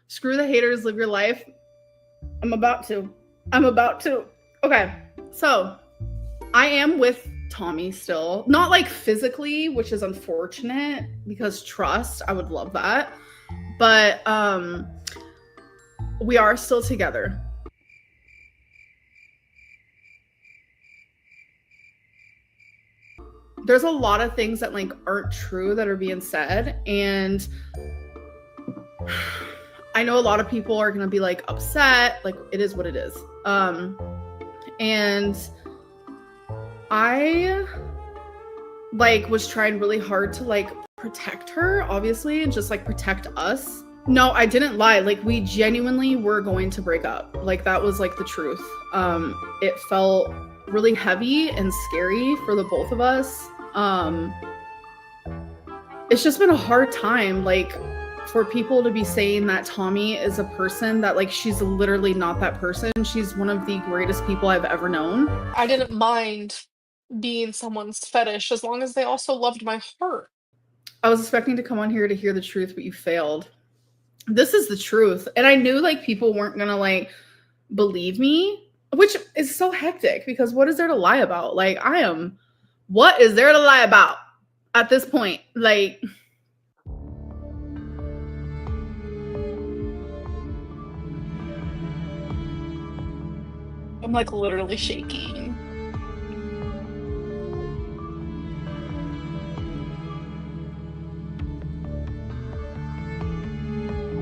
Screw the haters, live your life. I'm about to. Okay, so I am with Tommy still. Not like physically, which is unfortunate because trust, I would love that. But we are still together. There's a lot of things that like aren't true that are being said, and I know a lot of people are gonna be like upset, like it is what it is. And I like was trying really hard to like protect her, obviously, and just like protect us. No, I didn't lie. Like we genuinely were going to break up. Like that was like the truth. It felt really heavy and scary for the both of us. It's just been a hard time, like for people to be saying that Tommy is a person that like she's literally not that person. She's one of the greatest people I've ever known. I didn't mind being someone's fetish as long as they also loved my heart. I was expecting to come on here to hear the truth, but you failed. This is the truth. And I knew like people weren't gonna like believe me, which is so hectic because what is there to lie about? Like what is there to lie about at this point? Like I'm like literally shaking.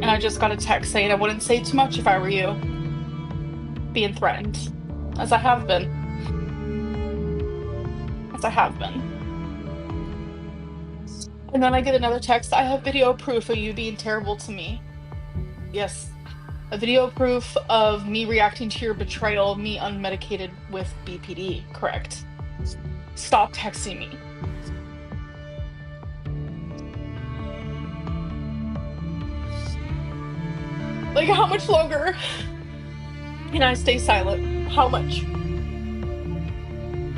And I just got a text saying I wouldn't say too much if I were you. Being threatened. As I have been. And then I get another text, I have video proof of you being terrible to me. Yes. A video proof of me reacting to your betrayal, me unmedicated with BPD, correct. Stop texting me. Like, how much longer can I stay silent? How much?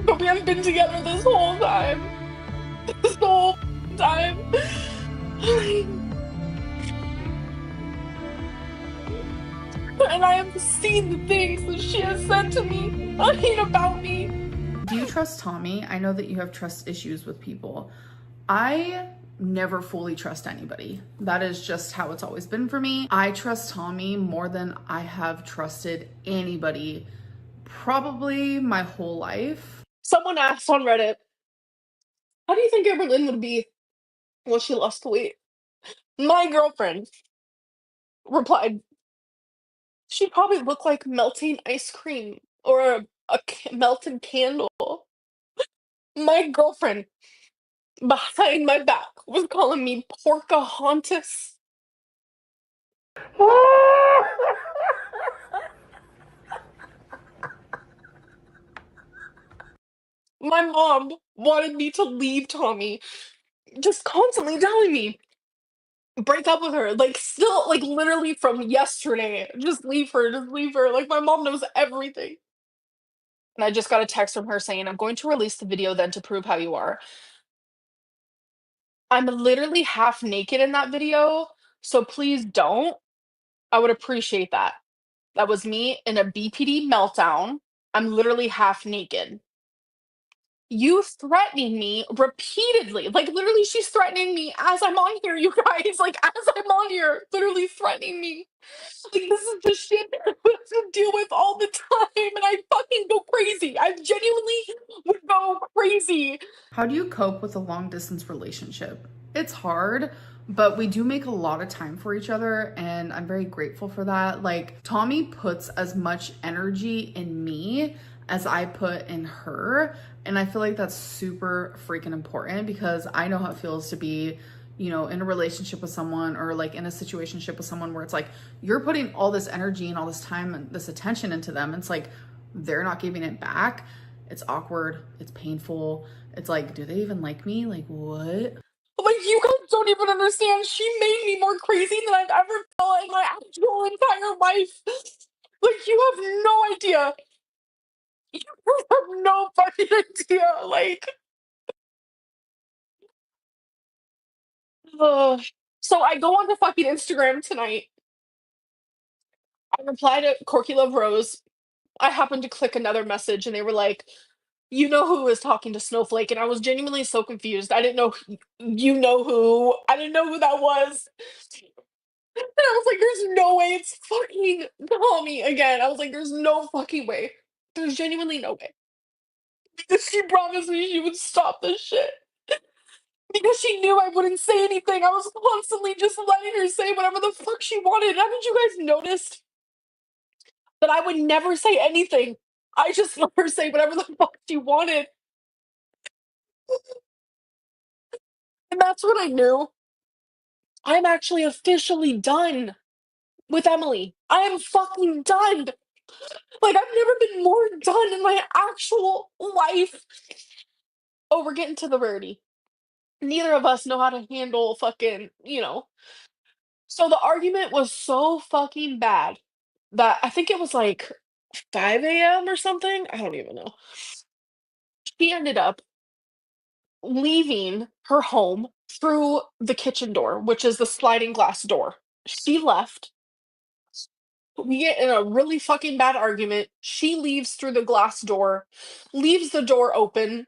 But we haven't been together this whole time. This whole time. And I have seen the things that she has said to me, about me. Do you trust Tommy? I know that you have trust issues with people. I never fully trust anybody. That is just how it's always been for me. I trust Tommy more than I have trusted anybody probably my whole life. Someone asked on Reddit, how do you think Amberlynn would be when she lost the weight? My girlfriend replied, she'd probably look like melting ice cream or a melted candle. My girlfriend behind my back was calling me Porcahontas. My mom wanted me to leave Tommy, just constantly telling me, break up with her. Like, still, like, literally from yesterday, just leave her, just leave her. Like, my mom knows everything. And I just got a text from her saying, I'm going to release the video then to prove how you are. I'm literally half naked in that video, so please don't. I would appreciate that. That was me in a BPD meltdown. I'm literally half naked. You threatening me repeatedly. Like, literally, she's threatening me as I'm on here, you guys. Like, as I'm on here, literally threatening me. Like, this is the shit that I have to deal with all the time, and I fucking go crazy. I genuinely would go crazy. How do you cope with a long distance relationship? It's hard, but we do make a lot of time for each other, and I'm very grateful for that. Like, Tommy puts as much energy in me as I put in her, and I feel like that's super freaking important because I know how it feels to be, you know, in a relationship with someone or like in a situationship with someone where it's like you're putting all this energy and all this time and this attention into them, and it's like they're not giving it back. It's awkward. It's painful. It's like, do they even like me? Like, what? Like, you guys don't even understand. She made me more crazy than I've ever felt in my actual entire life. Like, you have no idea. You have no fucking idea. Like, ugh. So I go on to fucking Instagram tonight. I reply to Corky Love Rose. I happened to click another message and they were like, you know who is talking to Snowflake? And I was genuinely so confused. I didn't know, you know who. I didn't know who that was. And I was like, there's no way it's fucking Tommy again. I was like, there's no fucking way. There's genuinely no way. Because she promised me she would stop this shit. Because she knew I wouldn't say anything. I was constantly just letting her say whatever the fuck she wanted. Haven't you guys noticed that I would never say anything? I just let her say whatever the fuck she wanted. And that's when I knew I'm actually officially done with Emily. I am fucking done. Like, I've never been more done in my actual life. Oh, we're getting to the rarity. Neither of us know how to handle fucking, you know. So the argument was so fucking bad that I think it was like 5 a.m. or something. I don't even know. She ended up leaving her home through the kitchen door, which is the sliding glass door. She left. We get in a really fucking bad argument. She leaves through the glass door, leaves the door open.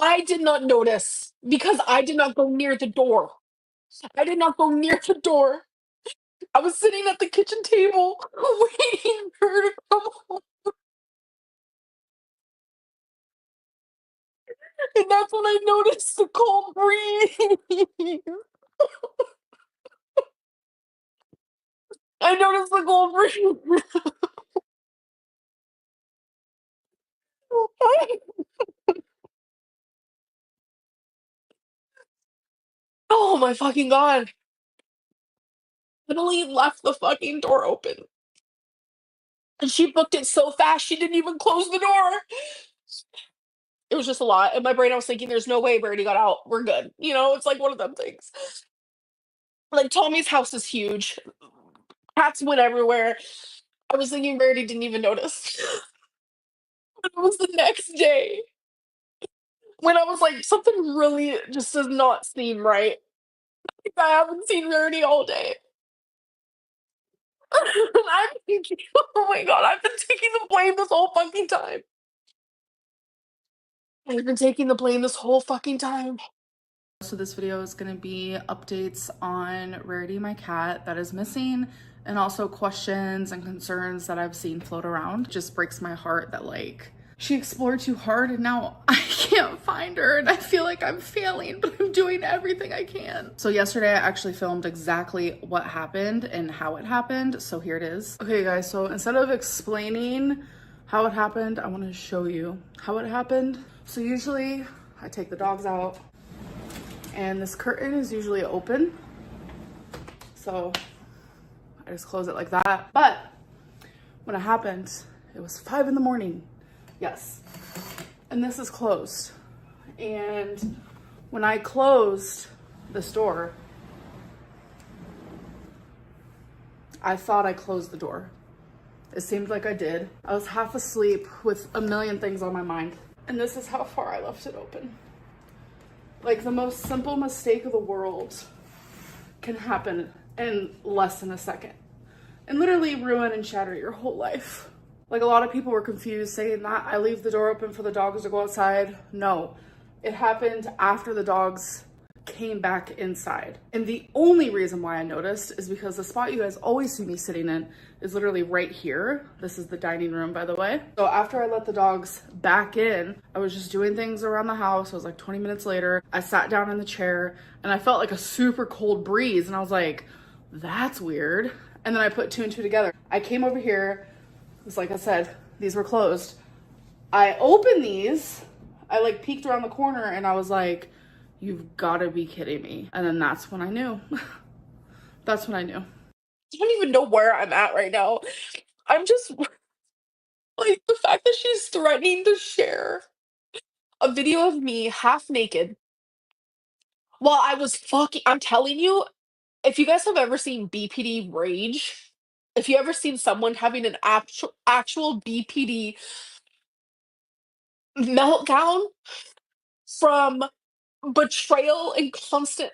I did not notice because I did not go near the door. I did not go near the door. I was sitting at the kitchen table waiting for her to come home. And that's when I noticed the cold breeze. I noticed the cold breeze. Oh my fucking god. Emily left the fucking door open. And she booked it so fast she didn't even close the door. It was just a lot. In my brain, I was thinking, there's no way Brady got out. We're good. You know, it's like one of them things. Like, Tommy's house is huge. Cats went everywhere. I was thinking Verity didn't even notice. But it was the next day when I was like, something really just does not seem right. Like, I haven't seen Verity all day. And I'm thinking, oh my god, I've been taking the blame this whole fucking time. I've been taking the blame this whole fucking time. So this video is going to be updates on Rarity, my cat that is missing, and also questions and concerns that I've seen float around. It just breaks my heart that like she explored too hard and now I can't find her and I feel like I'm failing, but I'm doing everything I can. So yesterday I actually filmed exactly what happened and how it happened. So here it is. Okay guys, so instead of explaining how it happened, I want to show you how it happened. So usually I take the dogs out and this curtain is usually open. So I just close it like that. But when it happened, it was 5 in the morning. Yes. And this is closed. And when I closed this door, I thought I closed the door. It seemed like I did. I was half asleep with a million things on my mind. And this is how far I left it open. Like, the most simple mistake of the world can happen in less than a second and literally ruin and shatter your whole life. Like, a lot of people were confused saying that I leave the door open for the dogs to go outside. No, it happened after the dogs came back inside. And the only reason why I noticed is because the spot you guys always see me sitting in is literally right here. This is the dining room, by the way. So after I let the dogs back in, I was just doing things around the house. It was like 20 minutes later. I sat down in the chair and I felt like a super cold breeze. And I was like, that's weird. And then I put 2 and 2 together. I came over here. It was like I said, these were closed. I opened these. I like peeked around the corner and I was like, you've got to be kidding me. And then that's when I knew. That's when I knew. I don't even know where I'm at right now. I'm just Like, the fact that she's threatening to share a video of me half naked while I was fucking I'm telling you, if you guys have ever seen BPD rage, if you ever seen someone having an actual BPD meltdown from betrayal and constant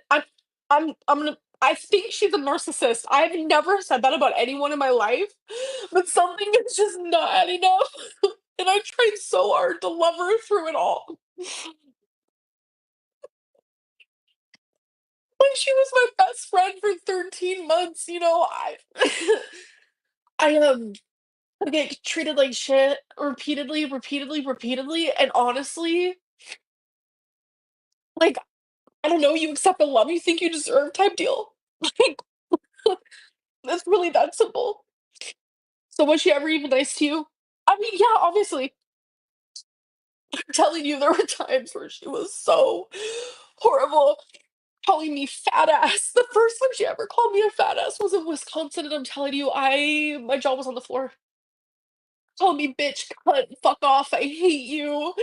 I'm gonna I think she's a narcissist. I've never said that about anyone in my life, but something is just not adding up. And I tried so hard to love her through it all. Like she was my best friend for 13 months, you know. I I get treated like shit repeatedly, repeatedly, repeatedly, and honestly, like I don't know, you accept the love you think you deserve type deal. Like it's really that simple. So was she ever even nice to you? I mean, yeah, obviously. I'm telling you, there were times where she was so horrible, calling me fat ass. The first time she ever called me a fat ass was in Wisconsin, and I'm telling you, I my jaw was on the floor. Told me, bitch, cunt, fuck off, I hate you.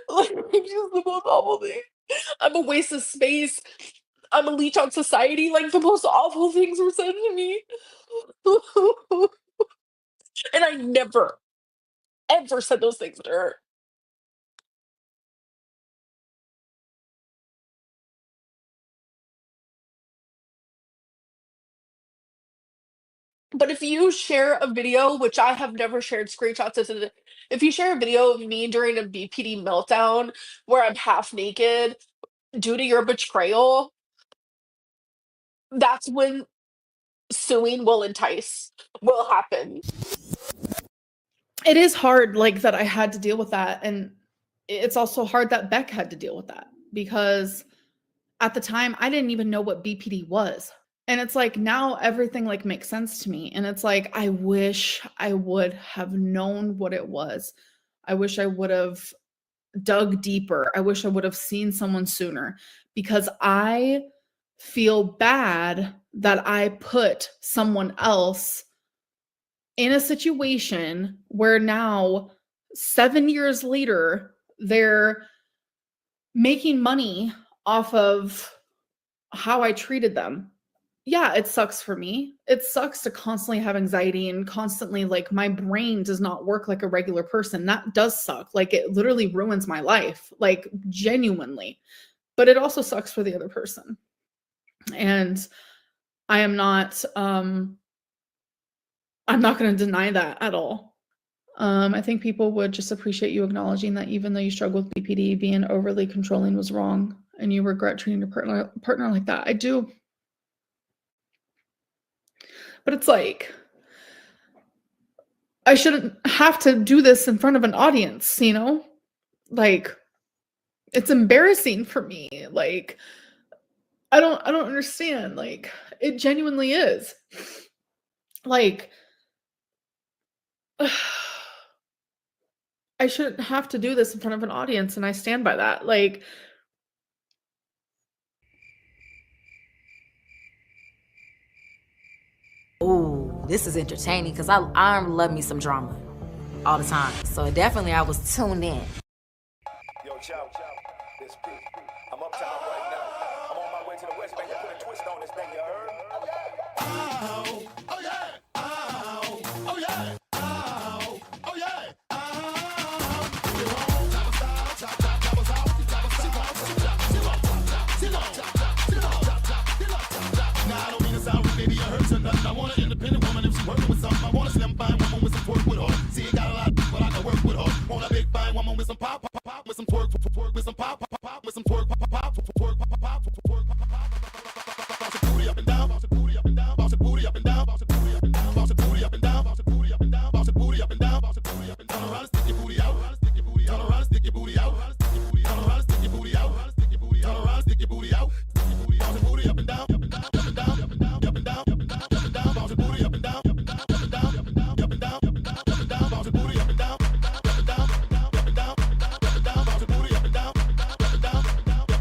Like, it's just the most awful thing. I'm a waste of space. I'm a leech on society. Like, the most awful things were said to me. And I never, ever said those things to her. But if you share a video, which I have never shared screenshots, if you share a video of me during a BPD meltdown where I'm half naked due to your betrayal, that's when suing will happen. It is hard, like, that I had to deal with that, and it's also hard that Beck had to deal with that, because at the time, I didn't even know what BPD was, and it's like, now everything, like, makes sense to me, and it's like, I wish I would have known what it was. I wish I would have dug deeper. I wish I would have seen someone sooner, because I feel bad that I put someone else in a situation where now 7 years later, they're making money off of how I treated them. Yeah, it sucks for me. It sucks to constantly have anxiety and constantly, like, my brain does not work like a regular person. That does suck. Like, it literally ruins my life, like, genuinely. But it also sucks for the other person. And I am not I'm not going to deny that at all. I think people would just appreciate you acknowledging that even though you struggle with BPD, being overly controlling was wrong, and you regret treating your partner like that. I do. But it's like, I shouldn't have to do this in front of an audience, you know? Like, it's embarrassing for me. Like, I don't understand. Like, it genuinely is. Like, I shouldn't have to do this in front of an audience, and I stand by that. Like, ooh, this is entertaining because I love me some drama all the time. So definitely I was tuned in. Yo, chow, this P. I'm uptown right now. I'm on my way to the West Bank to put a twist on this thing, you heard? Oh, oh yeah. Oh, oh yeah. Oh, oh yeah. Now I don't mean to sound rude, baby, I hurt or nothing. I want an independent woman if she working with something. I want a slim fine woman with some work with her. See, got a lot, but I can work with her. Want a big fine woman with some pop, pop, pop, with some twerk, twerk, with some pop, pop, pop, with some twerk, pop, pop, twerk, pop, pop, twerk, pop, pop. Bounce your booty up and down, bounce your booty up and down, bounce your booty up and down, bounce your booty up and down, bounce your booty up and down, bounce your booty up and down, bounce your booty up and down, bounce your booty up and down. Turn around and stick your booty out, stick your booty out, turn around and stick your booty out, turn around and stick your booty out, stick your booty out, turn around and stick your booty out, stick your booty out, bounce your booty up and down, up and down, up and down, up and down, up and down, up and down, up and down, bounce your booty up and down, up and down, up and down, up and down, up and down, up and down, up and down, bounce your booty up and down, up and down, up and down, up and down, up and down, up and down, bounce your booty up and down, up and down, up and down, up and down,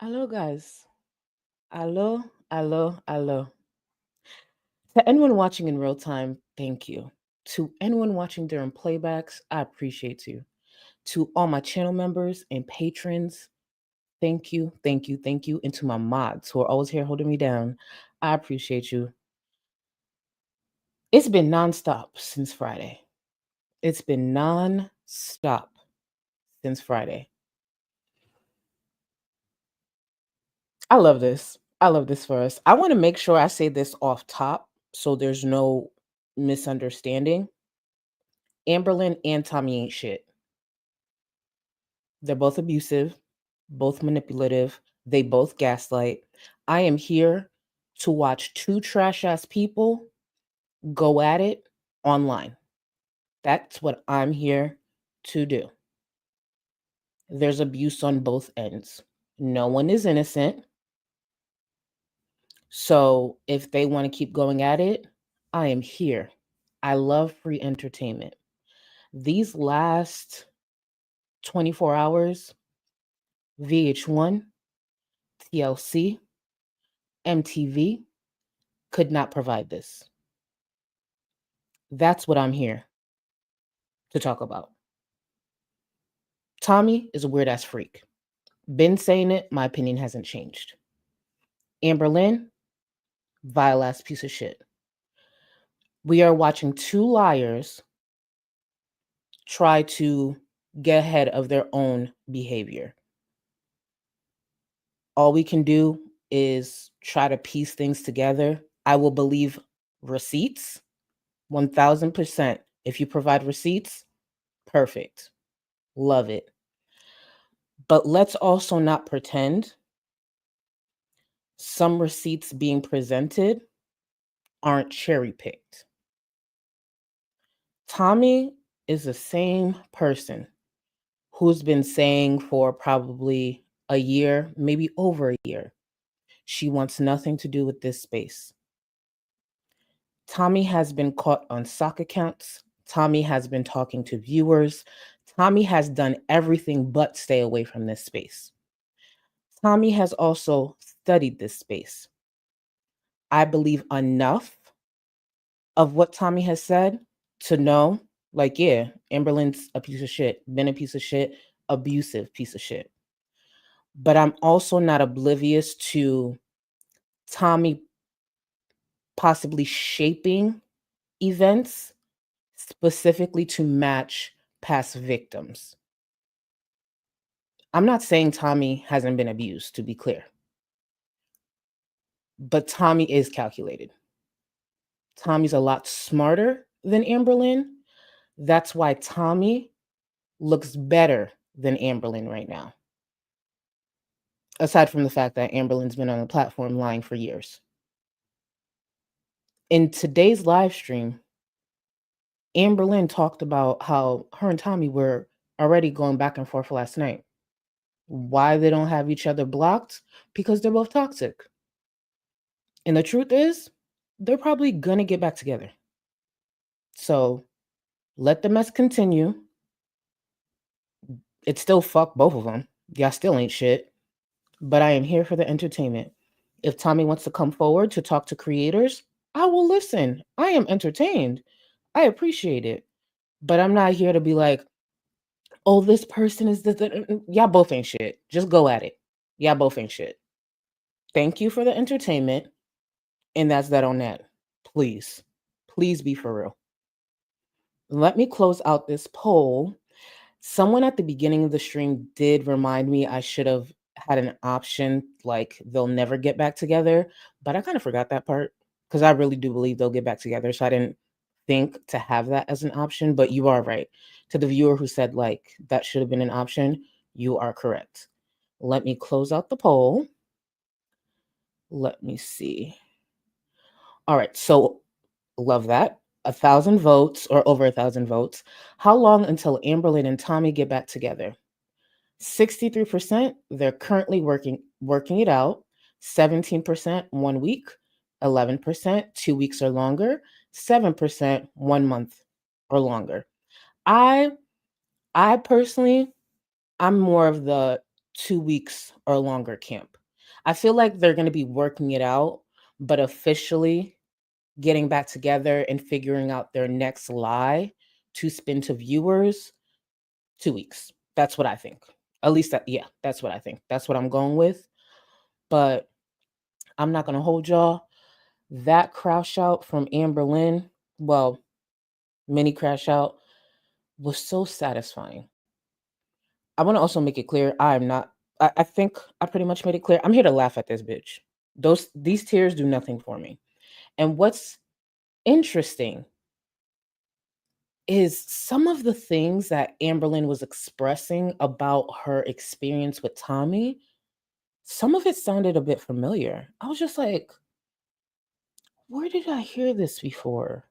Hello, guys. Hello, hello, hello. To anyone watching in real time, thank you. To anyone watching during playbacks, I appreciate you. To all my channel members and patrons, thank you, thank you, thank you. And to my mods who are always here holding me down, I appreciate you. It's been nonstop since Friday. It's been nonstop since Friday. I love this. I love this for us. I want to make sure I say this off top so there's no misunderstanding. Amberlynn and Tommy ain't shit. They're both abusive, both manipulative, they both gaslight. I am here to watch two trash ass people go at it online. That's what I'm here to do. There's abuse on both ends. No one is innocent. So if they want to keep going at it, I am here. I love free entertainment. These last 24 hours, VH1, TLC, MTV could not provide this. That's what I'm here to talk about. Tommy is a weird ass freak. Been saying it, my opinion hasn't changed. Amberlynn, vile ass piece of shit. We are watching two liars try to get ahead of their own behavior. All we can do is try to piece things together. I will believe receipts 1000%. If you provide receipts, perfect. Love it. But let's also not pretend some receipts being presented aren't cherry picked. Tommy is the same person who's been saying for probably a year, maybe over a year, she wants nothing to do with this space. Tommy has been caught on sock accounts. Tommy has been talking to viewers. Tommy has done everything but stay away from this space. Tommy has also studied this space. I believe enough of what Tommy has said to know, like, yeah, Amberlynn's a piece of shit, been a piece of shit, abusive piece of shit. But I'm also not oblivious to Tommy possibly shaping events specifically to match past victims. I'm not saying Tommy hasn't been abused, to be clear. But Tommy is calculated. Tommy's a lot smarter than Amberlynn. That's why Tommy looks better than Amberlynn right now. Aside from the fact that Amberlynn's been on the platform lying for years. In today's live stream, Amberlynn talked about how her and Tommy were already going back and forth last night. Why they don't have each other blocked? Because they're both toxic. And the truth is, they're probably gonna get back together. So let the mess continue. It's still fuck both of them. Y'all still ain't shit. But I am here for the entertainment. If Tommy wants to come forward to talk to creators, I will listen. I am entertained. I appreciate it. But I'm not here to be like, oh, this person is this. Y'all both ain't shit. Just go at it. Y'all both ain't shit. Thank you for the entertainment. And that's that on that. Please. Please be for real. Let me close out this poll. Someone at the beginning of the stream did remind me I should have had an option like they'll never get back together, but I kind of forgot that part because I really do believe they'll get back together. So I didn't think to have that as an option, but you are right. To the viewer who said like that should have been an option, you are correct. Let me close out the poll. Let me see. All right, so love that. 1,000 votes or over 1,000 votes. How long until Amberlynn and Tommy get back together? 63%, they're currently working it out. 17%, 1 week. 11%, 2 weeks or longer. 7%, 1 month or longer. I personally, I'm more of the 2 weeks or longer camp. I feel like they're going to be working it out, but officially getting back together and figuring out their next lie to spin to viewers, 2 weeks. That's what I think. At least that's what I think. That's what I'm going with. But I'm not going to hold y'all. That crash out from Amberlynn, well, mini crash out, was so satisfying. I want to also make it clear I think I pretty much made it clear. I'm here to laugh at this bitch. These tears do nothing for me. And what's interesting is some of the things that Amberlynn was expressing about her experience with Tommy, some of it sounded a bit familiar. I was just like, where did I hear this before?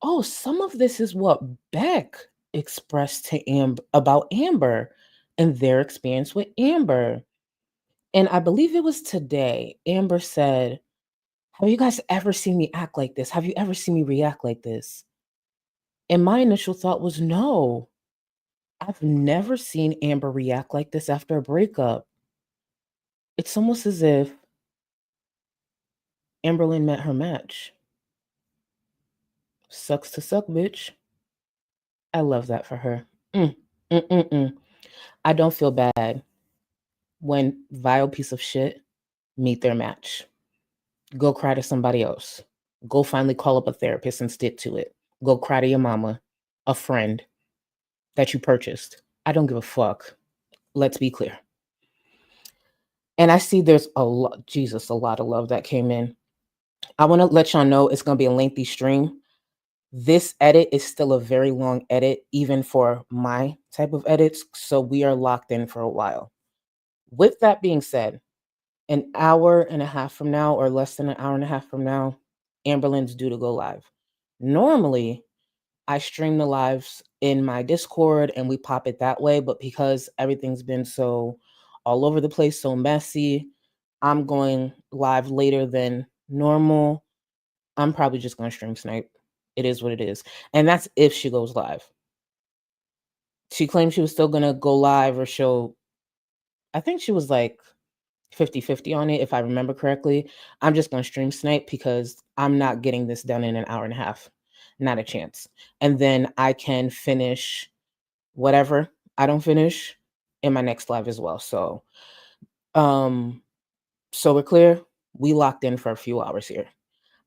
Oh, some of this is what Beck expressed to about Amber and their experience with Amber. And I believe it was today. Amber said, have you guys ever seen me act like this? Have you ever seen me react like this? And my initial thought was, no, I've never seen Amber react like this after a breakup. It's almost as if Amberlynn met her match. Sucks to suck, bitch. I love that for her. I don't feel bad when vile piece of shit meet their match. Go cry to somebody else. Go finally call up a therapist and stick to it. Go cry to your mama, a friend that you purchased. I don't give a fuck. Let's be clear. And I see there's a lot of love that came in. I want to let y'all know it's going to be a lengthy stream. This edit is still a very long edit, even for my type of edits. So we are locked in for a while. With that being said, an hour and a half from now, or less than an hour and a half from now, Amberlynn's due to go live. Normally, I stream the lives in my Discord and we pop it that way. But because everything's been so all over the place, so messy, I'm going live later than normal. I'm probably just going to stream snipe. It is what it is. And that's if she goes live. She claimed she was still going to go live or show. I think she was like 50-50 on it, if I remember correctly. I'm just going to stream snipe because I'm not getting this done in an hour and a half. Not a chance. And then I can finish whatever I don't finish in my next live as well. So we're clear. We locked in for a few hours here.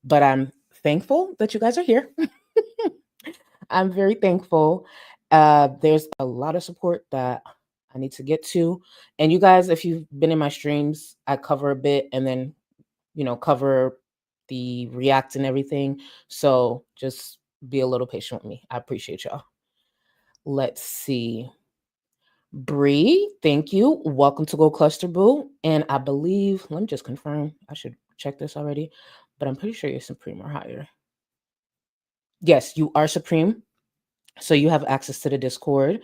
But I'm thankful that you guys are here. I'm very thankful. There's a lot of support that I need to get to. And you guys, if you've been in my streams, I cover a bit and then, cover the react and everything. So just be a little patient with me. I appreciate y'all. Let's see. Bree, thank you. Welcome to Go Cluster Boo. And I believe, let me just confirm. I should check this already, but I'm pretty sure you're Supreme or higher. Yes, you are Supreme. So you have access to the Discord.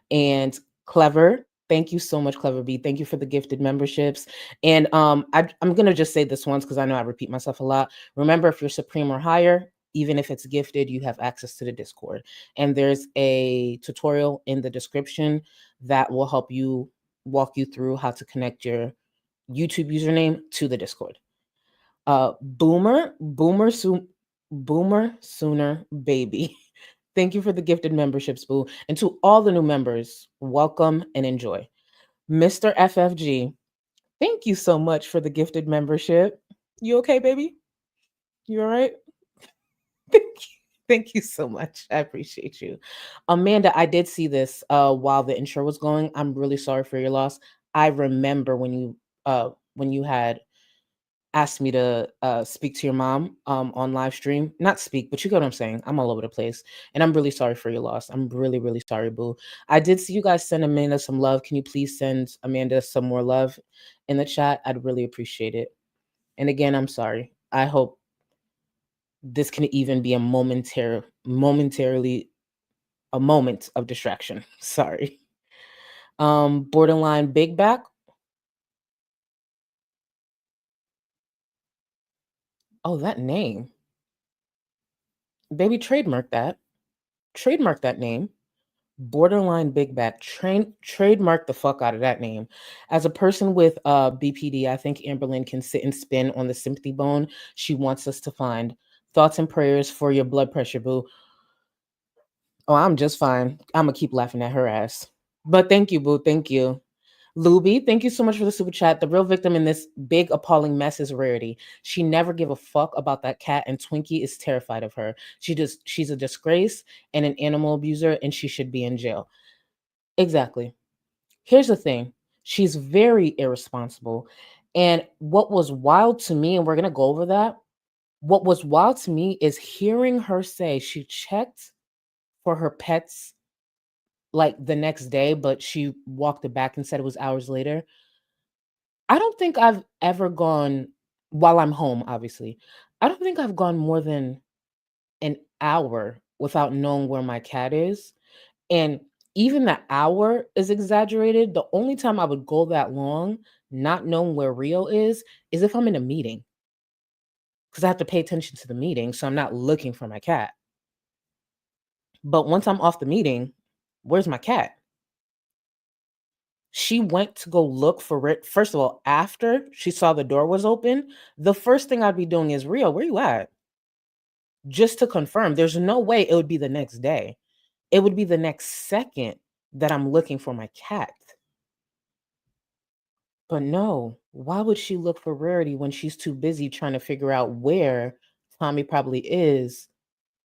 And Clever, thank you so much, Clever B. Thank you for the gifted memberships. And I'm going to just say this once because I know I repeat myself a lot. Remember, if you're Supreme or higher, even if it's gifted, you have access to the Discord. And there's a tutorial in the description that will help you walk you through how to connect your YouTube username to the Discord. Boomer Sooner Baby. Thank you for the gifted memberships, Boo. And to all the new members, welcome and enjoy. Mr. FFG, thank you so much for the gifted membership. You okay, baby? You all right? Thank you so much. I appreciate you. Amanda, I did see this while the intro was going. I'm really sorry for your loss. I remember when you had asked me to speak to your mom on live stream. Not speak, but you get what I'm saying. I'm all over the place. And I'm really sorry for your loss. I'm really, really sorry, Boo. I did see you guys send Amanda some love. Can you please send Amanda some more love in the chat? I'd really appreciate it. And again, I'm sorry. I hope this can even be a moment of distraction. Sorry. Borderline Big Back. Oh, that name. Baby, trademark that. Trademark that name. Borderline big back. Trademark the fuck out of that name. As a person with BPD, I think Amberlynn can sit and spin on the sympathy bone she wants us to find. Thoughts and prayers for your blood pressure, boo. Oh, I'm just fine. I'm gonna keep laughing at her ass. But thank you, boo. Thank you. Luby, thank you so much for the super chat. The real victim in this big appalling mess is Rarity. She never give a fuck about that cat, and Twinkie is terrified of her. She's a disgrace and an animal abuser, and she should be in jail. Exactly. Here's the thing. She's very irresponsible. And what was wild to me, and we're gonna go over that, what was wild to me is hearing her say she checked for her pets like the next day, but she walked it back and said it was hours later. I don't think I've ever gone, while I'm home, obviously, I don't think I've gone more than an hour without knowing where my cat is. And even the hour is exaggerated. The only time I would go that long, not knowing where Rio is if I'm in a meeting. Because I have to pay attention to the meeting, so I'm not looking for my cat. But once I'm off the meeting, where's my cat? She went to go look for it. First of all, after she saw the door was open, the first thing I'd be doing is, Rio, where you at? Just to confirm. There's no way it would be the next day. It would be the next second that I'm looking for my cat. But no, why would she look for Rarity when she's too busy trying to figure out where Tommy probably is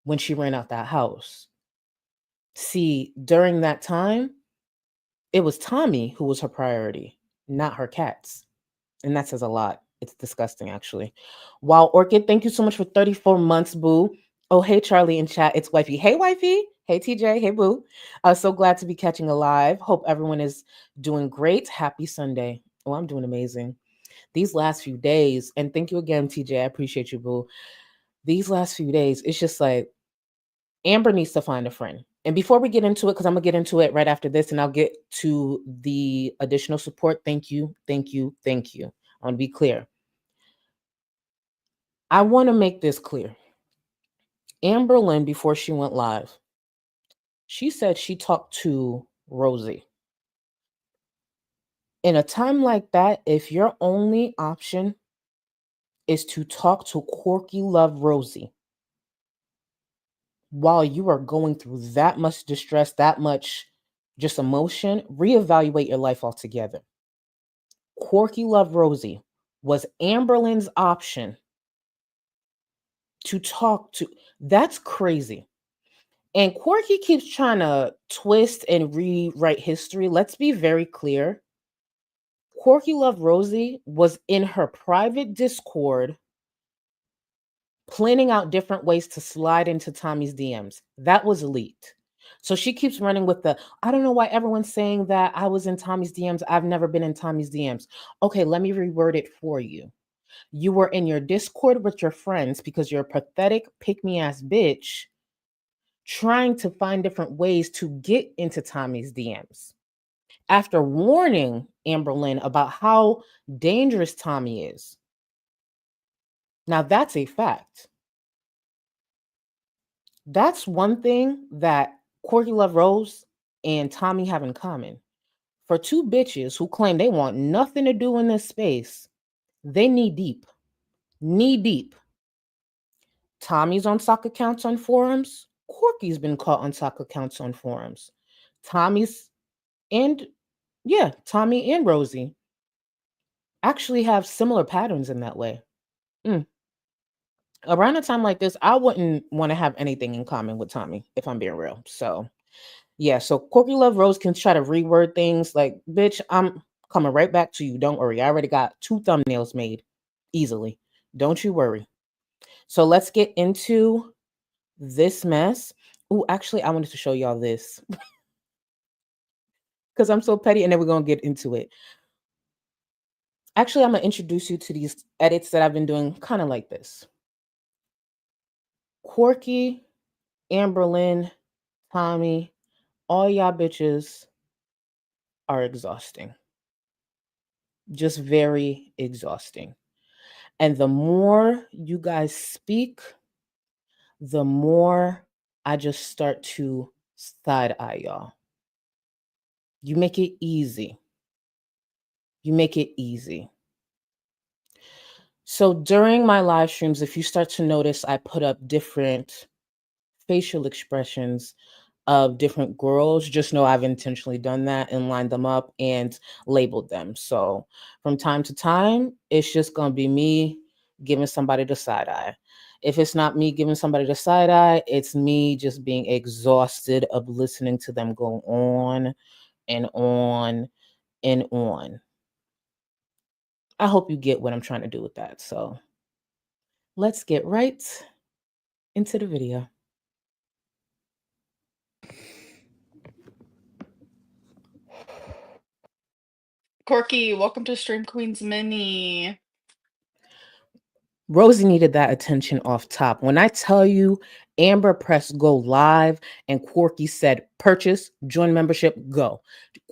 when she ran out that house? See, during that time, it was Tommy who was her priority, not her cats. And that says a lot. It's disgusting, actually. Wow, Orchid, thank you so much for 34 months, boo. Oh, hey, Charlie in chat. It's Wifey. Hey, Wifey. Hey, TJ. Hey, boo. So glad to be catching a live. Hope everyone is doing great. Happy Sunday. Oh, I'm doing amazing. These last few days, and thank you again, TJ. I appreciate you, boo. These last few days, it's just like Amber needs to find a friend. And before we get into it, because I'm going to get into it right after this, and I'll get to the additional support. Thank you. Thank you. Thank you. I want to be clear. I want to make this clear. Amberlynn, before she went live, she said she talked to Rosie. In a time like that, if your only option is to talk to Quirky Love Rosie while you are going through that much distress, that much just emotion, reevaluate your life altogether. Quirky Love Rosie was Amberlynn's option to talk to. That's crazy. And Quirky keeps trying to twist and rewrite history. Let's be very clear. Quirky Love Rosie was in her private Discord planning out different ways to slide into Tommy's DMs. That was leaked. So she keeps running with I don't know why everyone's saying that I was in Tommy's DMs. I've never been in Tommy's DMs. Okay, let me reword it for you. You were in your Discord with your friends because you're a pathetic, pick-me-ass bitch trying to find different ways to get into Tommy's DMs. After warning Amberlynn about how dangerous Tommy is. Now, that's a fact. That's one thing that Quirky Love Rose and Tommy have in common. For two bitches who claim they want nothing to do in this space, they knee deep. Knee deep. Tommy's on sock accounts on forums. Quirky's been caught on sock accounts on forums. Tommy and Rosie actually have similar patterns in that way. Around a time like this, I wouldn't want to have anything in common with Tommy, if I'm being real. So, yeah. So Quirky Love Rose can try to reword things like, bitch, I'm coming right back to you. Don't worry. I already got 2 thumbnails made easily. Don't you worry. So let's get into this mess. Oh, actually, I wanted to show y'all this because I'm so petty, and then we're going to get into it. Actually, I'm going to introduce you to these edits that I've been doing kind of like this. Quirky, Amberlynn, Tommy, all y'all bitches are exhausting. Just very exhausting. And the more you guys speak, the more I just start to side eye y'all. You make it easy. You make it easy. So during my live streams, if you start to notice, I put up different facial expressions of different girls. Just know I've intentionally done that and lined them up and labeled them. So from time to time, it's just going to be me giving somebody the side eye. If it's not me giving somebody the side eye, it's me just being exhausted of listening to them go on and on and on. I hope you get what I'm trying to do with that. So let's get right into the video. Corky, welcome to Stream Queens Mini. Rosie needed that attention off top. When I tell you Amber pressed go live and Corky said purchase, join membership, go.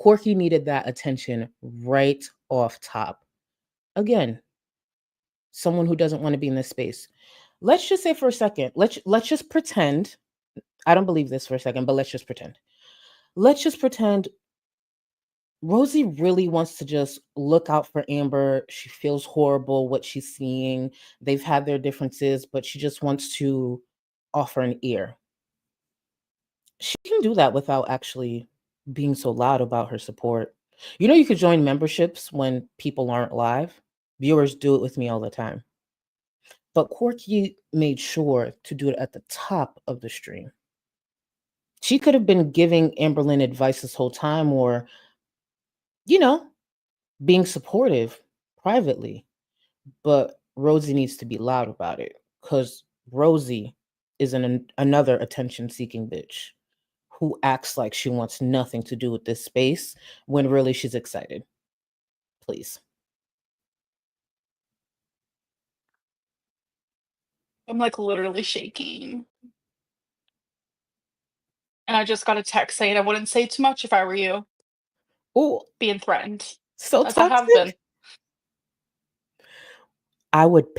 Corky needed that attention right off top. Again, someone who doesn't want to be in this space. Let's just say for a second, let's just pretend. I don't believe this for a second, but let's just pretend. Let's just pretend Rosie really wants to just look out for Amber. She feels horrible what she's seeing. They've had their differences, but she just wants to offer an ear. She can do that without actually being so loud about her support. You know, you could join memberships when people aren't live. Viewers do it with me all the time. But Corky made sure to do it at the top of the stream. She could have been giving Amberlynn advice this whole time, or, you know, being supportive privately, but Rosie needs to be loud about it because Rosie is another attention-seeking bitch who acts like she wants nothing to do with this space when really she's excited. Please. I'm like literally shaking. And I just got a text saying I wouldn't say too much if I were you. Oh, Being threatened. so As I have been. toxic. I would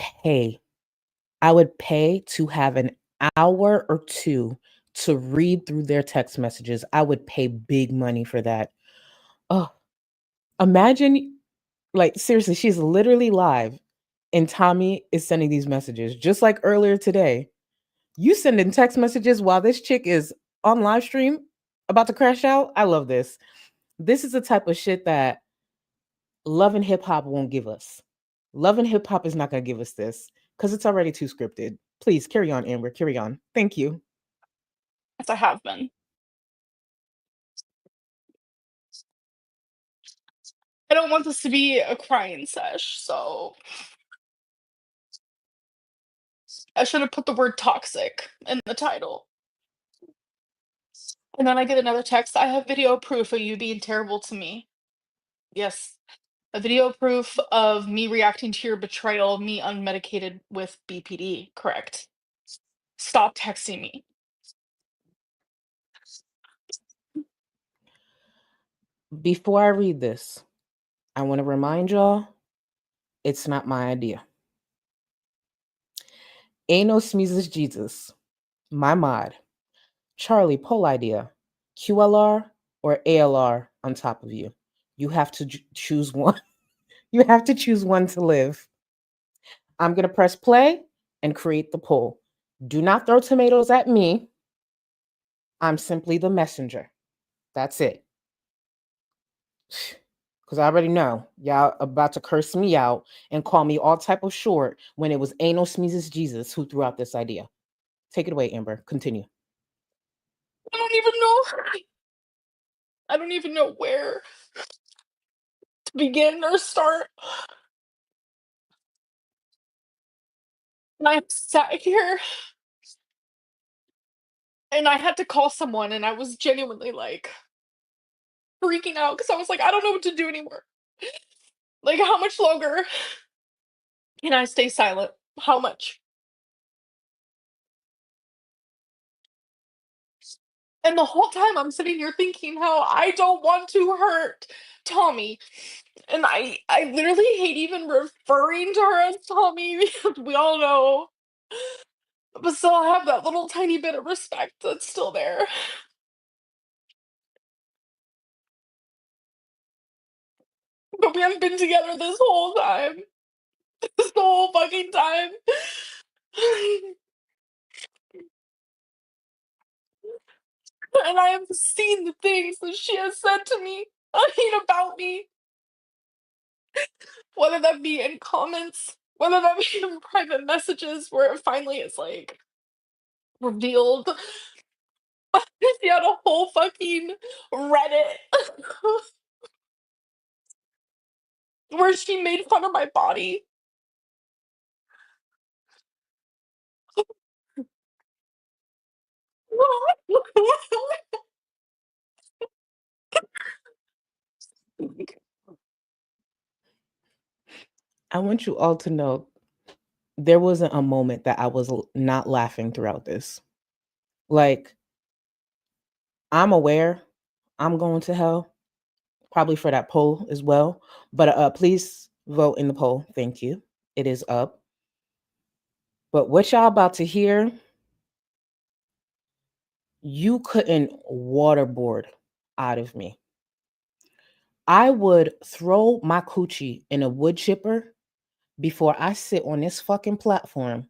pay to have an hour or two to read through their text messages. I would pay big money for that. Oh, imagine, like, seriously, she's literally live and Tommy is sending these messages just like earlier today. You sending text messages while this chick is on live stream about to crash out. I love this. This is the type of shit that Love and Hip Hop won't give us. Love and Hip Hop is not going to give us this because it's already too scripted. Please carry on, Amber. Carry on. Thank you. As I have been. I don't want this to be a crying sesh, so I should have put the word toxic in the title. And then I get another text. I have video proof of you being terrible to me. Yes. A video proof of me reacting to your betrayal, me unmedicated with BPD. Correct. Stop texting me. Before I read this, I want to remind y'all, it's not my idea. Ano Smeezes Jesus, my mod, Charlie poll idea, QLR or ALR on top of you. You have to choose one. You have to choose one to live. I'm going to press play and create the poll. Do not throw tomatoes at me. I'm simply the messenger. That's it. Because I already know y'all about to curse me out and call me all type of short when it was Anal Smeezes Jesus who threw out this idea. Take it away, Amber. Continue. I don't even know. I don't even know where to begin or start. And I sat here and I had to call someone, and I was genuinely like freaking out because I was like, I don't know what to do anymore. Like, how much longer can I stay silent? How much? And the whole time I'm sitting here thinking how I don't want to hurt Tommy. And I literally hate even referring to her as Tommy because we all know. But still I have that little tiny bit of respect that's still there. But we haven't been together this whole time. This whole fucking time. And I have seen the things that she has said to me, about me, whether that be in comments, whether that be in private messages, where it finally is like revealed. She had a whole fucking Reddit where she made fun of my body. I want you all to know there wasn't a moment that I was not laughing throughout this. Like, I'm aware I'm going to hell, probably for that poll as well. But please vote in the poll. Thank you. It is up. But what y'all about to hear, you couldn't waterboard out of me. I would throw my coochie in a wood chipper before I sit on this fucking platform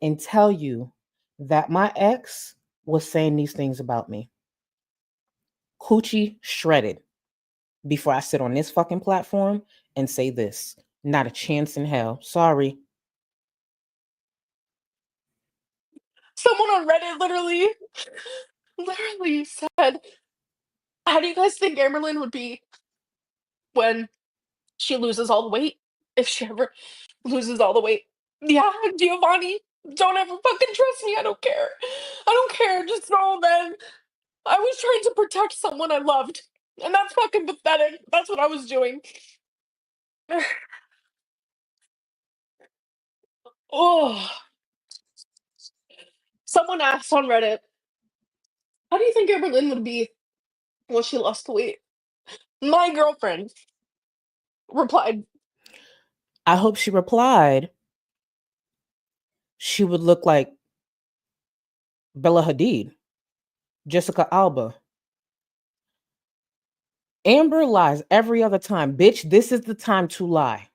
and tell you that my ex was saying these things about me. Coochie shredded before I sit on this fucking platform and say this. Not a chance in hell. Sorry. Someone on Reddit literally said, how do you guys think Amberlynn would be when she loses all the weight? If she ever loses all the weight. Yeah, Giovanni, don't ever fucking trust me. I don't care. I don't care. Just know that I was trying to protect someone I loved. And that's fucking pathetic. That's what I was doing. Oh. Someone asked on Reddit, how do you think Amberlynn would be when she lost the weight? My girlfriend replied, I hope she replied she would look like Bella Hadid, Jessica Alba. Amber lies every other time. Bitch, this is the time to lie.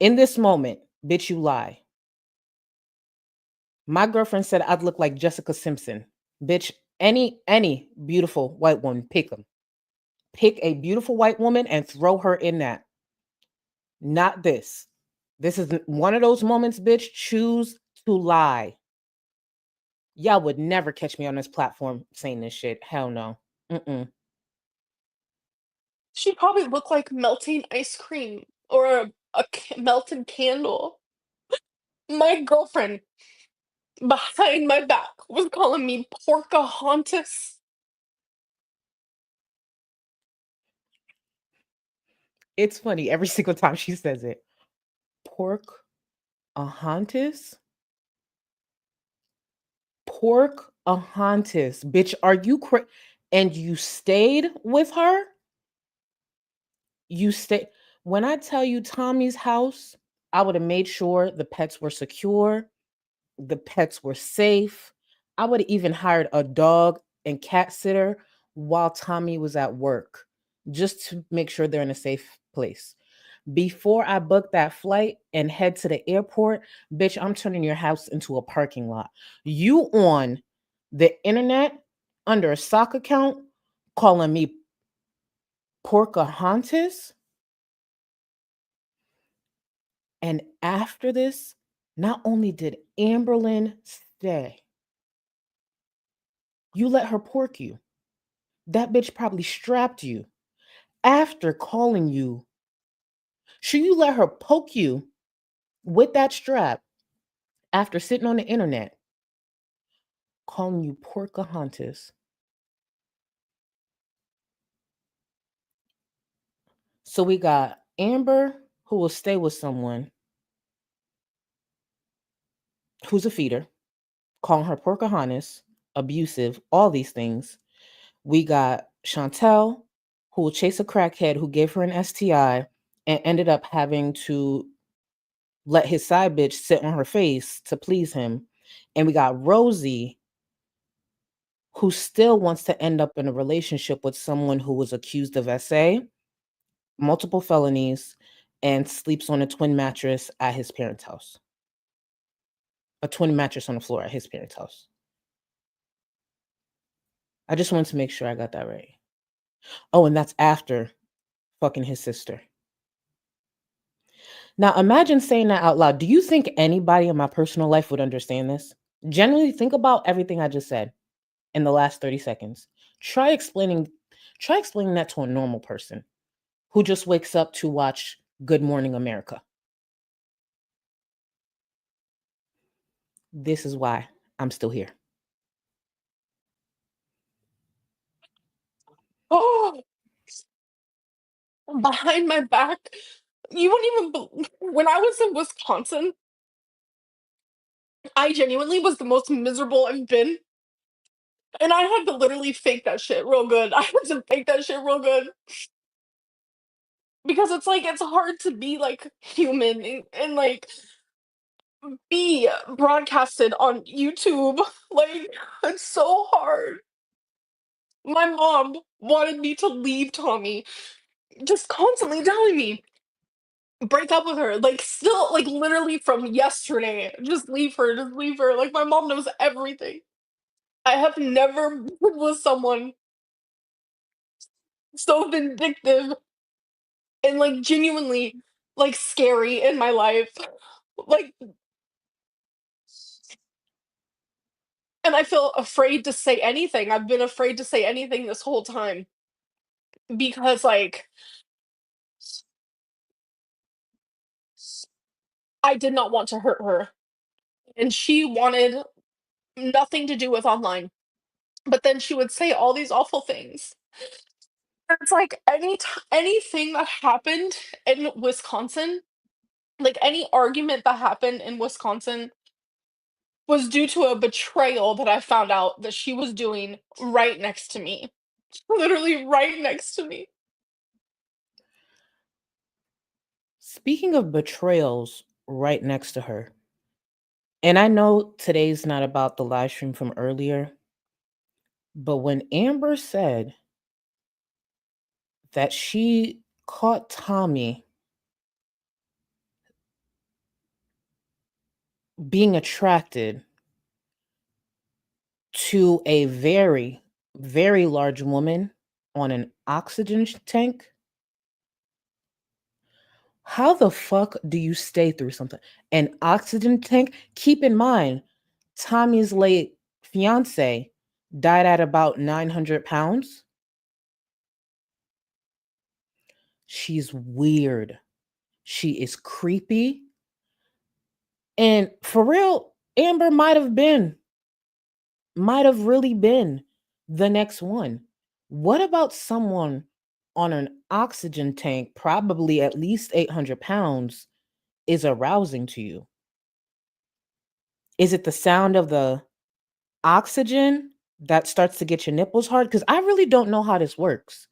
In this moment, bitch, you lie. My girlfriend said I'd look like Jessica Simpson. Bitch, any beautiful white woman, pick them. Pick a beautiful white woman and throw her in that. Not this. This is one of those moments, bitch. Choose to lie. Y'all would never catch me on this platform saying this shit. Hell no. Mm-mm. she'd probably look like melting ice cream or a melted candle. My girlfriend behind my back was calling me Porcahontas. It's funny every single time she says it. Porcahontas? Porcahontas. Bitch, are you crazy? And you stayed with her? You stay. When I tell you Tommy's house, I would have made sure the pets were secure, the pets were safe. I would have even hired a dog and cat sitter while Tommy was at work, just to make sure they're in a safe place. Before I book that flight and head to the airport, bitch, I'm turning your house into a parking lot. You on the internet under a sock account calling me Porcahontas? And after this, not only did Amberlynn stay, you let her pork you. That bitch probably strapped you after calling you. Should you let her poke you with that strap after sitting on the internet calling you Porcahontas? So we got Amber, who will stay with someone who's a feeder, calling her Pocahontas, abusive, all these things. We got Chantel, who will chase a crackhead who gave her an STI and ended up having to let his side bitch sit on her face to please him. And we got Rosie, who still wants to end up in a relationship with someone who was accused of SA multiple felonies, and sleeps on a twin mattress at his parents' house. A twin mattress on the floor at his parents' house. I just wanted to make sure I got that right. Oh, and that's after fucking his sister. Now, imagine saying that out loud. Do you think anybody in my personal life would understand this? Generally, think about everything I just said in the last 30 seconds. Try explaining that to a normal person who just wakes up to watch Good Morning America. This is why I'm still here. Oh, behind my back. You wouldn't even when I was in Wisconsin, I genuinely was the most miserable I've been. And I had to literally fake that shit real good. I had to fake that shit real good. Because it's like it's hard to be like human and like be broadcasted on YouTube. Like it's so hard. My mom wanted me to leave Tommy, just constantly telling me, break up with her. Like still like literally from yesterday. Just leave her, just leave her. Like my mom knows everything. I have never been with someone so vindictive and like genuinely like scary in my life. Like and I feel afraid to say anything. I've been afraid to say anything this whole time because like I did not want to hurt her and she wanted nothing to do with online. But then she would say all these awful things. And it's like anything that happened in Wisconsin, like any argument that happened in Wisconsin was due to a betrayal that I found out that she was doing right next to me. Literally right next to me. Speaking of betrayals right next to her, and I know today's not about the live stream from earlier, but when Amber said that she caught Tommy being attracted to a very, very large woman on an oxygen tank, how the fuck do you stay through something? An oxygen tank? Keep in mind, Tommy's late fiance died at about 900 pounds. She's weird. She is creepy. And for real, Amber might have really been the next one. What about someone on an oxygen tank, probably at least 800 pounds, is arousing to you? Is it the sound of the oxygen that starts to get your nipples hard? Because I really don't know how this works.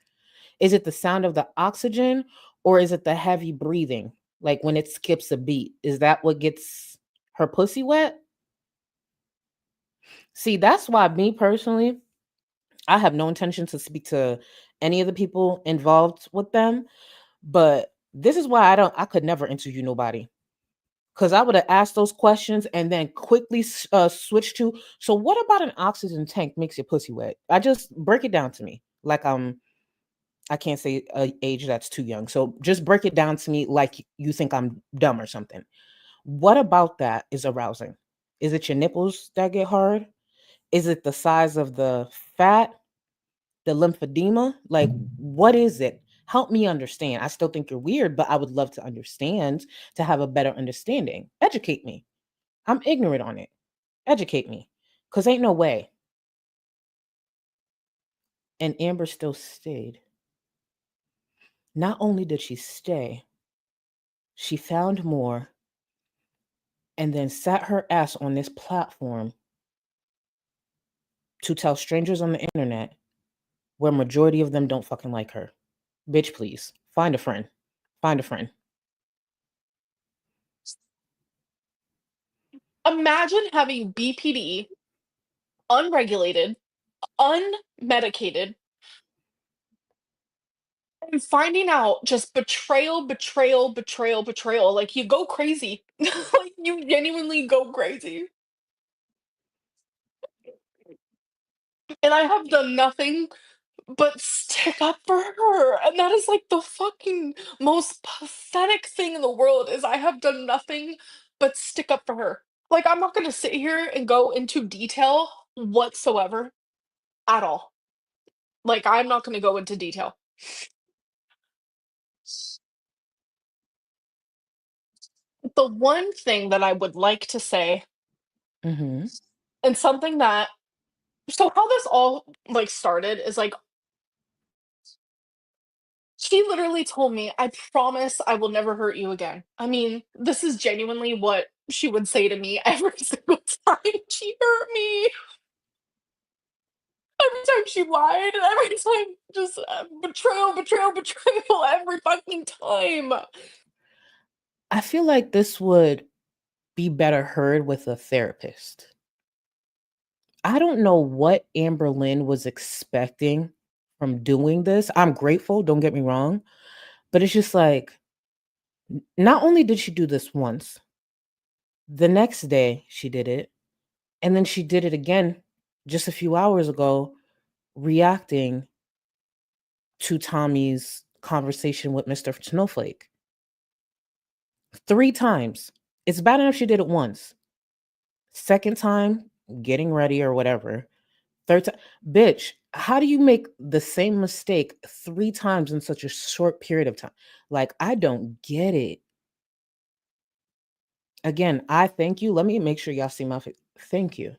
Is it the sound of the oxygen or is it the heavy breathing? Like when it skips a beat, is that what gets her pussy wet? See, that's why me personally, I have no intention to speak to any of the people involved with them. But this is why I could never interview nobody. Because I would have asked those questions and then quickly switch to, so what about an oxygen tank makes your pussy wet? I just break it down to me. Like I can't say a age that's too young. So just break it down to me like you think I'm dumb or something. What about that is arousing? Is it your nipples that get hard? Is it the size of the fat, the lymphedema? Like, what is it? Help me understand. I still think you're weird, but I would love to understand, to have a better understanding. Educate me. I'm ignorant on it. Educate me. Because ain't no way. And Amber still stayed. Not only did she stay, she found more and then sat her ass on this platform to tell strangers on the internet where majority of them don't fucking like her. Bitch, please. Find a friend. Find a friend. Imagine having BPD, unregulated, unmedicated, I'm finding out just betrayal, betrayal, betrayal, betrayal. Like, you go crazy. Like, you genuinely go crazy. And I have done nothing but stick up for her. And that is like the fucking most pathetic thing in the world is I have done nothing but stick up for her. Like, I'm not gonna sit here and go into detail whatsoever at all. Like, I'm not gonna go into detail. The one thing that I would like to say, Mm-hmm. and something that so how this all, like, started is, like, she literally told me, "I promise I will never hurt you again." I mean, this is genuinely what she would say to me every single time she hurt me, every time she lied, and every time just, betrayal, betrayal, betrayal every fucking time. I feel like this would be better heard with a therapist. I don't know what Amberlynn was expecting from doing this. I'm grateful, don't get me wrong, but it's just like, not only did she do this once, the next day she did it, and then she did it again just a few hours ago, reacting to Tommy's conversation with Mr. Snowflake. 3 times. It's bad enough she did it once. Second time, getting ready or whatever. Third time, bitch, how do you make the same mistake 3 times in such a short period of time? Like, I don't get it. Again, I thank you. Let me make sure y'all see my face. Thank you.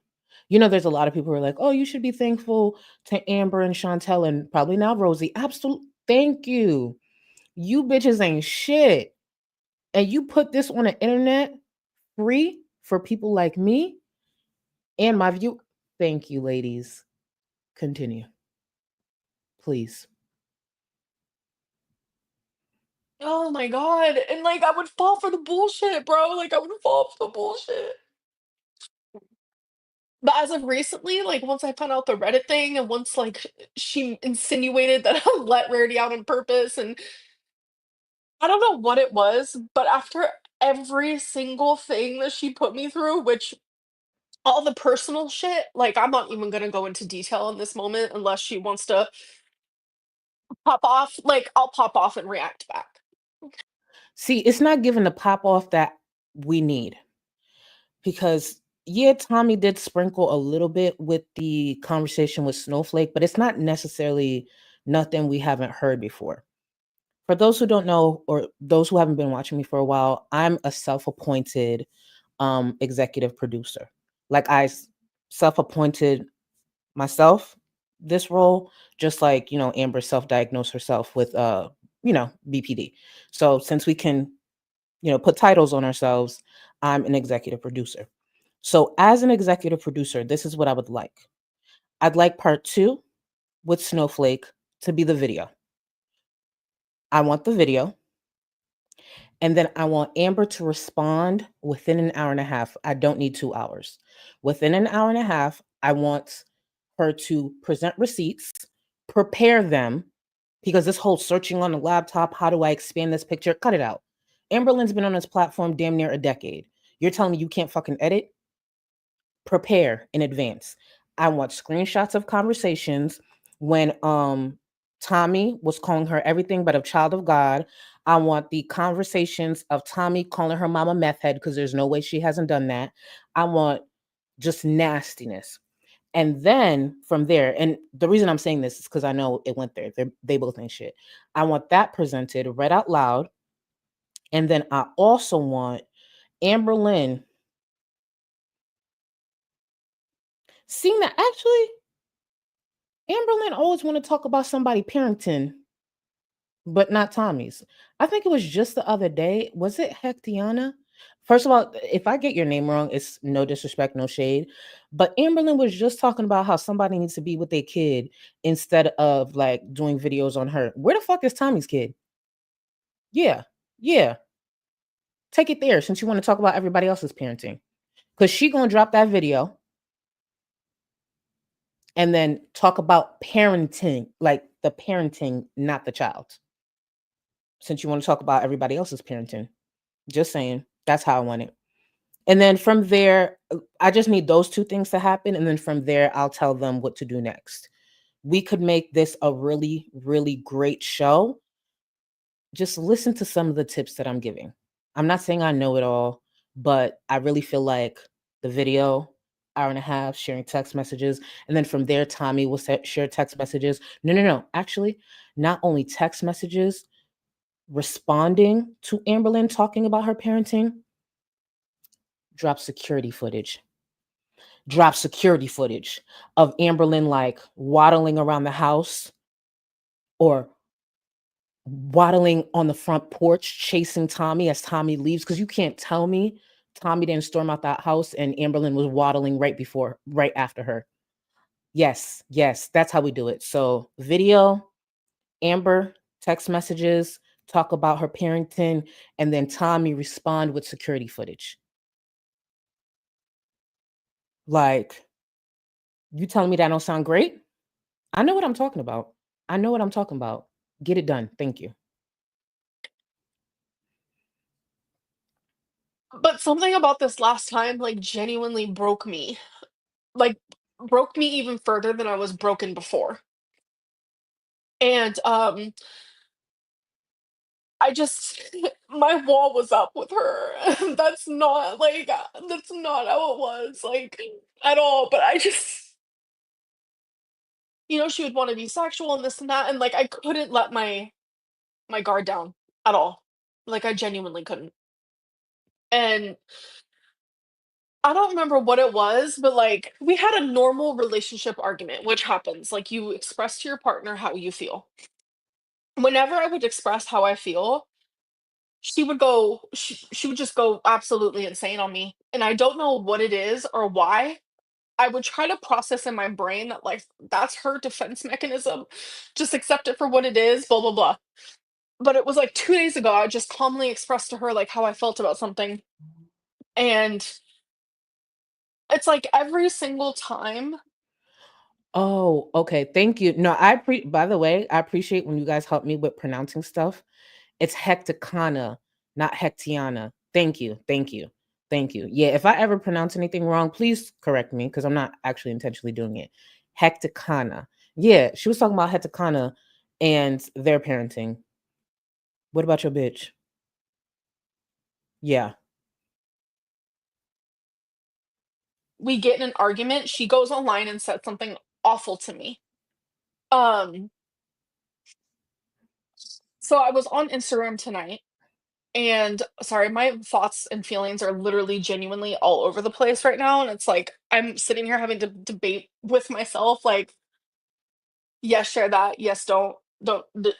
You know, there's a lot of people who are like, oh, you should be thankful to Amber and Chantel and probably now Rosie. Absolutely. Thank you. You bitches ain't shit. And you put this on the internet free for people like me and my view. Thank you, ladies. Continue. Please. Oh my god, and, like, I would fall for the bullshit, bro, like, I would fall for the bullshit. But as of recently, like, once I found out the Reddit thing and once, like, she insinuated that I let Rarity out on purpose, and I don't know what it was, but after every single thing that she put me through, which all the personal shit, like, I'm not even gonna go into detail in this moment unless she wants to pop off, like, I'll pop off and react back. See, it's not giving the pop off that we need because, yeah, Tommy did sprinkle a little bit with the conversation with Snowflake, but it's not necessarily nothing we haven't heard before. For those who don't know, or those who haven't been watching me for a while, I'm a self-appointed executive producer. Like, self-appointed myself this role, just like, you know, Amber self-diagnosed herself with BPD. So since we can, you know, put titles on ourselves, I'm an executive producer. So as an executive producer, this is what I would like. I'd like part 2 with Snowflake to be the video. I want the video. And then I want Amber to respond within an hour and a half. I don't need 2 hours. Within an hour and a half, I want her to present receipts, prepare them, because this whole searching on the laptop, how do I expand this picture? Cut it out. Amberlynn's been on this platform damn near a decade. You're telling me you can't fucking edit? Prepare in advance. I want screenshots of conversations when Tommy was calling her everything but a child of God. I want the conversations of Tommy calling her mama meth head because there's no way she hasn't done that. I want just nastiness. And then from there, and the reason I'm saying this is because I know it went there. They both ain't shit. I want that presented, read out loud. And then I also want Amberlynn seeing that actually Amberlynn always want to talk about somebody parenting, but not Tommy's. I think it was just the other day. Was it Hectiana? First of all, if I get your name wrong, it's no disrespect, no shade. But Amberlynn was just talking about how somebody needs to be with their kid instead of like doing videos on her. Where the fuck is Tommy's kid? Yeah, yeah. Take it there since you want to talk about everybody else's parenting. Because she gonna drop that video and then talk about parenting, like the parenting, not the child. since you want to talk about everybody else's parenting. Just saying, that's how I want it. And then from there, I just need those two things to happen. And then from there, I'll tell them what to do next. We could make this a really, really great show. Just listen to some of the tips that I'm giving. I'm not saying I know it all, but I really feel like the video, hour and a half, sharing text messages. And then from there, Tommy will share text messages. No. Actually, not only text messages, responding to Amberlynn talking about her parenting, drop security footage of Amberlynn like waddling around the house or waddling on the front porch chasing Tommy as Tommy leaves, because you can't tell me Tommy didn't storm out that house and Amberlynn was waddling right after her. Yes, that's how we do it. So video, Amber, text messages, talk about her parenting, and then Tommy respond with security footage. Like, you telling me that don't sound great? I know what I'm talking about. Get it done. Thank you. But something about this last time, like, genuinely broke me. Like, broke me even further than I was broken before. And, I just my wall was up with her. That's not how it was, like, at all, but I just she would wanna be sexual and this and that, and, like, I couldn't let my guard down at all. Like, I genuinely couldn't. And I don't remember what it was, but, like, we had a normal relationship argument, which happens, like, you express to your partner how you feel. Whenever I would express how I feel, she would just go absolutely insane on me, and I don't know what it is or why. I would try to process in my brain that, like, that's her defense mechanism. Just accept it for what it is, blah, blah, blah. But it was, like, 2 days ago, I just calmly expressed to her, like, how I felt about something, and it's like every single time. Oh, okay. Thank you. No, by the way, I appreciate when you guys help me with pronouncing stuff. It's Hecticana, not Hectiana. Thank you. Yeah, if I ever pronounce anything wrong, please correct me because I'm not actually intentionally doing it. Hecticana. Yeah, she was talking about Hecticana and their parenting. What about your bitch? Yeah. We get in an argument, she goes online and said something awful to me. Um, so I was on Instagram tonight, and sorry, my thoughts and feelings are literally genuinely all over the place right now, and it's like I'm sitting here having to debate with myself, like, yes, share that, yes, don't, and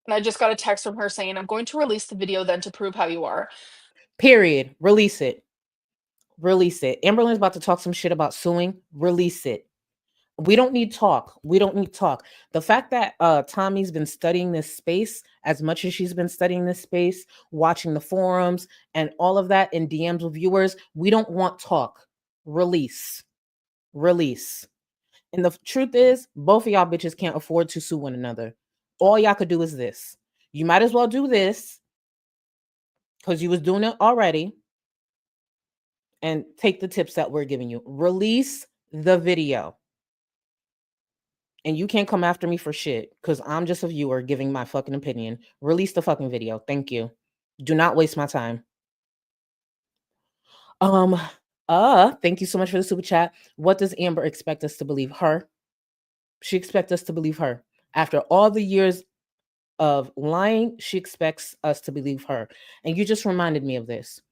I just got a text from her saying, "I'm going to release the video then to prove how you are." Period. Release it. Amberlynn's about to talk some shit about suing. Release it. We don't need talk. The fact that Tommy's been studying this space as much as she's been studying this space, watching the forums and all of that in DMs with viewers, we don't want talk. Release. And the truth is, both of y'all bitches can't afford to sue one another. All y'all could do is this. You might as well do this because you was doing it already, and take the tips that we're giving you. Release the video. And you can't come after me for shit because I'm just a viewer giving my fucking opinion. Release the fucking video. Thank you. Do not waste my time. Thank you so much for the super chat. What does Amber expect us to believe? Her. She expects us to believe her. After all the years of lying, she expects us to believe her. And you just reminded me of this.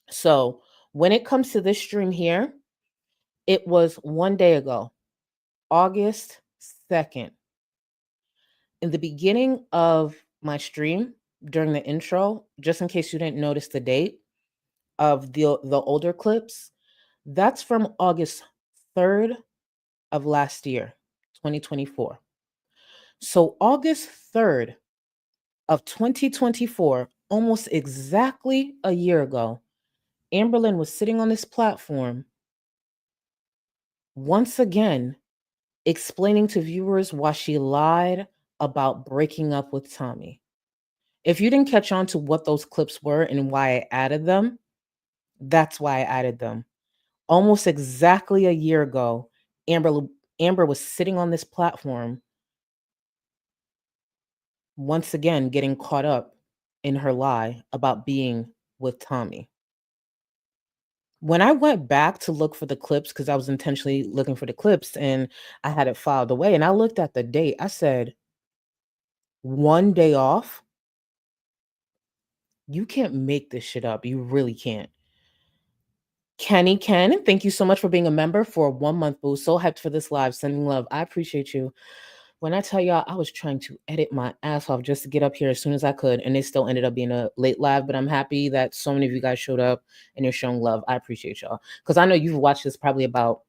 So when it comes to this stream here, it was 1 day ago, August 2nd. In the beginning of my stream, during the intro, just in case you didn't notice the date of the older clips, that's from August 3rd of last year, 2024. So August 3rd of 2024, almost exactly a year ago, Amberlynn was sitting on this platform once again explaining to viewers why she lied about breaking up with Tommy. If you didn't catch on to what those clips were and why I added them, that's why I added them. Almost exactly a year ago, Amber was sitting on this platform, once again getting caught up in her lie about being with Tommy. When I went back to look for the clips, because I was intentionally looking for the clips and I had it filed away, and I looked at the date, I said, 1 day off? You can't make this shit up. You really can't. Kenny Ken, thank you so much for being a member for 1 month, boo. So hyped for this live. Sending love. I appreciate you. When I tell y'all, I was trying to edit my ass off just to get up here as soon as I could, and it still ended up being a late live, but I'm happy that so many of you guys showed up and you're showing love. I appreciate y'all. Because I know you've watched this probably about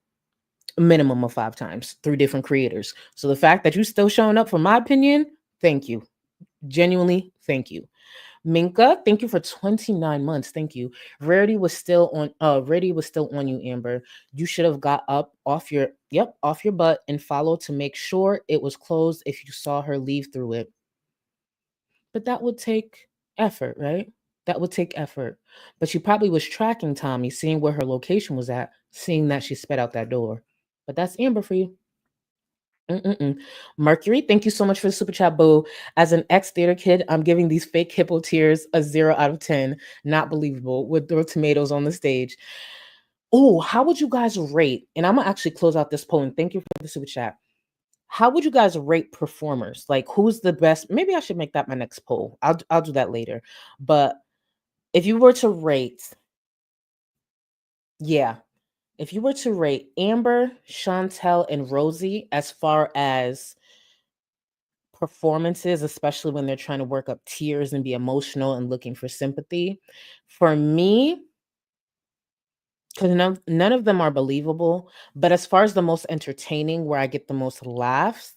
a minimum of 5 times through different creators. So the fact that you're still showing up for my opinion, thank you. Genuinely, thank you. Minka, thank you for 29 months. Thank you. Rarity was still on you, Amber. You should have got up off your butt and followed to make sure it was closed if you saw her leave through it. But that would take effort, right? That would take effort. But she probably was tracking Tommy, seeing where her location was at, seeing that she sped out that door. But that's Amber for you. Mercury, thank you so much for the super chat, boo. As an ex-theater kid, I'm giving these fake hippo tears a 0 out of 10. Not believable with the tomatoes on the stage. Oh, how would you guys rate? And I'm gonna actually close out this poll. And thank you for the super chat. How would you guys rate performers? Like, who's the best? Maybe I should make that my next poll. I'll do that later. But if you were to rate, if you were to rate Amber, Chantel, and Rosie as far as performances, especially when they're trying to work up tears and be emotional and looking for sympathy, for me, because none of them are believable, but as far as the most entertaining, where I get the most laughs,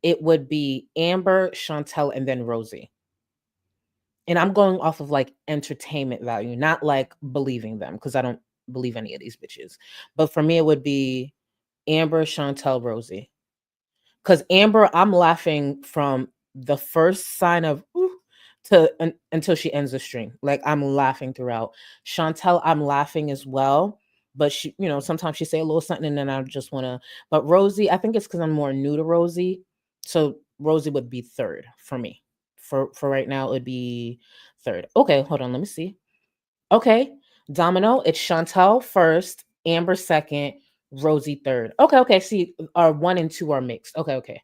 it would be Amber, Chantel, and then Rosie. And I'm going off of like entertainment value, not like believing them, because I don't believe any of these bitches. But for me, it would be Amber, Chantel, Rosie. Because Amber, I'm laughing from the first sign of ooh until she ends the stream. Like, I'm laughing throughout. Chantel, I'm laughing as well. But she, sometimes she say a little something and then I just want to. But Rosie, I think it's because I'm more new to Rosie. So Rosie would be third for me. For right now, it would be third. Okay, hold on. Let me see. Okay. Domino, it's Chantel first, Amber second, Rosie third. Okay. See, our 1 and 2 are mixed. Okay.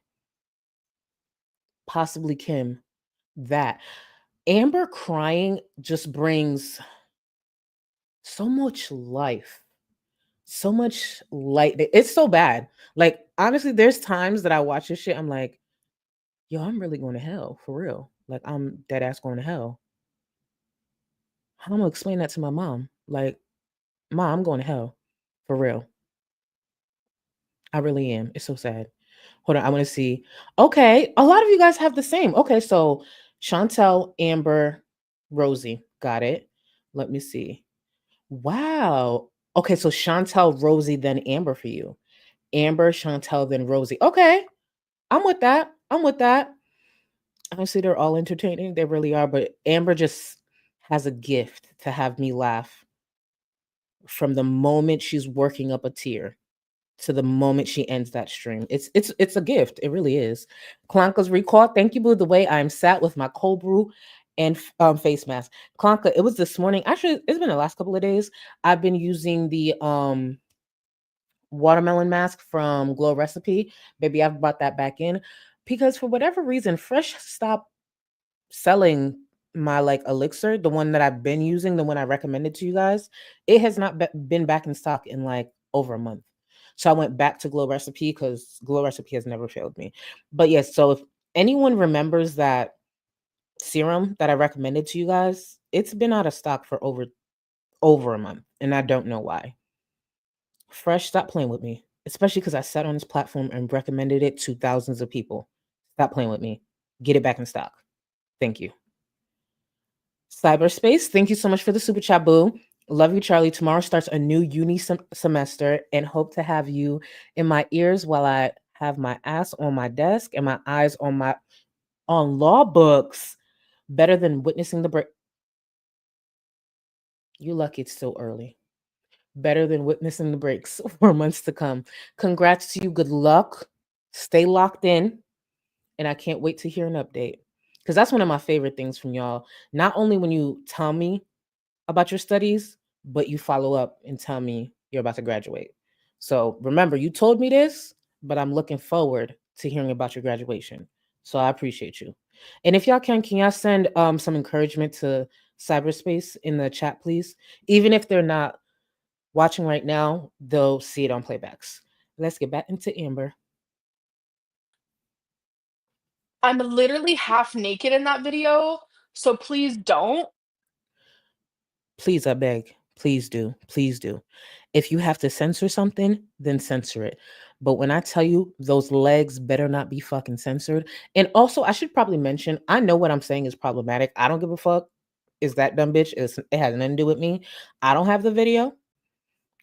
Possibly Kim. That. Amber crying just brings so much life. So much light. It's so bad. Like, honestly, there's times that I watch this shit, I'm like, yo, I'm really going to hell, for real. Like, I'm dead ass going to hell. How am I gonna explain that to my mom? Like, Mom, I'm going to hell. For real. I really am. It's so sad. Hold on, I want to see. Okay, a lot of you guys have the same. Okay, so Chantel, Amber, Rosie. Got it. Let me see. Wow. Okay, so Chantel, Rosie, then Amber for you. Amber, Chantel, then Rosie. Okay, I'm with that. Honestly, they're all entertaining. They really are. But Amber just has a gift to have me laugh from the moment she's working up a tear to the moment she ends that stream. It's a gift. It really is. Clanka's recall. Thank you, boo. The way I'm sat with my cold brew and face mask. Clanka, it was this morning. Actually, it's been the last couple of days. I've been using the watermelon mask from Glow Recipe. Baby, I've brought that back in because for whatever reason, Fresh stopped selling my like elixir, the one that I've been using, the one I recommended to you guys. It has not been back in stock in like over a month. So I went back to Glow Recipe because Glow Recipe has never failed me. But yes, so if anyone remembers that serum that I recommended to you guys, it's been out of stock for over a month, and I don't know why. Fresh, stop playing with me, especially because I sat on this platform and recommended it to thousands of people. Stop playing with me. Get it back in stock. Thank you. Cyberspace, thank you so much for the super chat, boo. Love you, Charlie. Tomorrow starts a new uni semester and hope to have you in my ears while I have my ass on my desk and my eyes on my on law books better than witnessing the break. You lucky it's still early. Better than witnessing the breaks for months to come. Congrats to you. Good luck. Stay locked in. And I can't wait to hear an update. Because that's one of my favorite things from y'all. Not only when you tell me about your studies, but you follow up and tell me you're about to graduate. So remember, you told me this, but I'm looking forward to hearing about your graduation. So I appreciate you. And if y'all can y'all send some encouragement to cyberspace in the chat, please? Even if they're not watching right now, they'll see it on playbacks. Let's get back into Amber. I'm literally half naked in that video, so please don't. Please, I beg. Please do. Please do. If you have to censor something, then censor it. But when I tell you those legs better not be fucking censored. And also, I should probably mention, I know what I'm saying is problematic. I don't give a fuck. Is that dumb bitch? It has nothing to do with me. I don't have the video.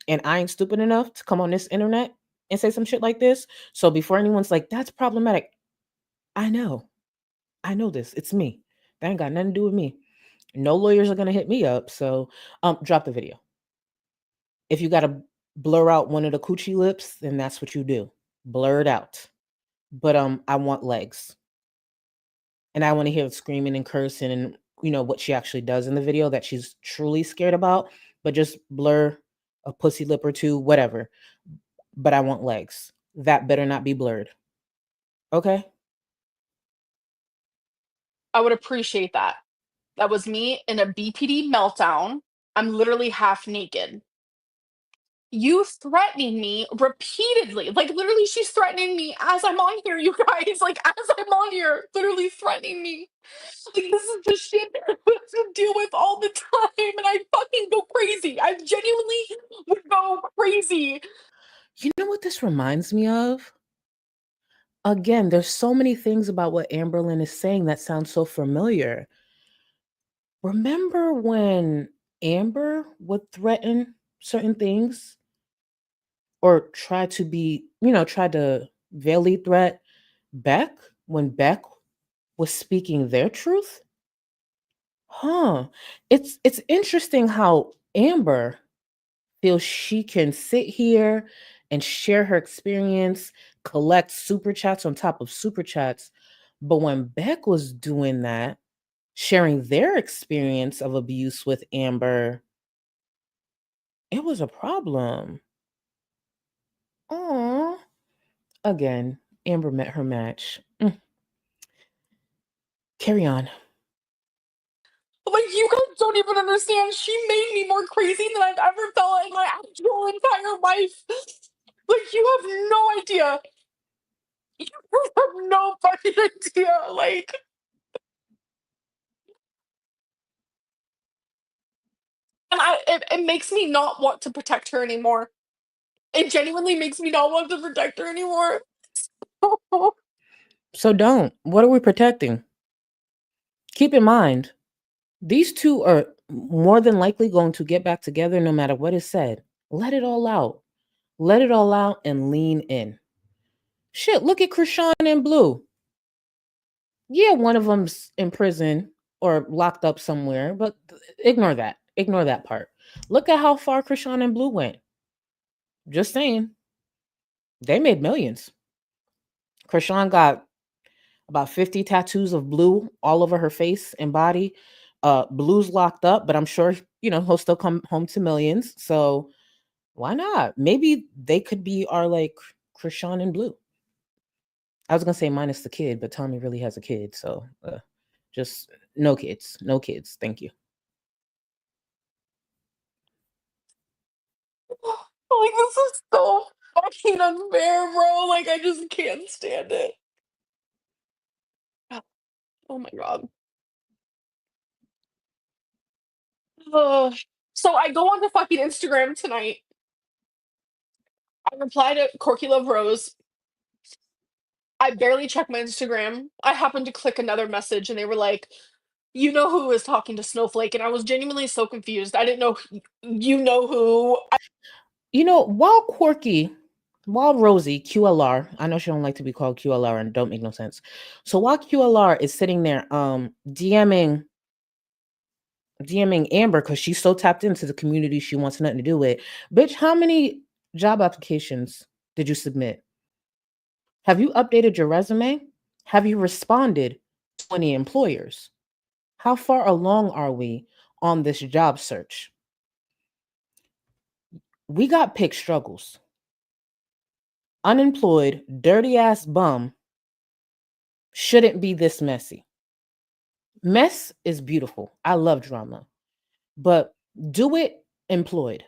And I ain't stupid enough to come on this internet and say some shit like this. So before anyone's like, that's problematic, I know. I know this. It's me. That ain't got nothing to do with me. No lawyers are gonna hit me up. So drop the video. If you gotta blur out one of the coochie lips, then that's what you do. Blur it out. But I want legs. And I want to hear screaming and cursing and what she actually does in the video that she's truly scared about. But just blur a pussy lip or two, whatever. But I want legs. That better not be blurred. Okay? I would appreciate that. That was me in a BPD meltdown. I'm literally half naked. You threatening me repeatedly. Like, literally, she's threatening me as I'm on here, you guys. Like, as I'm on here, literally threatening me. Like, this is the shit that I have to deal with all the time, and I fucking go crazy. I genuinely would go crazy. You know what this reminds me of? Again, there's so many things about what Amberlynn is saying that sound so familiar. Remember when Amber would threaten certain things or try to vaguely threat Beck when Beck was speaking their truth? Huh. It's interesting how Amber feels she can sit here and share her experience, collect super chats on top of super chats. But when Beck was doing that, sharing their experience of abuse with Amber, it was a problem. Aw. Again, Amber met her match. Carry on. Like, you guys don't even understand. She made me more crazy than I've ever felt in my actual entire life. Like, you have no idea. You have no fucking idea. Like, and it makes me not want to protect her anymore. It genuinely makes me not want to protect her anymore. So don't. What are we protecting? Keep in mind, these two are more than likely going to get back together no matter what is said. Let it all out. Let it all out and lean in. Shit, look at Krishan and Blue. Yeah, one of them's in prison or locked up somewhere, but ignore that. Ignore that part. Look at how far Krishan and Blue went. Just saying. They made millions. Krishan got about 50 tattoos of Blue all over her face and body. Blue's locked up, but I'm sure, he'll still come home to millions. So why not? Maybe they could be our Krishan and Blue. I was gonna say minus the kid, but Tommy really has a kid, so just no kids. No kids. Thank you. Like, this is so fucking unfair, bro. Like, I just can't stand it. Oh my god. Ugh. So I go on to fucking Instagram tonight. I reply to Corky Love Rose. I barely check my Instagram. I happened to click another message and they were like, you know who is talking to Snowflake? And I was genuinely so confused. I didn't know you know who. While Corky while Rosie, QLR, I know she don't like to be called QLR and don't make no sense. So while QLR is sitting there DMing Amber because she's so tapped into the community she wants nothing to do with, bitch, how many job applications did you submit? Have you updated your resume? Have you responded to any employers? How far along are we on this job search? We got pick struggles. Unemployed, dirty ass bum shouldn't be this messy. Mess is beautiful. I love drama, but do it employed.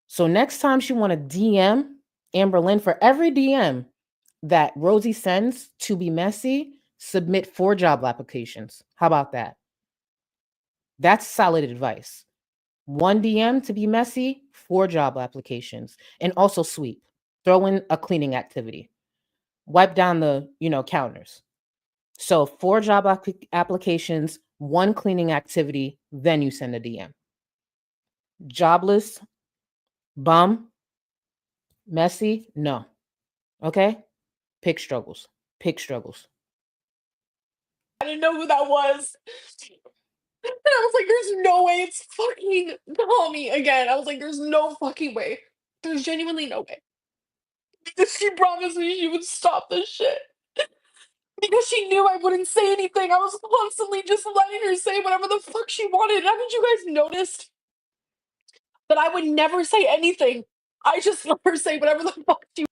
So next time she want to DM Amberlynn, for every DM that Rosie sends to be messy, submit 4 job applications. How about that? That's solid advice. 1 DM to be messy, 4 job applications, and also sweep. Throw in a cleaning activity. Wipe down the, counters. So 4 job applications, 1 cleaning activity, then you send a DM. Jobless, bum, messy, no. Okay? Pick struggles. Pick struggles. I didn't know who that was. And I was like, there's no way it's fucking Tommy again. I was like, there's no fucking way. There's genuinely no way. Because she promised me she would stop this shit. Because she knew I wouldn't say anything. I was constantly just letting her say whatever the fuck she wanted. Haven't you guys noticed that I would never say anything? I just let her say whatever the fuck she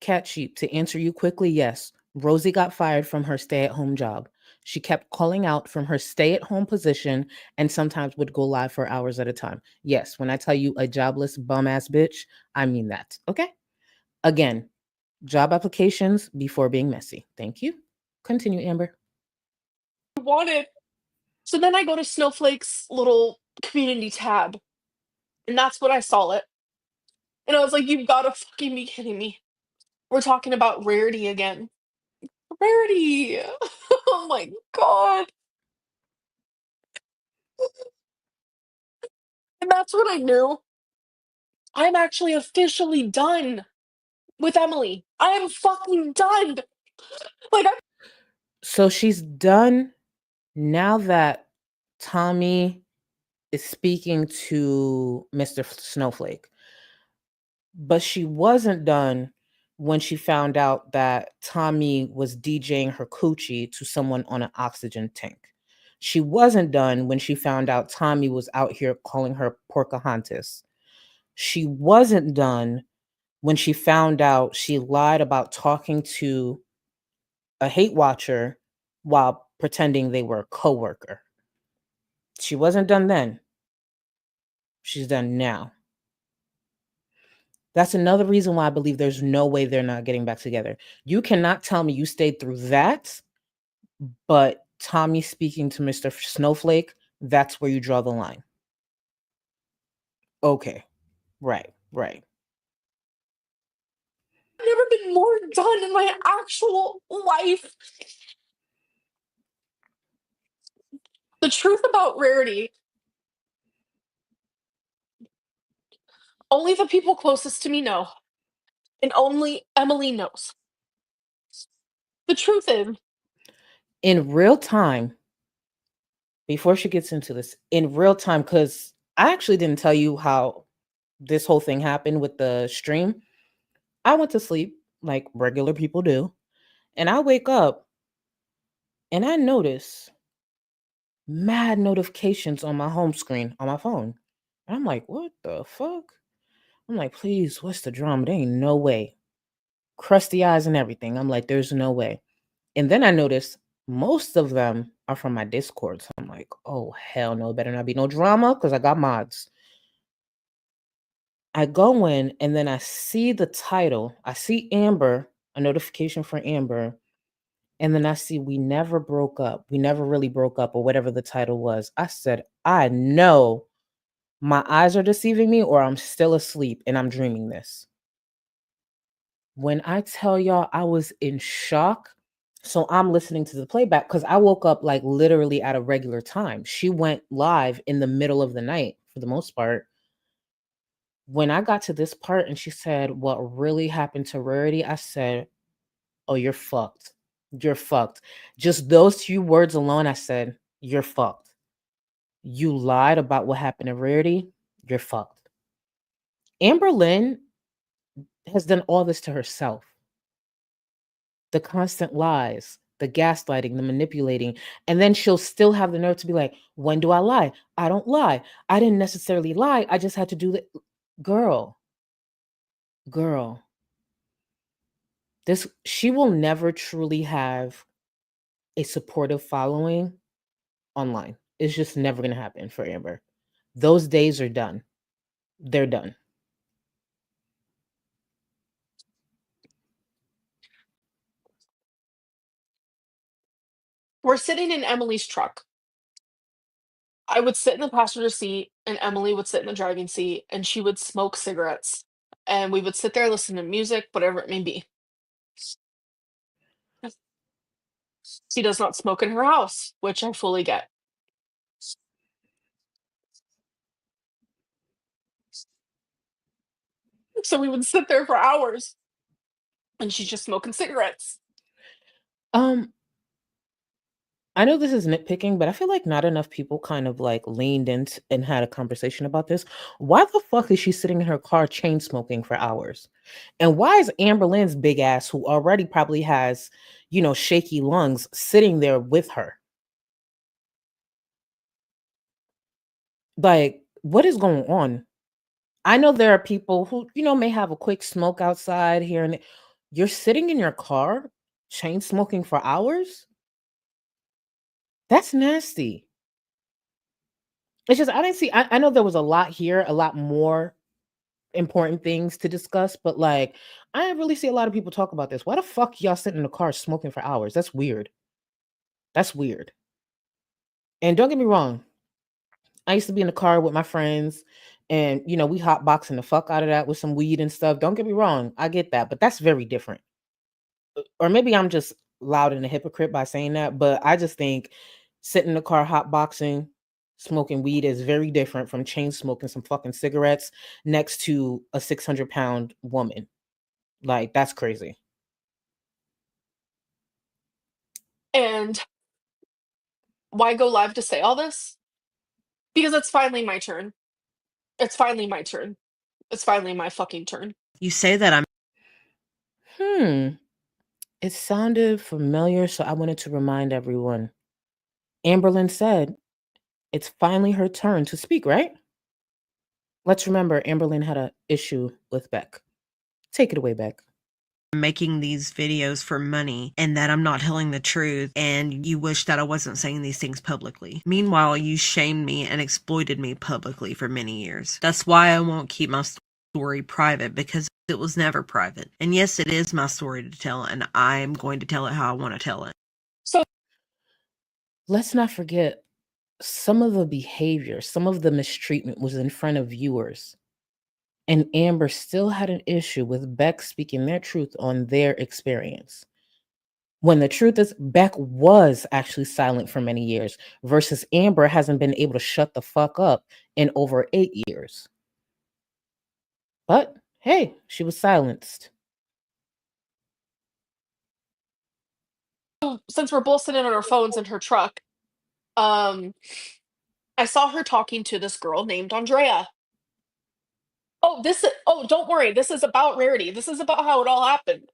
Cat sheep, to answer you quickly, yes. Rosie got fired from her stay-at-home job. She kept calling out from her stay-at-home position and sometimes would go live for hours at a time. Yes, when I tell you a jobless bum-ass bitch, I mean that. Okay? Again, job applications before being messy. Thank you. Continue, Amber. wanted. So then I go to Snowflake's little community tab, and that's when I saw it. And I was like, you've gotta fucking be kidding me. We're talking about Rarity again. Rarity! Oh my god. And that's when I knew I'm actually officially done with Emily. I am fucking done. Like, So she's done now that Tommy is speaking to Mr. Snowflake. But she wasn't done when she found out that Tommy was DJing her coochie to someone on an oxygen tank. She wasn't done when she found out Tommy was out here calling her Pocahontas. She wasn't done when she found out she lied about talking to a hate watcher while pretending they were a coworker. She wasn't done then. She's done now. That's another reason why I believe there's no way they're not getting back together. You cannot tell me you stayed through that, but Tommy speaking to Mr. Snowflake, that's where you draw the line. Okay. Right. I've never been more done in my actual life. The truth about Rarity, only the people closest to me know, and only Emily knows. The truth is, In real time, before she gets into this, in real time, because I actually didn't tell you how this whole thing happened with the stream. I went to sleep like regular people do, and I wake up and I notice mad notifications on my home screen on my phone. And I'm like, what the fuck? I'm like, please, what's the drama? There ain't no way. Crusty eyes and everything. I'm like, there's no way. And then I noticed most of them are from my Discord. So I'm like, oh, hell no, better not be no drama because I got mods. I go in and then I see the title. I see Amber, a notification for Amber. And then I see we never broke up. We never really broke up, or whatever the title was. I said, I know my eyes are deceiving me, or I'm still asleep and I'm dreaming this. When I tell y'all I was in shock, so I'm listening to the playback because I woke up like literally at a regular time. She went live in the middle of the night for the most part. When I got to this part and she said, what really happened to Rarity, I said, oh, you're fucked. You're fucked. Just those few words alone, I said, you're fucked. You lied about what happened to Rarity. You're fucked. Amberlynn has done all this to herself. The constant lies, the gaslighting, the manipulating, and then she'll still have the nerve to be like, when do I lie? I don't lie. I didn't necessarily lie. I just had to do the girl. She will never truly have a supportive following online. It's just never going to happen for Amber. Those days are done. They're done. We're sitting in Emily's truck. I would sit in the passenger seat and Emily would sit in the driving seat and she would smoke cigarettes. And we would sit there, listen to music, whatever it may be. She does not smoke in her house, which I fully get. So we would sit there for hours and she's just smoking cigarettes. I know this is nitpicking, but I feel like not enough people kind of like leaned in and had a conversation about this. Why the fuck is she sitting in her car chain smoking for hours? And why is Amberlynn's big ass, who already probably has, shaky lungs, sitting there with her? Like, what is going on? I know there are people who, may have a quick smoke outside here and there. You're sitting in your car chain smoking for hours? That's nasty. It's just, I didn't see, I know there was a lot here, a lot more important things to discuss, but like, I didn't really see a lot of people talk about this. Why the fuck y'all sitting in the car smoking for hours? That's weird. That's weird. And don't get me wrong, I used to be in the car with my friends and, we hotboxing the fuck out of that with some weed and stuff. Don't get me wrong, I get that, but that's very different. Or maybe I'm just loud and a hypocrite by saying that, but I just think sitting in the car hotboxing, smoking weed is very different from chain smoking some fucking cigarettes next to a 600-pound woman. Like, that's crazy. And why go live to say all this? Because it's finally my turn. It's finally my turn. It's finally my fucking turn. You say that I'm... It sounded familiar, so I wanted to remind everyone. Amberlynn said it's finally her turn to speak, right? Let's remember Amberlynn had an issue with Beck. Take it away, Beck. making these videos for money and that I'm not telling the truth, and you wish that I wasn't saying these things publicly. Meanwhile, you shamed me and exploited me publicly for many years. That's why I won't keep my story private, because it was never private. And yes, it is my story to tell, and I'm going to tell it how I want to tell it. So let's not forget, some of the behavior, some of the mistreatment was in front of viewers. And Amber still had an issue with Beck speaking their truth on their experience. When the truth is, Beck was actually silent for many years, versus Amber hasn't been able to shut the fuck up in over 8 years. But hey, she was silenced. since we're both sitting on our phones in her truck, I saw her talking to this girl named Andrea. Oh, don't worry. This is about Rarity. This is about how it all happened.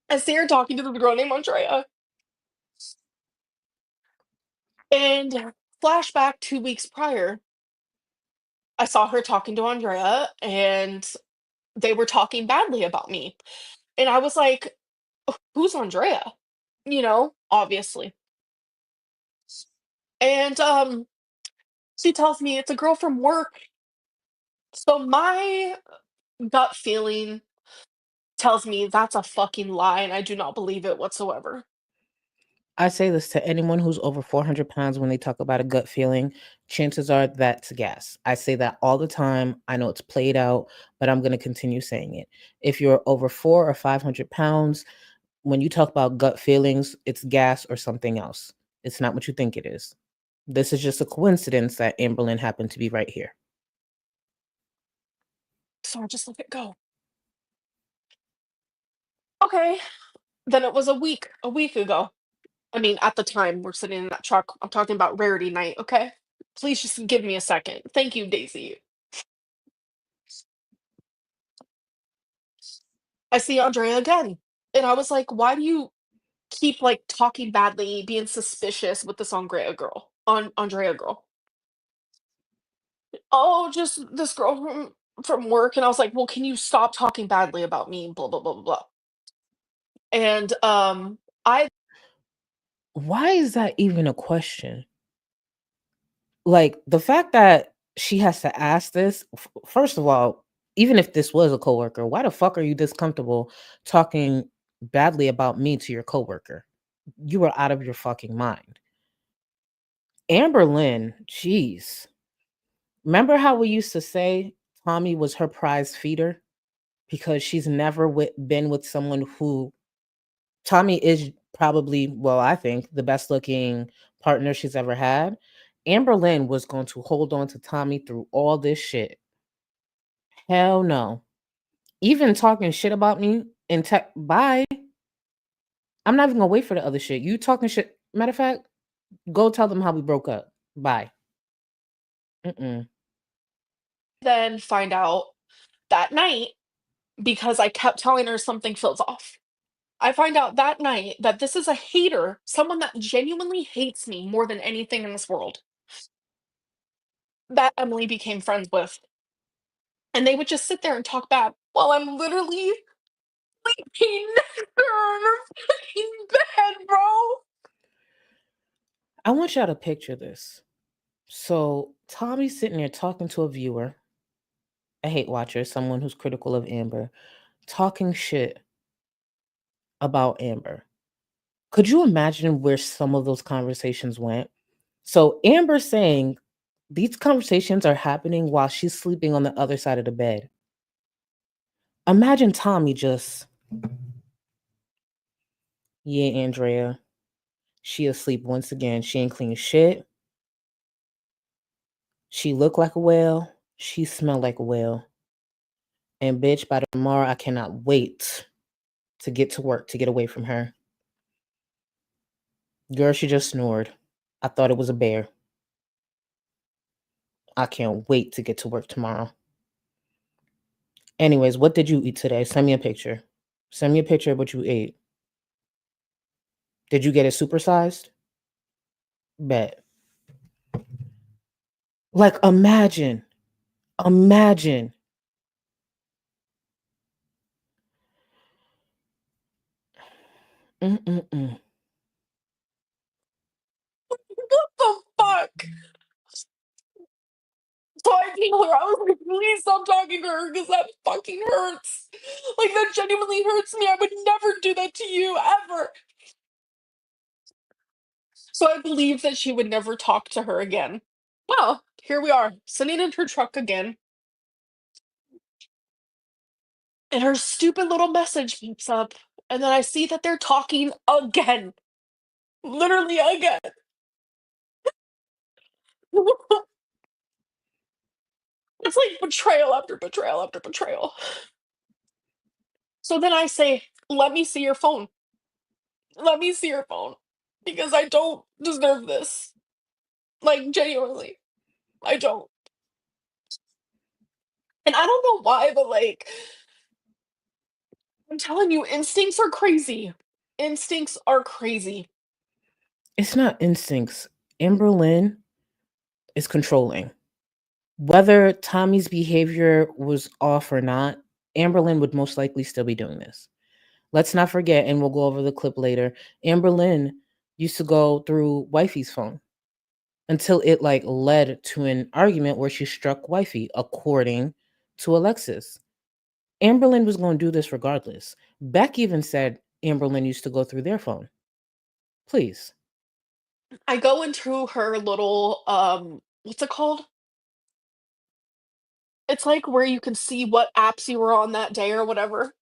I see her talking to the girl named Andrea. And flashback 2 weeks prior, I saw her talking to Andrea and they were talking badly about me. And I was like, who's Andrea? Obviously. And she tells me it's a girl from work. So my gut feeling tells me that's a fucking lie, and I do not believe it whatsoever. I say this to anyone who's over 400 pounds when they talk about a gut feeling, chances are that's gas. I say that all the time. I know it's played out, but I'm going to continue saying it. If you're over 400 or 500 pounds, when you talk about gut feelings, it's gas or something else. It's not what you think it is. This is just a coincidence that Amberlynn happened to be right here. So I just let it go. Okay. Then it was a week ago. I mean, at the time we're sitting in that truck. I'm talking about Rarity Night, okay? Please just give me a second. Thank you, Daisy. I see Andrea again. And I was like, why do you keep like talking badly, being suspicious with this Andrea girl? Andrea girl. Oh, just this girl from work. And I was like, well, can you stop talking badly about me? Blah blah blah blah blah. And I Why is that even a question? Like, the fact that she has to ask this, first of all, even if this was a coworker, why the fuck are you this comfortable talking badly about me to your coworker? You are out of your fucking mind. Amberlynn, jeez. Remember how we used to say Tommy was her prize feeder? Because she's never been with someone who Tommy is probably, well, I think the best looking partner she's ever had. Amberlynn was going to hold on to Tommy through all this shit. Hell no. Even talking shit about me and bye. I'm not even gonna wait for the other shit. You talking shit. Matter of fact, go tell them how we broke up. Bye. Mm-mm. then find out that night because I kept telling her something feels off. I find out that night that this is a hater, someone that genuinely hates me more than anything in this world, that Emily became friends with. And they would just sit there and talk bad while I'm literally sleeping next to her in her fucking bed, bro. I want y'all to picture this. So Tommy's sitting there talking to a viewer, a hate watcher, someone who's critical of Amber, talking shit about Amber. Could you imagine where some of those conversations went? So Amber saying these conversations are happening while she's sleeping on the other side of the bed. Imagine Tommy just, yeah, Andrea, she asleep once again. She ain't clean shit. She look like a whale. She smell like a whale. And bitch, by tomorrow, I cannot wait to get to work to get away from her. Girl, she just snored. I thought it was a bear. I can't wait to get to work tomorrow. Anyways, what did you eat today? Send me a picture. Send me a picture of what you ate. Did you get it supersized? Bet. Like, imagine. Mm-mm-mm. What the fuck? So I told her, I was like, please stop talking to her because that fucking hurts. Like, that genuinely hurts me. I would never do that to you, ever. So I believed that she would never talk to her again. Well, here we are, sitting in her truck again, and her stupid little message pops up, and then I see that they're talking again. Literally again. It's like betrayal after betrayal after betrayal. So then I say, let me see your phone. Let me see your phone. Because I don't deserve this. Like, genuinely. I don't. And I don't know why, but like, I'm telling you, instincts are crazy. Instincts are crazy. It's not instincts. Amberlynn is controlling. Whether Tommy's behavior was off or not, Amberlynn would most likely still be doing this. Let's not forget, and we'll go over the clip later, Amberlynn used to go through Wifey's phone until it like led to an argument where she struck Wifey, according to Alexis. Amberlynn was going to do this regardless. Beck even said Amberlynn used to go through their phone. Please. I go into her little, what's it called? It's like where you can see what apps you were on that day or whatever.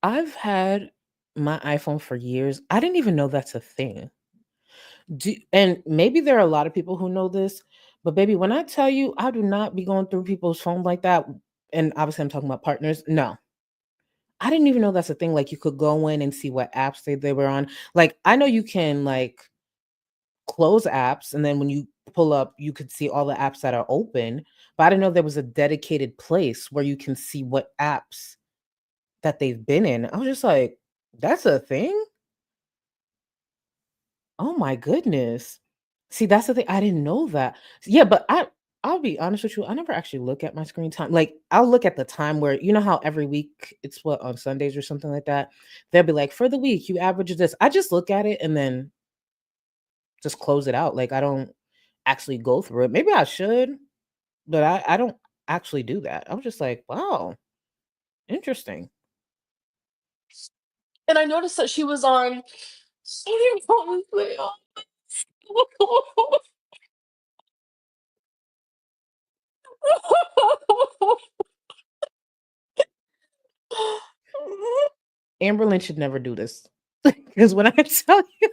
I've had my iPhone for years. I didn't even know that's a thing. And maybe there are a lot of people who know this, but baby, when I tell you I do not be going through people's phones like that, and obviously I'm talking about partners. No, I didn't even know that's a thing. Like you could go in and see what apps they were on. Like I know you can like close apps, and then when you pull up, you could see all the apps that are open. But I didn't know there was a dedicated place where you can see what apps that they've been in. I was just like, that's a thing? Oh my goodness. See, that's the thing. I didn't know that. Yeah, but I'll be honest with you. I never actually look at my screen time. Like I'll look at the time where you know how every week it's what on Sundays or something like that. They'll be like, for the week, you average this. I just look at it and then just close it out. Like I don't actually go through it. Maybe I should, but I don't actually do that. I was just like, wow, interesting. And I noticed that she was on. Amberlynn should never do this. Because when I tell you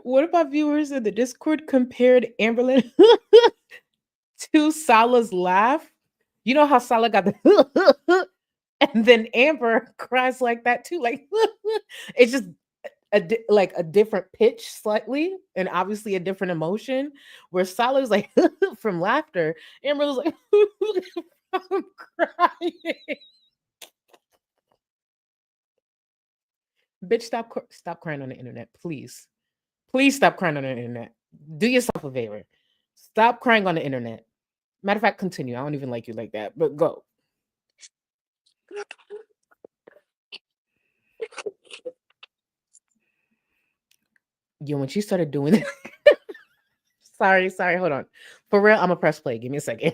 one of my viewers in the Discord compared Amberlynn to Salah's laugh. You know how Salah got the and then Amber cries like that too. Like it's just like a different pitch slightly, and obviously a different emotion. Where Salah's like from laughter, Amber was like I'm crying. Bitch, stop crying on the internet, please. Please stop crying on the internet. Do yourself a favor. Stop crying on the internet. Matter of fact, continue. I don't even like you like that, but go. Yo, when she started doing it, sorry, hold on. For real, I'm gonna press play. Give me a second.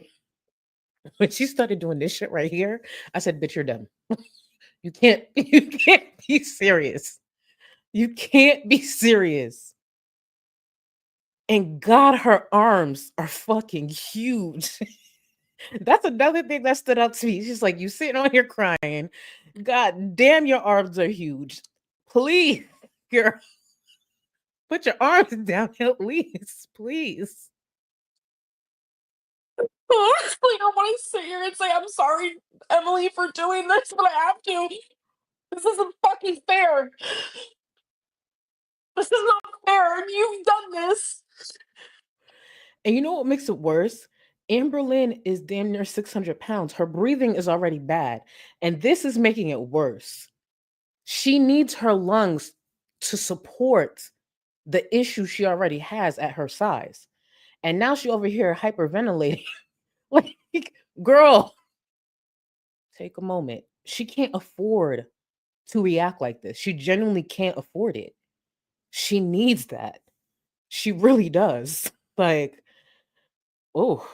When she started doing this shit right here, I said, bitch, you're dumb. You can't be serious. You can't be serious. And God, her arms are fucking huge. That's another thing that stood out to me. She's like, you sitting on here crying. God damn, your arms are huge. Please, girl, put your arms down at least, please. Honestly, I don't want to sit here and say I'm sorry, Emily, for doing this, but I have to. This isn't fucking fair. This is not fair. You've done this. And you know what makes it worse? Amberlynn is damn near 600 pounds. Her breathing is already bad. And this is making it worse. She needs her lungs to support the issue she already has at her size. And now she over here hyperventilating. Like, girl, take a moment. She can't afford to react like this. She genuinely can't afford it. She needs that. She really does. Like, oh.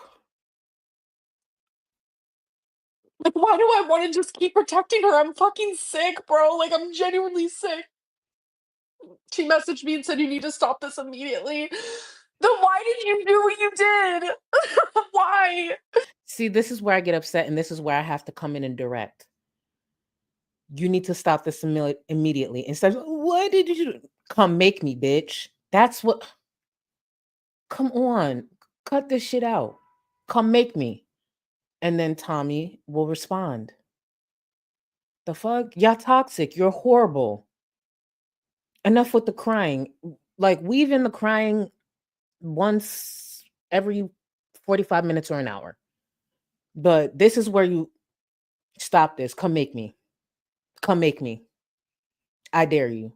Like, why do I want to just keep protecting her? I'm fucking sick, bro. Like, I'm genuinely sick. She messaged me and said, you need to stop this immediately. Then why did you do what you did? Why? See, this is where I get upset, and this is where I have to come in and direct. You need to stop this immediately. Instead of, what did you do? Come make me, bitch. That's what. Come on. Cut this shit out. Come make me. And then Tommy will respond. The fuck? Y'all toxic. You're horrible. Enough with the crying. Like, weave in the crying once every 45 minutes or an hour. But this is where you stop this. Come make me. Come make me. I dare you.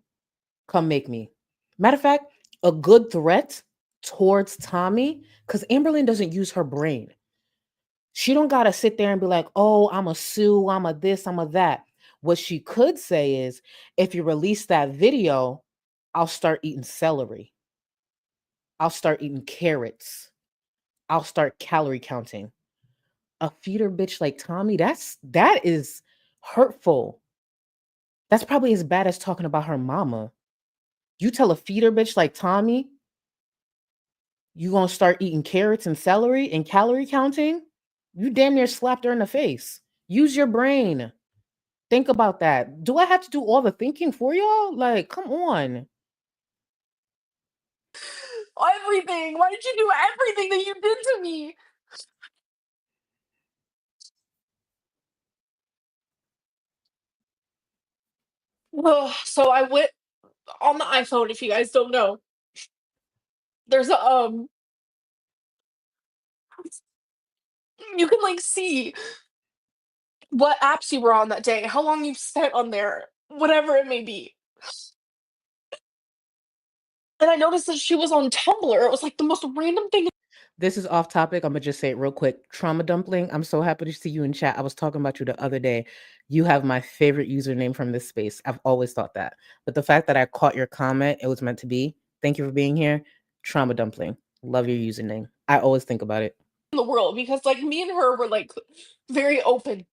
Come make me. Matter of fact, a good threat towards Tommy, because Amberlynn doesn't use her brain. She don't gotta sit there and be like, oh, I'm a sue, I'm a this, I'm a that. What she could say is, if you release that video, I'll start eating celery. I'll start eating carrots. I'll start calorie counting. A feeder bitch like Tommy, that is hurtful. That's probably as bad as talking about her mama. You tell a feeder bitch like Tommy, you gonna start eating carrots and celery and calorie counting? You damn near slapped her in the face. Use your brain. Think about that. Do I have to do all the thinking for y'all? Like, come on. Everything. Why did you do everything that you did to me? Ugh, so I went on the iPhone, if you guys don't know. There's a you can like see what apps you were on that day, how long you've spent on there, whatever it may be. And I noticed that she was on Tumblr. It was like the most random thing. This is off topic. I'm gonna just say it real quick. Trauma Dumpling, I'm so happy to see you in chat. I was talking about you the other day. You have my favorite username from this space. I've always thought that. But the fact that I caught your comment, it was meant to be. Thank you for being here. Trauma Dumpling. Love your username. I always think about it. In the world, because like me and her were like very open.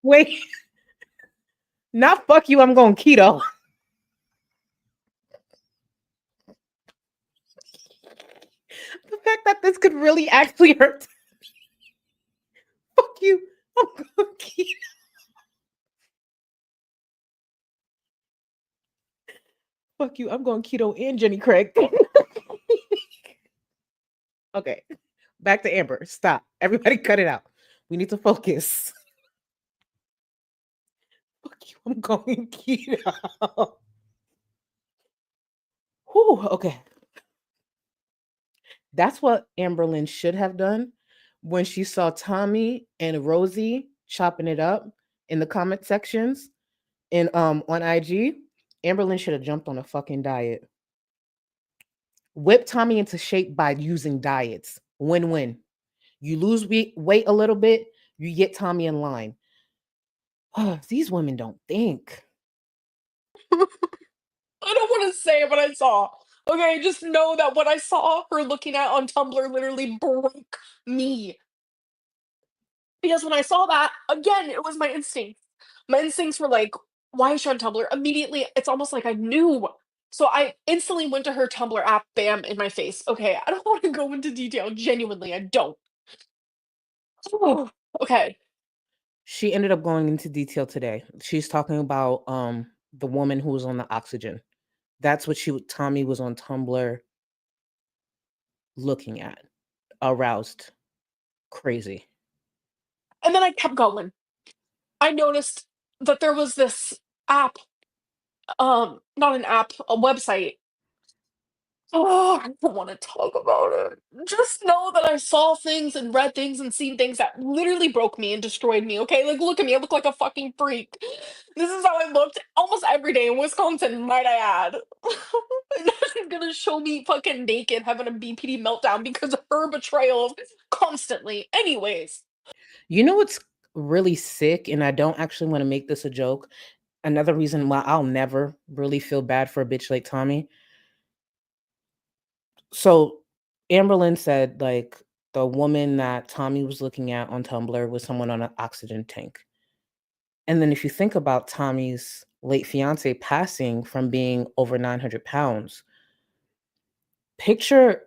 Wait. Not fuck you, I'm going keto. The fact that this could really actually hurt. Fuck you, I'm going keto. Fuck you, I'm going keto and Jenny Craig. Okay, back to Amber. Stop. Everybody cut it out. We need to focus. Fuck you, I'm going keto. Whew, okay. That's what Amberlynn should have done when she saw Tommy and Rosie chopping it up in the comment sections and on IG. Amberlynn should have jumped on a fucking diet. Whip Tommy into shape by using diets. Win-win. You lose weight a little bit, you get Tommy in line. These women don't think. I don't want to say what I saw. Okay, just know that what I saw her looking at on Tumblr literally broke me. Because when I saw that, again, it was my instinct. My instincts were like, why is she on Tumblr? Immediately, it's almost like I knew. So I instantly went to her Tumblr app, bam, in my face. Okay, I don't want to go into detail. Genuinely, I don't. Oh, okay. She ended up going into detail today. She's talking about the woman who was on the oxygen. That's what Tommy was on Tumblr looking at. Aroused. Crazy. And then I kept going. I noticed that there was this app, not an app, a website. Oh, I don't want to talk about it. Just know that I saw things and read things and seen things that literally broke me and destroyed me, okay? Like, look at me. I look like a fucking freak. This is how I looked almost every day in Wisconsin, might I add. And now she's gonna show me fucking naked having a BPD meltdown because of her betrayal constantly. Anyways. You know what's really sick, and I don't actually want to make this a joke. Another reason why I'll never really feel bad for a bitch like Tommy. So Amberlynn said, like, the woman that Tommy was looking at on Tumblr was someone on an oxygen tank. And then if you think about Tommy's late fiance passing from being over 900 pounds, picture,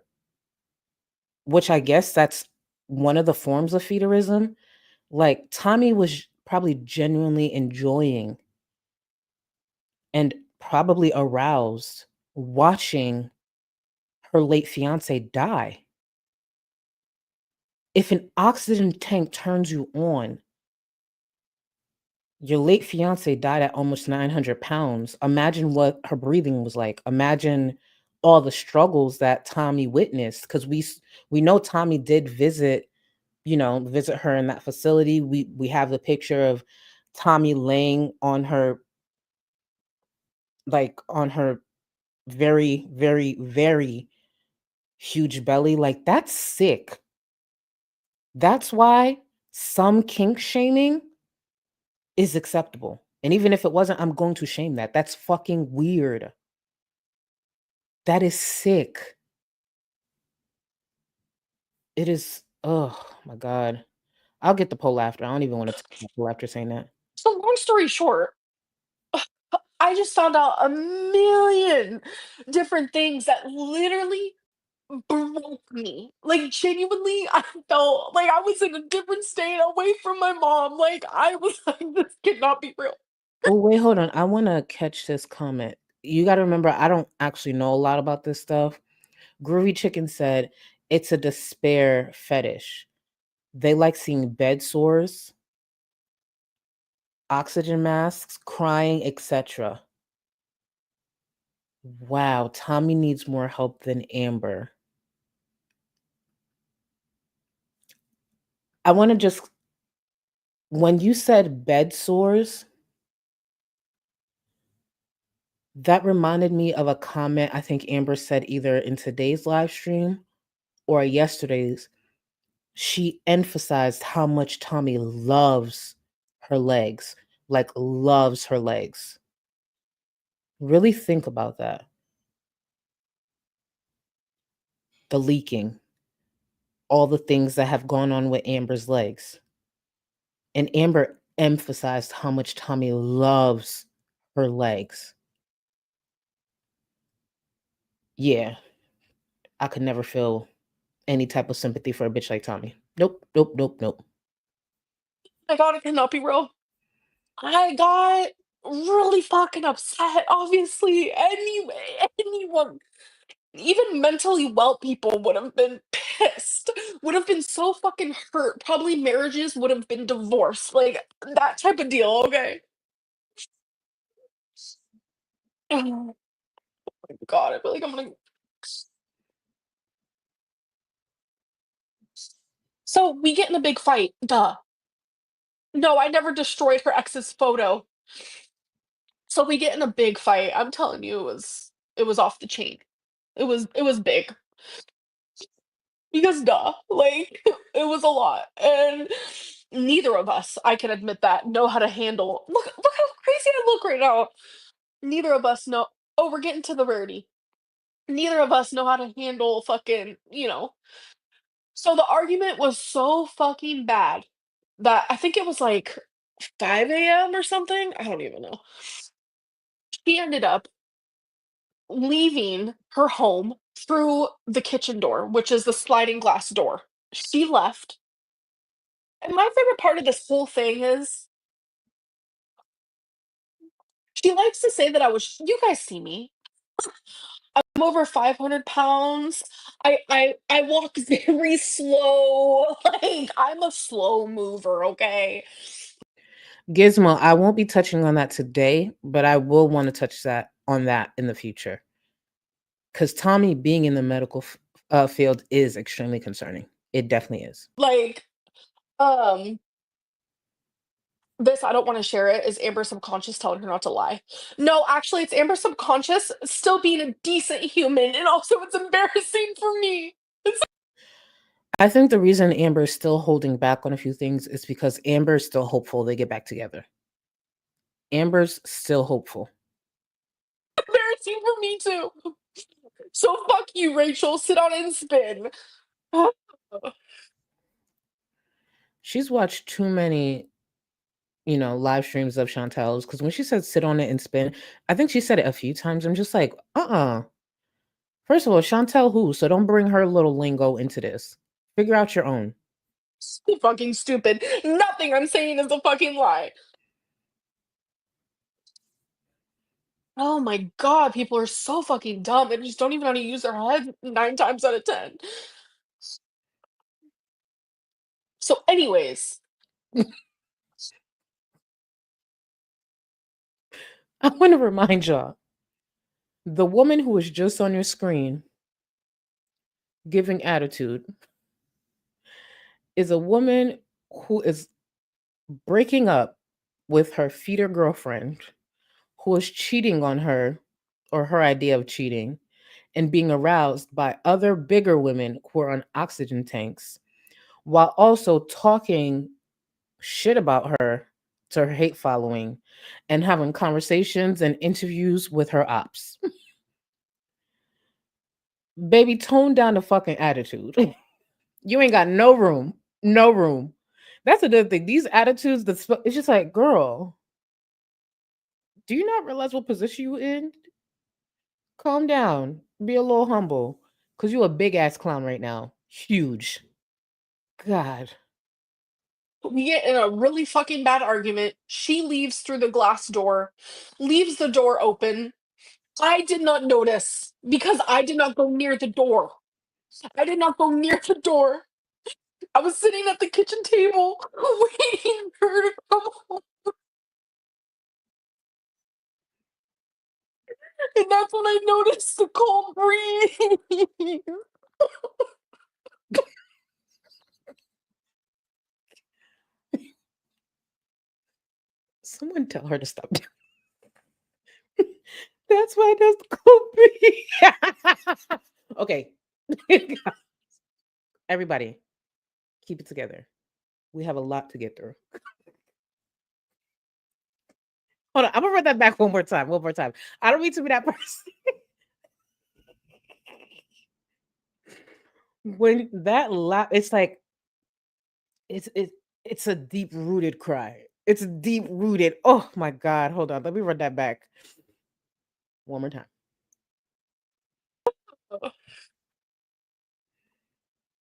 which I guess that's one of the forms of feederism. Like, Tommy was probably genuinely enjoying and probably aroused watching her late fiance die. If an oxygen tank turns you on, your late fiance died at almost 900 pounds. Imagine what her breathing was like. Imagine all the struggles that Tommy witnessed, because we know Tommy did visit her in that facility. We have the picture of Tommy laying on her, like, on her very, very, very huge belly. Like, that's sick. That's why some kink shaming is acceptable. And even if it wasn't, I'm going to shame that. That's fucking weird. That is sick. It is, oh my God. I'll get the poll after. I don't even want to talk poll after saying that. So long story short, I just found out a million different things that literally broke me. Like, genuinely, I felt like I was in a different state away from my mom. Like, I was like, this cannot be real. Oh, wait, hold on. I want to catch this comment. You got to remember, I don't actually know a lot about this stuff. Groovy Chicken said it's a despair fetish. They like seeing bed sores, oxygen masks, crying, etc. Wow, Tommy needs more help than Amber. I want to just, when you said bed sores, that reminded me of a comment I think Amber said either in today's live stream or yesterday's. She emphasized how much Tommy loves her legs, like loves her legs. Really think about that. The leaking, all the things that have gone on with Amber's legs. And Amber emphasized how much Tommy loves her legs. Yeah, I could never feel any type of sympathy for a bitch like Tommy. Nope, nope, nope, nope. My God, it cannot be real. I got really fucking upset. Obviously, anyone, even mentally well people would have been pissed, would have been so fucking hurt. Probably marriages would have been divorced, like that type of deal. Okay. Oh my God, I feel like I'm gonna. So we get in a big fight. Duh. No, I never destroyed her ex's photo. So we get in a big fight. I'm telling you, it was off the chain. It was big. Because duh, like it was a lot. And neither of us, I can admit that, know how to handle look how crazy I look right now. Neither of us know. Oh, we're getting to the rarity. Neither of us know how to handle fucking. So the argument was so fucking bad that I think it was like 5 a.m. or something. I don't even know. She ended up leaving her home through the kitchen door, which is the sliding glass door. She left. And my favorite part of this whole thing is she likes to say that you guys see me. I'm over 500 pounds. I walk very slow. Like I'm a slow mover, okay? Gizmo, I won't be touching on that today, but I will want to touch on that in the future. Because Tommy being in the medical field is extremely concerning. It definitely is. Like, um, this I don't want to share it. Is Amber subconscious telling her not to lie? No, actually, it's Amber subconscious still being a decent human, and also it's embarrassing for me. I think the reason Amber is still holding back on a few things is because Amber is still hopeful they get back together. Amber's still hopeful. Embarrassing for me too. So fuck you, Rachel. Sit on and spin. She's watched too many, live streams of Chantel's because when she said sit on it and spin, I think she said it a few times. I'm just like, First of all, Chantel who? So don't bring her little lingo into this. Figure out your own. So fucking stupid. Nothing I'm saying is a fucking lie. Oh my God, people are so fucking dumb and just don't even know how to use their head 9 times out of 10. So, anyways, I want to remind y'all, the woman who was just on your screen giving attitude is a woman who is breaking up with her feeder girlfriend who is cheating on her or her idea of cheating and being aroused by other bigger women who are on oxygen tanks while also talking shit about her to her hate following and having conversations and interviews with her ops. Baby, tone down the fucking attitude. You ain't got no room. No room. That's another thing. These attitudes, it's just like, girl, do you not realize what position you in? Calm down. Be a little humble. Cause you a big ass clown right now. Huge. God. We get in a really fucking bad argument. She leaves through the glass door, leaves the door open. I did not notice because I did not go near the door. I did not go near the door. I was sitting at the kitchen table waiting for her to come home. And that's when I noticed the cold breeze. Someone tell her to stop. That's why it does cold breeze. Okay. Everybody, keep it together. We have a lot to get through. Hold on, I'm gonna run that back one more time. One more time. I don't mean to be that person. When that it's like it's a deep rooted cry. It's deep rooted. Oh my God. Hold on. Let me run that back. One more time.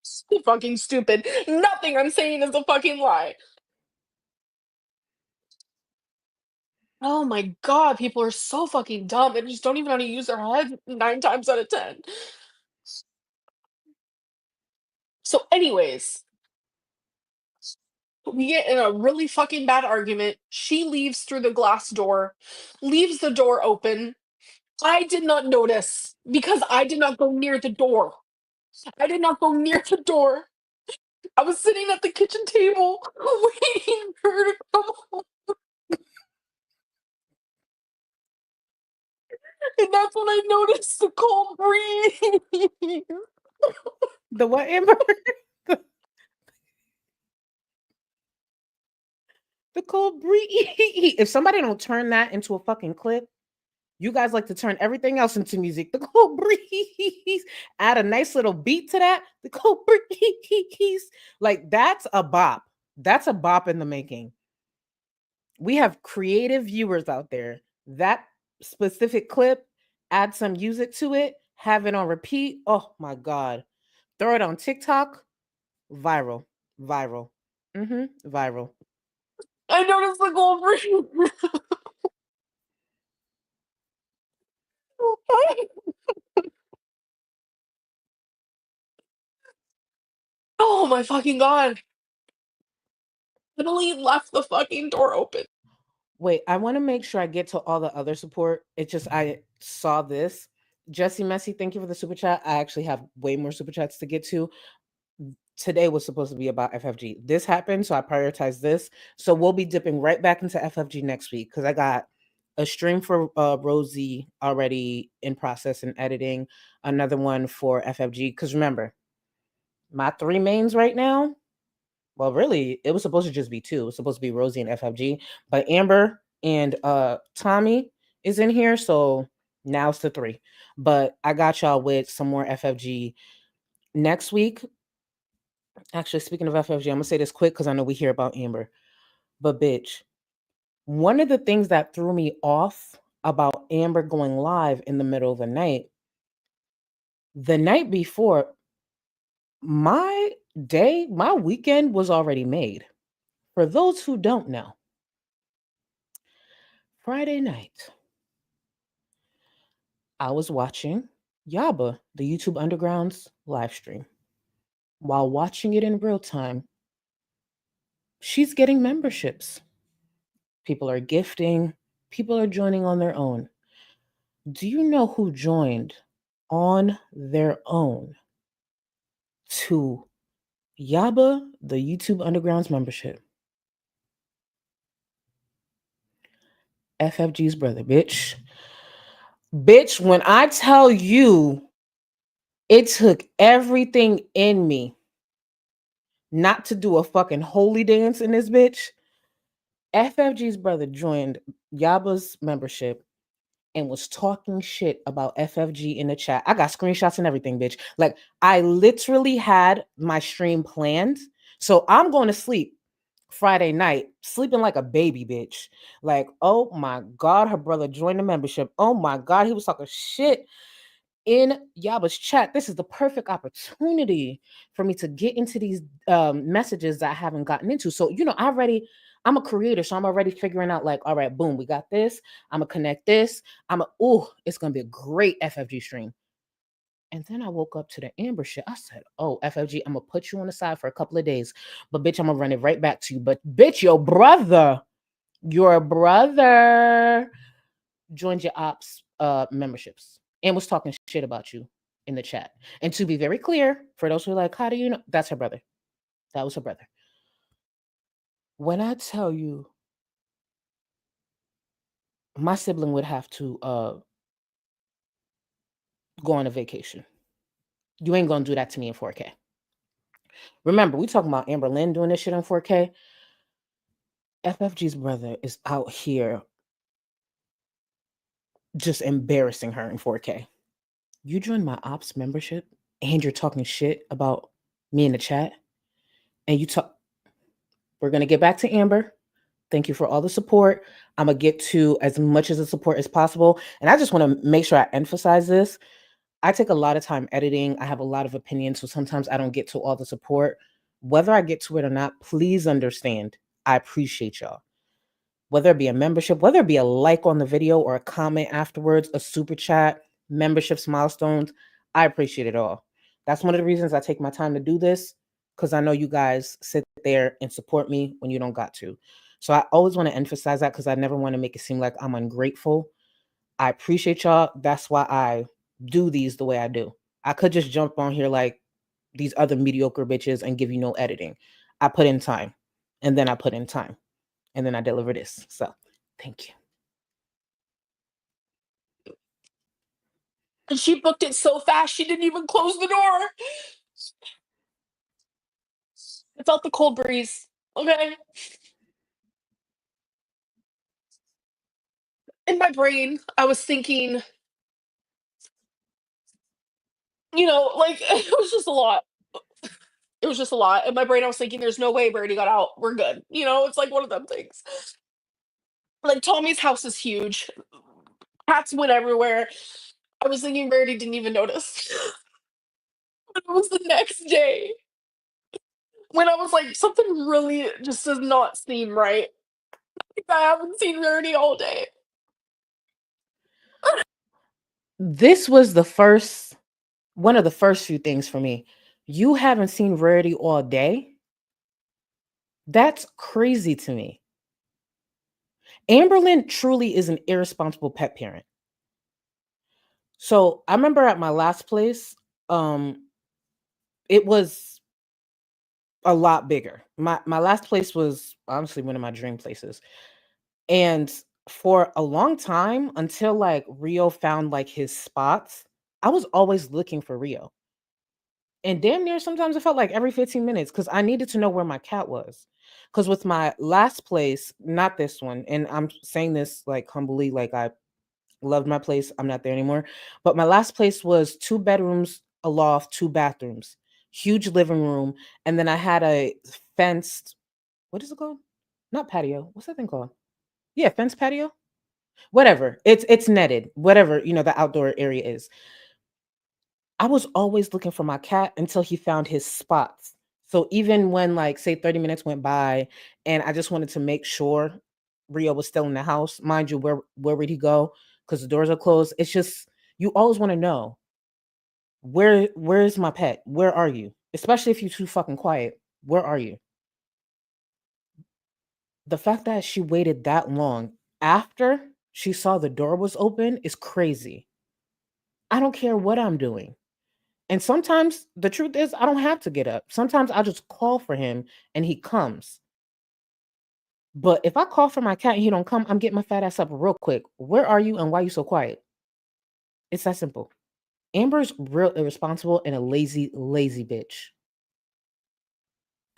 So fucking stupid. Nothing I'm saying is a fucking lie. Oh my god, people are so fucking dumb. They just don't even know how to use their head 9 times out of 10. So, anyways, we get in a really fucking bad argument. She leaves through the glass door, leaves the door open. I did not notice because I did not go near the door. I did not go near the door. I was sitting at the kitchen table waiting for her to come home. And that's when I noticed the cold breeze. The what, Amber? The cold breeze. If somebody don't turn that into a fucking clip, you guys like to turn everything else into music. The cold breeze. Add a nice little beat to that. The cold breeze. Like that's a bop. That's a bop in the making. We have creative viewers out there. That specific clip, add some music to it, have it on repeat. Oh my God. Throw it on TikTok. Viral. Viral. Viral. I noticed the cold breeze. Oh my fucking god. Literally left the fucking door open. Wait, I want to make sure I get to all the other support. It's just I saw this. Jesse Messi, thank you for the super chat. I actually have way more super chats to get to. Today was supposed to be about FFG. This happened, so I prioritized this. So we'll be dipping right back into FFG next week because I got a stream for Rosie already in process and editing, another one for FFG. Because remember, my 3 mains right now, well, really, it was supposed to just be 2. It was supposed to be Rosie and FFG, but Amber and Tommy is in here, so now it's the 3. But I got y'all with some more FFG next week. Actually, speaking of FFG, I'm gonna say this quick because I know we hear about Amber. But bitch, one of the things that threw me off about Amber going live in the middle of the night before, my weekend was already made. For those who don't know, Friday night, I was watching Yaba, the YouTube Underground's live stream. While watching it in real time, she's getting memberships. People are gifting, people are joining on their own. Do you know who joined on their own to Yaba, the YouTube Underground's membership? FFG's brother, bitch. Bitch, when I tell you it took everything in me not to do a fucking holy dance in this bitch, FFG's brother joined Yaba's membership and was talking shit about FFG in the chat. I got screenshots and everything, bitch. Like, I literally had my stream planned. So I'm going to sleep Friday night, sleeping like a baby, bitch. Like, oh my God, her brother joined the membership. Oh my God, he was talking shit. in Yaba's chat. This is the perfect opportunity for me to get into these messages that I haven't gotten into. So, I'm a creator, so I'm already figuring out like, all right, boom, we got this. I'm gonna connect this. It's gonna be a great FFG stream. And then I woke up to the Amber shit. I said, oh, FFG, I'm gonna put you on the side for a couple of days, but bitch, I'm gonna run it right back to you. But bitch, your brother joined your ops memberships and was talking shit about you in the chat. And to be very clear, for those who are like, how do you know? That's her brother. That was her brother. When I tell you, my sibling would have to go on a vacation. You ain't gonna do that to me in 4K. Remember, we talking about Amberlynn doing this shit on 4K. FFG's brother is out here just embarrassing her in 4K. You joined my ops membership and you're talking shit about me in the chat. And we're going to get back to Amber. Thank you for all the support. I'm going to get to as much of the support as possible. And I just want to make sure I emphasize this. I take a lot of time editing. I have a lot of opinions. So sometimes I don't get to all the support. Whether I get to it or not, please understand. I appreciate y'all. Whether it be a membership, whether it be a like on the video or a comment afterwards, a super chat, memberships, milestones, I appreciate it all. That's one of the reasons I take my time to do this, because I know you guys sit there and support me when you don't got to. So I always want to emphasize that because I never want to make it seem like I'm ungrateful. I appreciate y'all. That's why I do these the way I do. I could just jump on here like these other mediocre bitches and give you no editing. I put in time, and then I put in time, and then I deliver this. So thank you. And she booked it so fast, she didn't even close the door. I felt the cold breeze. Okay. In my brain, I was thinking, like, it was just a lot. It was just a lot. In my brain, I was thinking, there's no way Birdie got out. We're good. It's like one of them things. Like, Tommy's house is huge. Cats went everywhere. I was thinking Birdie didn't even notice. But it was the next day when I was like, something really just does not seem right. Like, I haven't seen Birdie all day. This was one of the first few things for me. You haven't seen Rarity all day? That's crazy to me. Amberlynn truly is an irresponsible pet parent. So I remember at my last place, it was a lot bigger. My last place was honestly one of my dream places. And for a long time, until like Rio found like his spots, I was always looking for Rio. And damn near sometimes it felt like every 15 minutes because I needed to know where my cat was. Because with my last place, not this one, and I'm saying this like humbly, like I loved my place. I'm not there anymore. But my last place was 2 bedrooms, a loft, 2 bathrooms, huge living room. And then I had a fenced, what is it called? Not patio. What's that thing called? Yeah, fenced patio. Whatever. It's netted. Whatever, the outdoor area is. I was always looking for my cat until he found his spots. So even when like say 30 minutes went by and I just wanted to make sure Rio was still in the house, mind you, where would he go? Because the doors are closed. It's just you always want to know where's my pet? Where are you? Especially if you're too fucking quiet. Where are you? The fact that she waited that long after she saw the door was open is crazy. I don't care what I'm doing. And sometimes the truth is, I don't have to get up. Sometimes I just call for him and he comes. But if I call for my cat and he don't come, I'm getting my fat ass up real quick. Where are you and why are you so quiet? It's that simple. Amber's real irresponsible and a lazy, lazy bitch.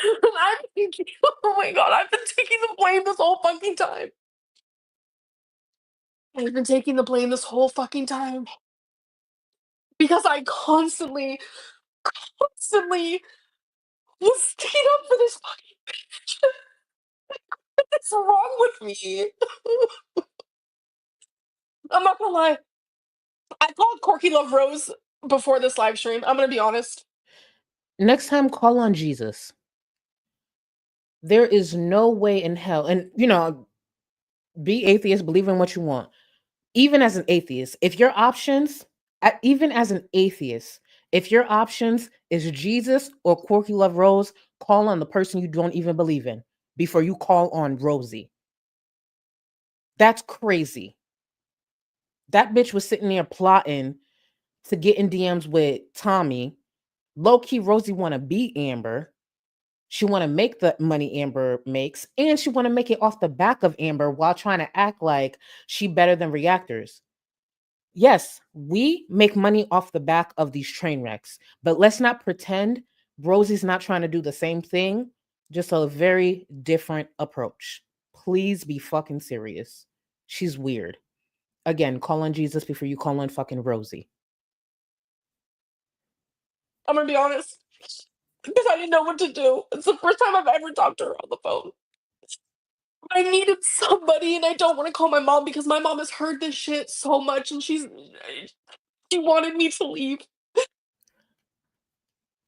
I'm thinking, oh my god, I've been taking the blame this whole fucking time. I've been taking the blame this whole fucking time. Because I constantly was sticking up for this fucking bitch. What's wrong with me? I'm not gonna lie. I called Corky Love Rose before this live stream. I'm gonna be honest. Next time, call on Jesus. There is no way in hell, and be atheist, believe in what you want. Even as an atheist, if your options, even as an atheist, if your options is Jesus or Corky Love Rose, call on the person you don't even believe in before you call on Rosie. That's crazy. That bitch was sitting there plotting to get in DMs with Tommy. Low-key, Rosie want to beat Amber. She want to make the money Amber makes, and she want to make it off the back of Amber while trying to act like she better than reactors. Yes, we make money off the back of these train wrecks, but let's not pretend Rosie's not trying to do the same thing, just a very different approach. Please be fucking serious. She's weird. Again, call on Jesus before you call on fucking Rosie. I'm gonna be honest. Because I didn't know what to do. It's the first time I've ever talked to her on the phone. I needed somebody, and I don't want to call my mom because my mom has heard this shit so much, and she wanted me to leave.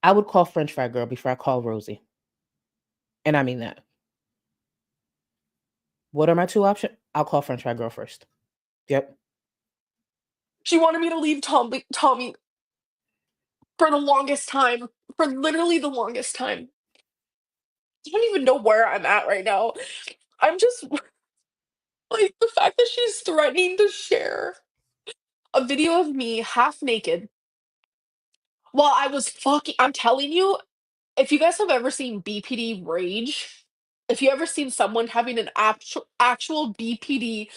I would call French Fry Girl before I call Rosie. And I mean that. What are my two options? I'll call French Fry Girl first. Yep. She wanted me to leave Tommy for the longest time. For literally the longest time. I don't even know where I'm at right now. I'm just like, the fact that she's threatening to share a video of me half naked while I was fucking. I'm telling you, if you guys have ever seen BPD rage, if you ever seen someone having an actual BPD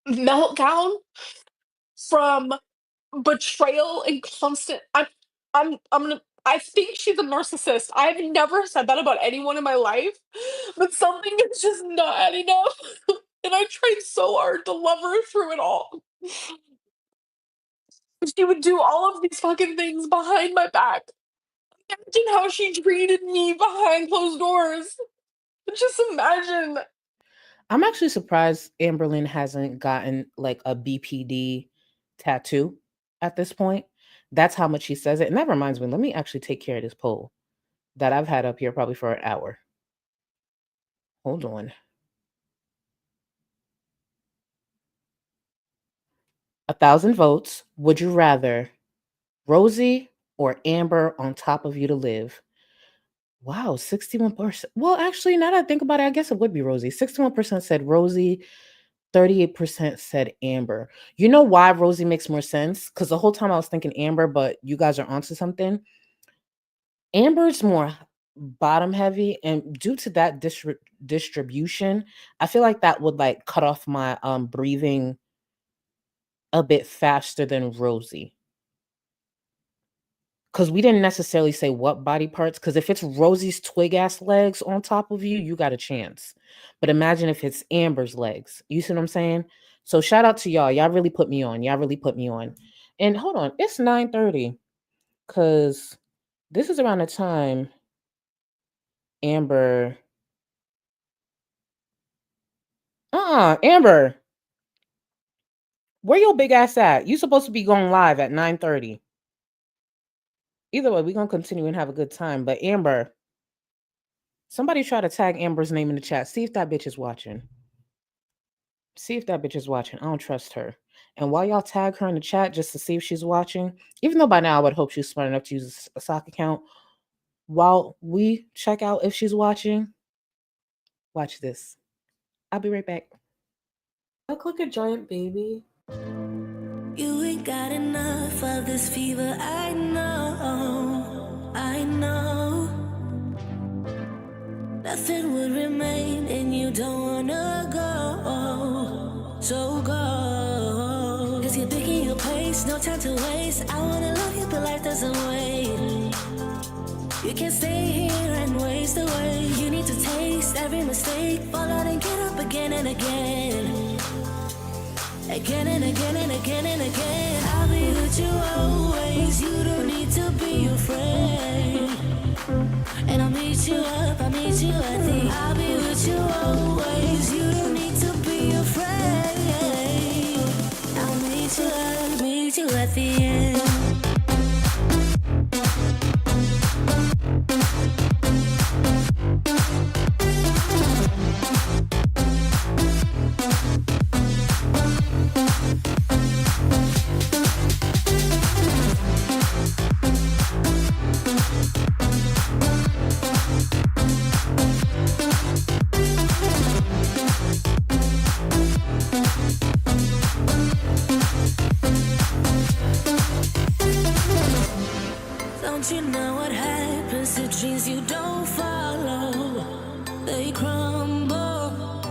meltdown from betrayal and constant, I'm gonna. I think she's a narcissist. I've never said that about anyone in my life, but something is just not adding up. And I tried so hard to love her through it all. She would do all of these fucking things behind my back. Imagine how she treated me behind closed doors. Just imagine. I'm actually surprised Amberlynn hasn't gotten like a BPD tattoo at this point. That's how much she says it. And that reminds me, let me actually take care of this poll that I've had up here probably for an hour. Hold on. 1,000 votes. Would you rather Rosie or Amber on top of you to live? Wow, 61%. Well, actually, now that I think about it, I guess it would be Rosie. 61% said Rosie, 38% said Amber. You know why Rosie makes more sense? Because the whole time I was thinking Amber, but you guys are onto something. Amber's more bottom heavy, and due to that distribution, I feel like that would like cut off my breathing a bit faster than Rosie. Because we didn't necessarily say what body parts, because if it's Rosie's twig ass legs on top of you, you got a chance. But imagine if it's Amber's legs. You see what I'm saying? So shout out to y'all. Y'all really put me on. Y'all really put me on. And hold on, it's 9:30. Because this is around the time Amber. Amber. Where your big ass at? You supposed to be going live at 9:30. Either way, we're going to continue and have a good time. But Amber, somebody try to tag Amber's name in the chat. See if that bitch is watching. See if that bitch is watching. I don't trust her. And while y'all tag her in the chat just to see if she's watching, even though by now I would hope she's smart enough to use a sock account, while we check out if she's watching, watch this. I'll be right back. Look like a giant baby. You ain't got enough of this fever, I know, I know. Nothing would remain and you don't wanna go, so go. Cause you're picking your pace, no time to waste. I wanna love you but life doesn't wait. You can't stay here and waste away. You need to taste every mistake, fall out and get up again and again. Again and again and again and again. I'll be with you always. You don't need to be afraid. And I'll meet you up, I'll meet you at the. I'll be with you always. You don't need to be afraid. I'll meet you at the end. Don't you know what happens to dreams you don't follow? They crumble.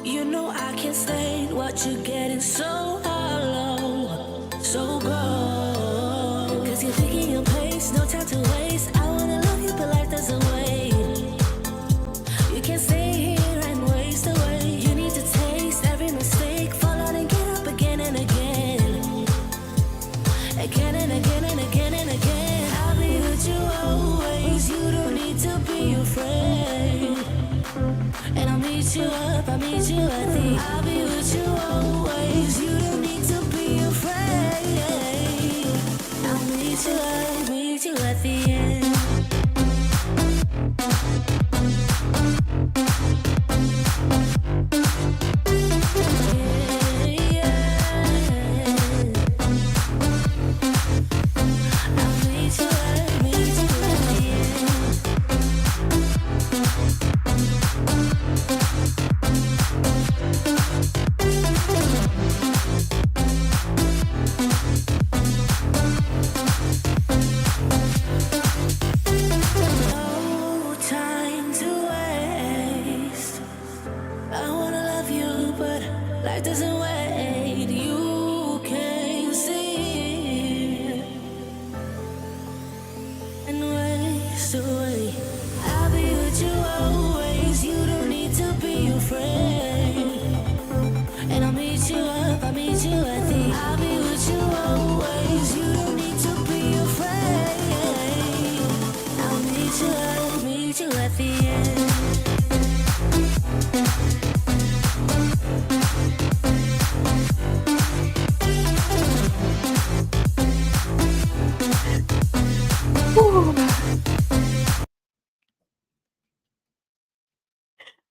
You know I can't stay. What you're getting so hollow, so go. Cause you're picking your pace, no time to waste. I wanna love you, but life doesn't wait. You can't stay here and waste away. You need to taste every mistake, fall out and get up again and again. Again and again and again and again. I'll be with you always. You don't need to be afraid. And I'll meet you up, I'll meet you at the. I'll be with you always. You don't need to be afraid. I'll meet you at the end. No time to waste. I wanna love you, but life doesn't wait. You can see and waste away. I'll be with you always. You don't need to be afraid. And I'll meet you up, I'll meet you at the. I'll be with you always. You don't need to be afraid. I'll meet you at the end.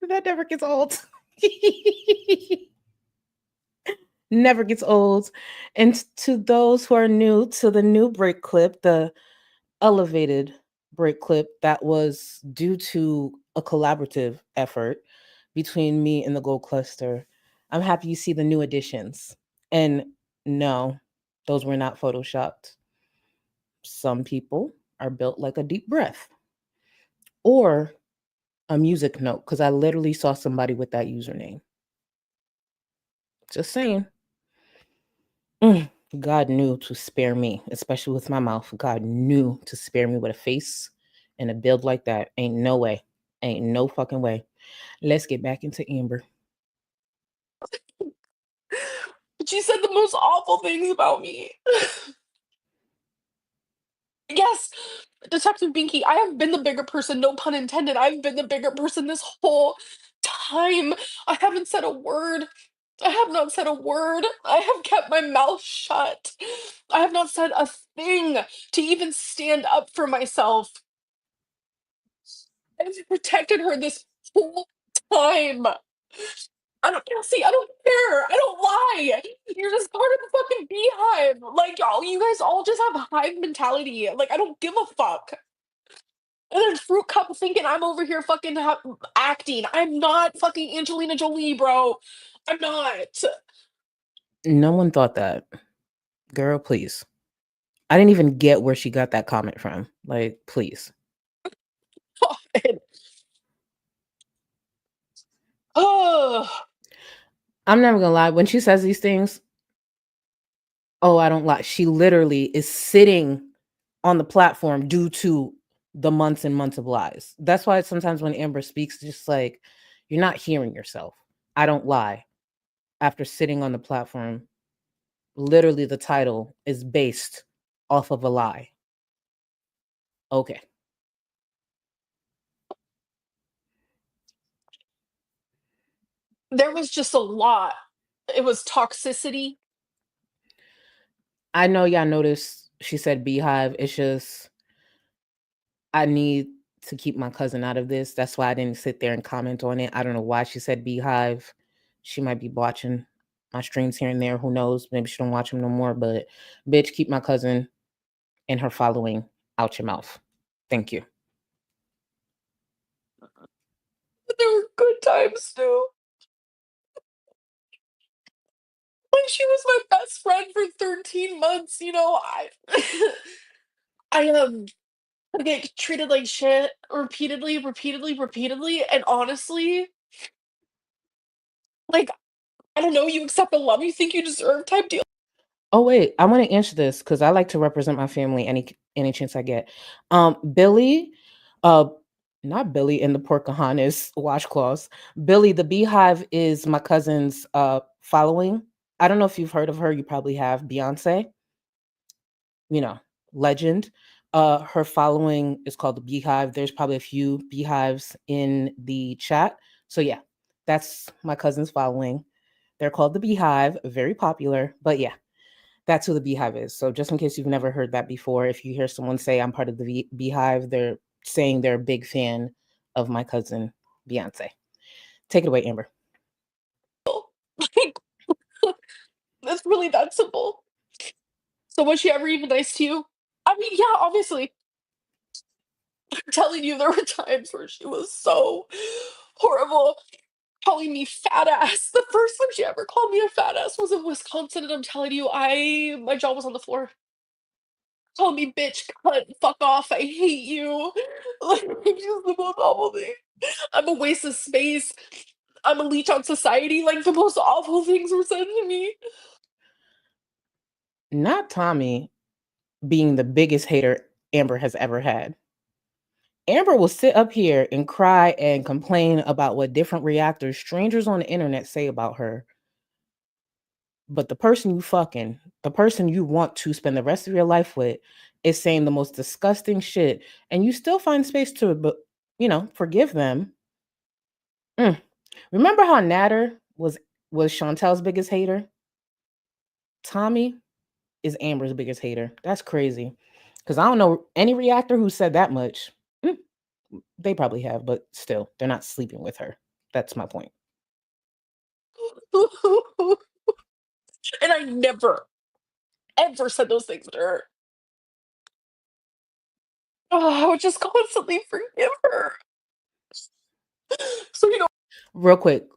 That never gets old. Never gets old. And to those who are new to the new break clip, the elevated break clip that was due to a collaborative effort between me and the Gold Cluster, I'm happy you see the new additions. And no, those were not photoshopped. Some people are built like a deep breath or a music note, because I literally saw somebody with that username. Just saying. God knew to spare me, especially with my mouth. God knew to spare me with a face and a build like that. Ain't no way. Ain't no fucking way. Let's get back into Amber. She said the most awful things about me. Yes, Detective Binky, I have been the bigger person, no pun intended. I've been the bigger person this whole time. I haven't said a word. I have not said a word. I have kept my mouth shut. I have not said a thing to even stand up for myself. I've protected her this whole time. I don't see. I don't care. I don't lie. You're just part of the fucking beehive. Like y'all, you guys all just have hive mentality. Like I don't give a fuck. And then Fruit Cup thinking I'm over here fucking acting. I'm not fucking Angelina Jolie, bro. I'm not. No one thought that. Girl, please. I didn't even get where she got that comment from. Like, please. God. Oh. I'm never gonna lie. When she says these things, oh, I don't lie. She literally is sitting on the platform due to the months and months of lies. That's why sometimes when Amber speaks, it's just like, you're not hearing yourself. I don't lie. After sitting on the platform, literally the title is based off of a lie. Okay. There was just a lot. It was toxicity. I know y'all noticed she said beehive. It's just I need to keep my cousin out of this. That's why I didn't sit there and comment on it. I don't know why she said beehive. She might be watching my streams here and there. Who knows? Maybe she don't watch them no more. But bitch, keep my cousin and her following out your mouth. Thank you. But there were good times too. Like she was my best friend for 13 months, you know. I get treated like shit repeatedly, and honestly, like I don't know, you accept the love you think you deserve type deal. Oh wait, I want to answer this because I like to represent my family any chance I get. Billy, uh, not Billy in the Pocahontas washcloths. Billy the Beehive is my cousin's following. I don't know if you've heard of her. You probably have. Beyonce, you know, legend. Her following is called the Beehive. There's probably a few beehives in the chat. So yeah, that's my cousin's following. They're called the Beehive. Very popular, but yeah. That's who the Beehive is. So just in case you've never heard that before, if you hear someone say I'm part of the Beehive, they're saying they're a big fan of my cousin Beyonce. Take it away, Amber. Like it's really that simple. So was she ever even nice to you? I mean, yeah, obviously. I'm telling you, there were times where she was so horrible, calling me fat ass. The first time she ever called me a fat ass was in Wisconsin, and I'm telling you, my jaw was on the floor. Calling me bitch, cunt, fuck off, I hate you. Like, it's just the most awful thing. I'm a waste of space. I'm a leech on society. Like, the most awful things were said to me. Not Tommy being the biggest hater Amber has ever had. Amber will sit up here and cry and complain about what different reactors, strangers on the internet say about her. But the person you fucking, the person you want to spend the rest of your life with is saying the most disgusting shit. And you still find space to, forgive them. Remember how Natter was Chantel's biggest hater? Tommy is Amber's biggest hater. That's crazy. Because I don't know any reactor who said that much. They probably have, but still, they're not sleeping with her. That's my point. And I never, ever said those things to her. Oh, I would just constantly forgive her. So, Real quick.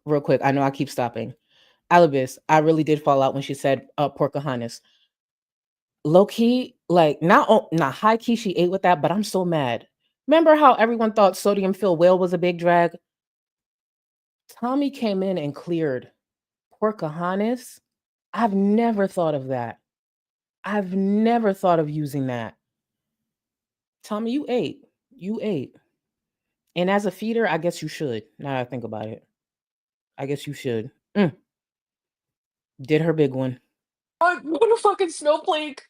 I know I keep stopping. Alibis, I really did fall out when she said Pocahontas. Low key, like not high key, she ate with that, but I'm so mad. Remember how everyone thought sodium filled whale was a big drag? Tommy came in and cleared Pocahontas. I've never thought of that. I've never thought of using that. Tommy, you ate. You ate. And as a feeder, I guess you should. Now that I think about it. I guess you should. Did her big one. what a fucking snowflake.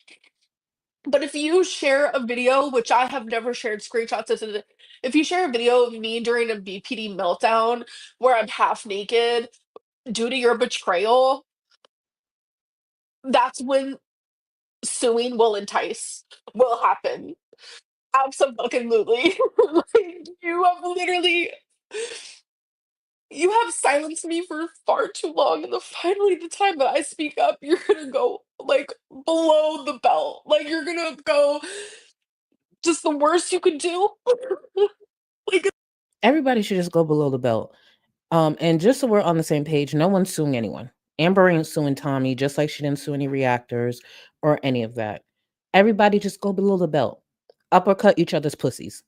But if you share a video, which I have never shared screenshots of, if you share a video of me during a BPD meltdown where I'm half naked due to your betrayal, that's when suing will happen. Absolutely. Like, you have silenced me for far too long, and finally the time that I speak up, you're gonna go like below the belt. Like you're gonna go just the worst you could do. Like Everybody should just go below the belt. And just so we're on the same page, no one's suing anyone. Amber ain't suing Tommy, just like she didn't sue any reactors or any of that. Everybody just go below the belt. Uppercut each other's pussies.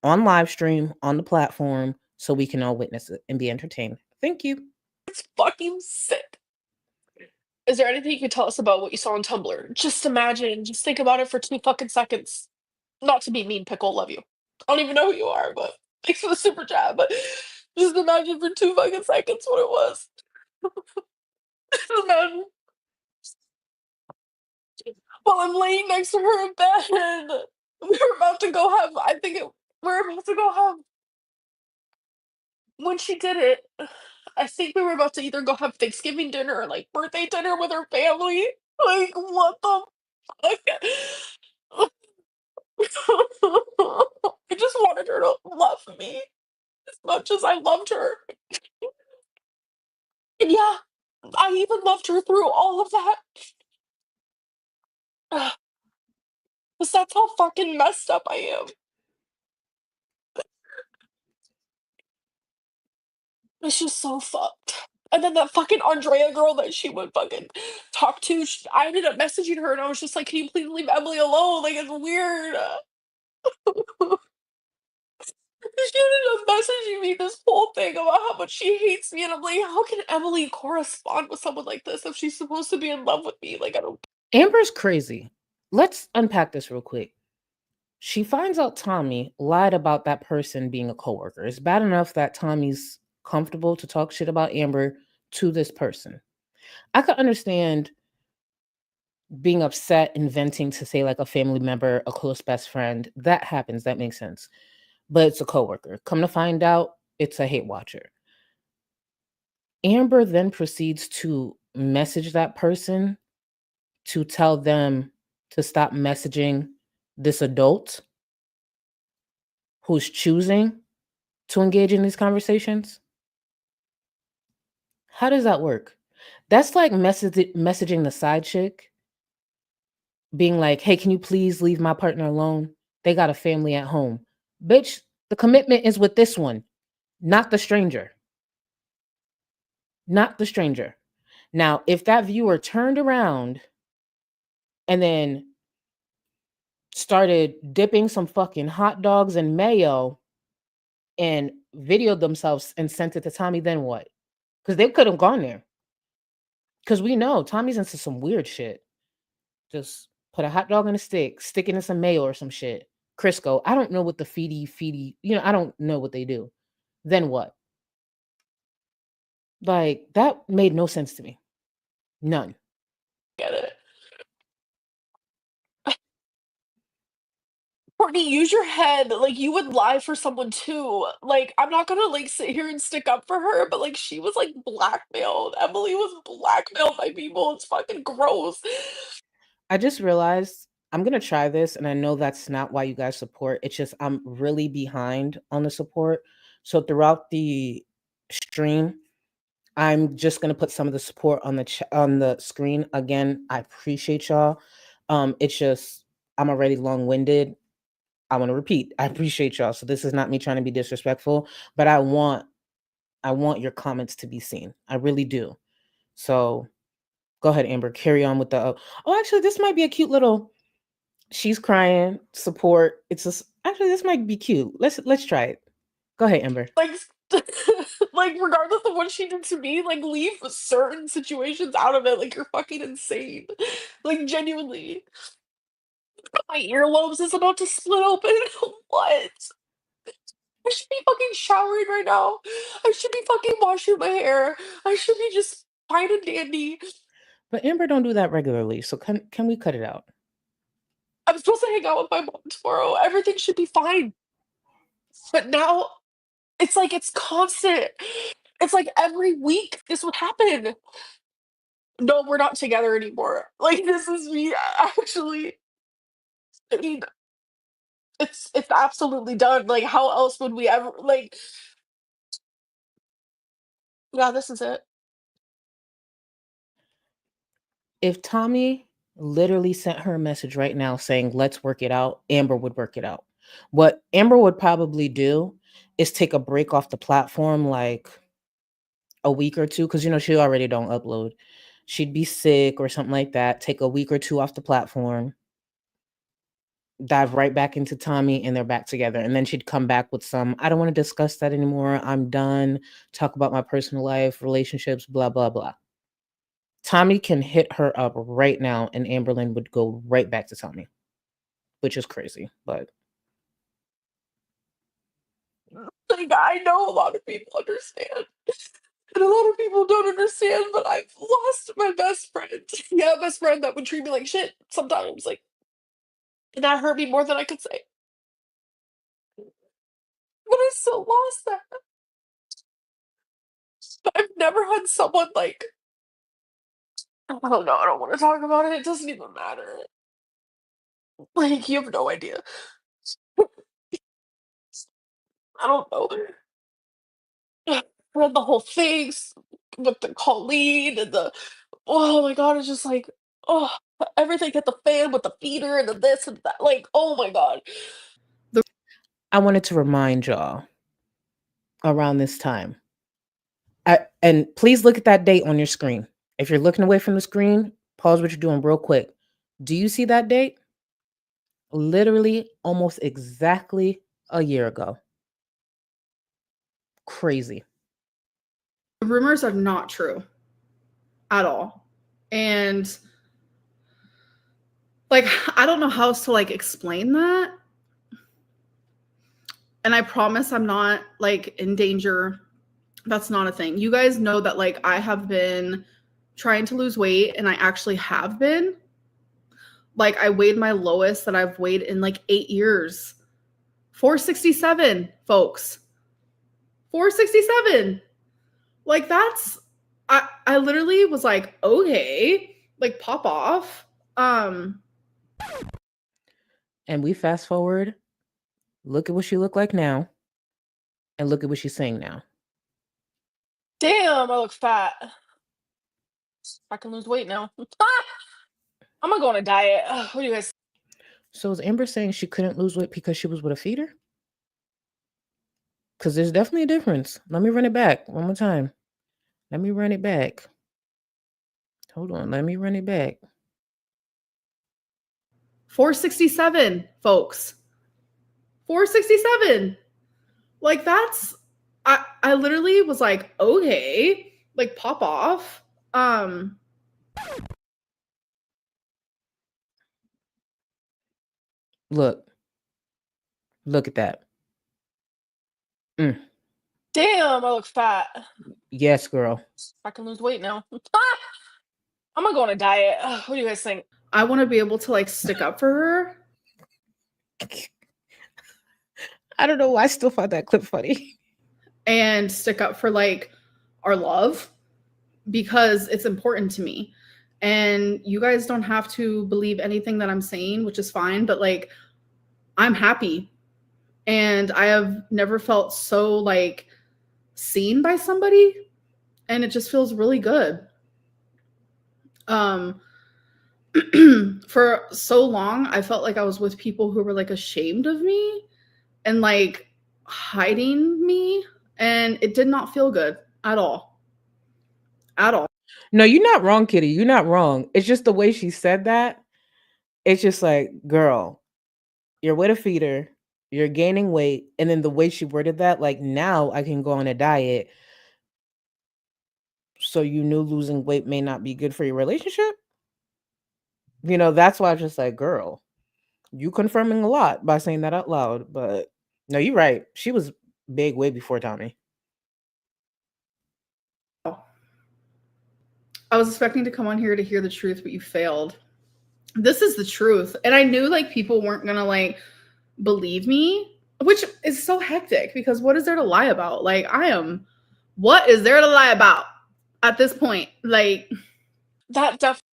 On live stream, on the platform, so we can all witness it and be entertained. Thank you. it's fucking sick. Is there anything you could tell us about what you saw on Tumblr? Just imagine, just think about it for 2 fucking seconds. Not to be mean, Pickle, love you. I don't even know who you are, but thanks for the super chat. But just imagine for 2 fucking seconds what it was. Just imagine. While I'm laying next to her in bed, we were about to go have. We were about to go have. When she did it, I think we were about to either go have Thanksgiving dinner or like birthday dinner with her family. Like, what the I just wanted her to love me as much as I loved her. And yeah, I even loved her through all of that. 'Cause that's how fucking messed up I am. It's just so fucked. And then that fucking Andrea girl that she would fucking talk to, I ended up messaging her and I was just like, can you please leave Emily alone? Like, it's weird. She ended up messaging me this whole thing about how much she hates me. And I'm like, how can Emily correspond with someone like this if she's supposed to be in love with me? Like, I don't. Amber's crazy. Let's unpack this real quick. She finds out Tommy lied about that person being a coworker. It's bad enough that Tommy's comfortable to talk shit about Amber to this person. I could understand being upset and venting to say like a family member, a close best friend. That happens. That makes sense. But it's a coworker. Come to find out, it's a hate watcher. Amber then proceeds to message that person to tell them to stop messaging this adult who's choosing to engage in these conversations. How does that work? That's like messaging the side chick, being like, hey, can you please leave my partner alone? They got a family at home. Bitch, the commitment is with this one, not the stranger. Not the stranger. Now, if that viewer turned around and then started dipping some fucking hot dogs in mayo and videoed themselves and sent it to Tommy, then what? Because they could have gone there. Because we know Tommy's into some weird shit. Just put a hot dog on a stick, stick it in some mayo or some shit. Crisco. I don't know what the feedy, I don't know what they do. Then what? Like, that made no sense to me. None. Get it. Courtney, use your head. Like, you would lie for someone too. Like, I'm not gonna like sit here and stick up for her, but like she was like blackmailed. Emily was blackmailed by people. It's fucking gross. I just realized I'm going to try this, and I know that's not why you guys support. It's just I'm really behind on the support. So throughout the stream, I'm just going to put some of the support on the screen. Again, I appreciate y'all. It's just I'm already long-winded. I want to repeat. I appreciate y'all. So this is not me trying to be disrespectful, but I want your comments to be seen. I really do. So go ahead, Amber. Carry on with the. Oh, actually, this might be a cute little. She's crying. Support. It's just actually this might be cute. Let's try it. Go ahead, Amber. Like, like regardless of what she did to me, like leave certain situations out of it. Like you're fucking insane. Like genuinely, my earlobes is about to split open. What? I should be fucking showering right now. I should be fucking washing my hair. I should be just fine and dandy. But Amber don't do that regularly. So can we cut it out? I'm supposed to hang out with my mom tomorrow. Everything should be fine. But now it's like it's constant. It's like every week this would happen. No, we're not together anymore. Like this is me actually. I mean, it's absolutely done. Like how else would we ever like? Yeah, this is it. If Tommy literally sent her a message right now saying, let's work it out, Amber would work it out. What Amber would probably do is take a break off the platform like a week or two, because she already don't upload. She'd be sick or something like that, take a week or two off the platform, dive right back into Tommy, and they're back together. And then she'd come back with some, I don't want to discuss that anymore. I'm done. Talk about my personal life, relationships, blah, blah, blah. Tommy can hit her up right now, and Amberlynn would go right back to Tommy, which is crazy. But Like I know a lot of people understand. And a lot of people don't understand, but I've lost my best friend. Yeah, best friend that would treat me like shit sometimes. Like, and that hurt me more than I could say. But I still lost that. But I've never had someone like, I don't know, I don't want to talk about it. It doesn't even matter. Like, you have no idea. I don't know. Read the whole things with the Colleen and the oh my god, it's just like, oh, everything hit the fan with the feeder and the this and that. Like, oh my god. I wanted to remind y'all around this time. And please look at that date on your screen. If you're looking away from the screen, pause what you're doing real quick. Do you see that date? Literally almost exactly a year ago. Crazy. The rumors are not true at all. And like, I don't know how else to like explain that. And I promise I'm not like in danger. That's not a thing. You guys know that like I have been trying to lose weight and I actually have been. Like I weighed my lowest that I've weighed in like 8 years. 467, folks. 467. Like that's I literally was like, okay, like pop off. And we fast forward, look at what she look like now, and look at what she's saying now. Damn, I look fat. I can lose weight now. I'm gonna go on a diet. What do you guys? So is Amber saying she couldn't lose weight because she was with a feeder? Because there's definitely a difference. Let me run it back one more time. Let me run it back. Hold on. Let me run it back. 467, folks. 467. Like that's I literally was like, okay, like pop off. Look at that. Damn, I look fat. Yes, girl. I can lose weight now. I'm gonna go on a diet. What do you guys think? I want to be able to like stick up for her. I don't know why I still find that clip funny. And stick up for like our love because it's important to me. And you guys don't have to believe anything that I'm saying, which is fine, but like I'm happy. And I have never felt so like seen by somebody and it just feels really good. For so long I felt like I was with people who were like ashamed of me and like hiding me, and it did not feel good at all. At all. No, you're not wrong, Kitty. You're not wrong. It's just the way she said that. It's just like, girl, you're with a feeder, you're gaining weight, and then the way she worded that, like now I can go on a diet. So you knew losing weight may not be good for your relationship? You know, that's why I was just like, girl, you confirming a lot by saying that out loud. But no, you're right. She was big way before Tommy. I was expecting to come on here to hear the truth, but you failed. This is the truth. And I knew like people weren't gonna like believe me, which is so hectic because what is there to lie about? Like what is there to lie about at this point? Like That definitely.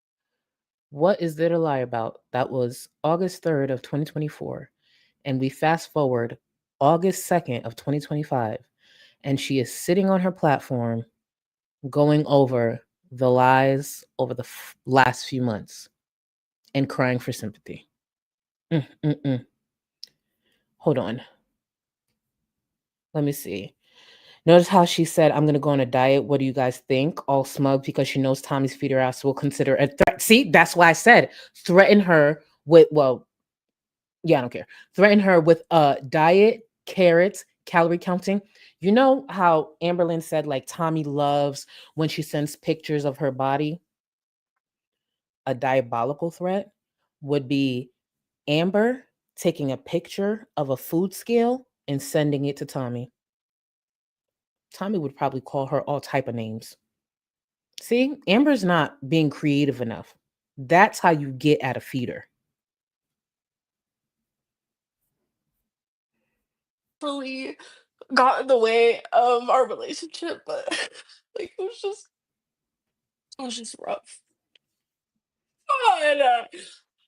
What is there to lie about? That was August 3rd of 2024. And we fast forward August 2nd of 2025. And she is sitting on her platform going over the lies over the last few months and crying for sympathy. Hold on. Let me see. Notice how she said, I'm going to go on a diet. What do you guys think? All smug because she knows Tommy's feeder ass will consider a threat. See, that's why I said threaten her with, well, yeah, I don't care. Threaten her with a diet, carrots, calorie counting. You know how Amberlynn said, like, Tommy loves when she sends pictures of her body? A diabolical threat would be Amber taking a picture of a food scale and sending it to Tommy. Tommy would probably call her all type of names. See, Amber's not being creative enough. That's how you get at a feeder. Really got in the way of our relationship, but like it was just rough. God.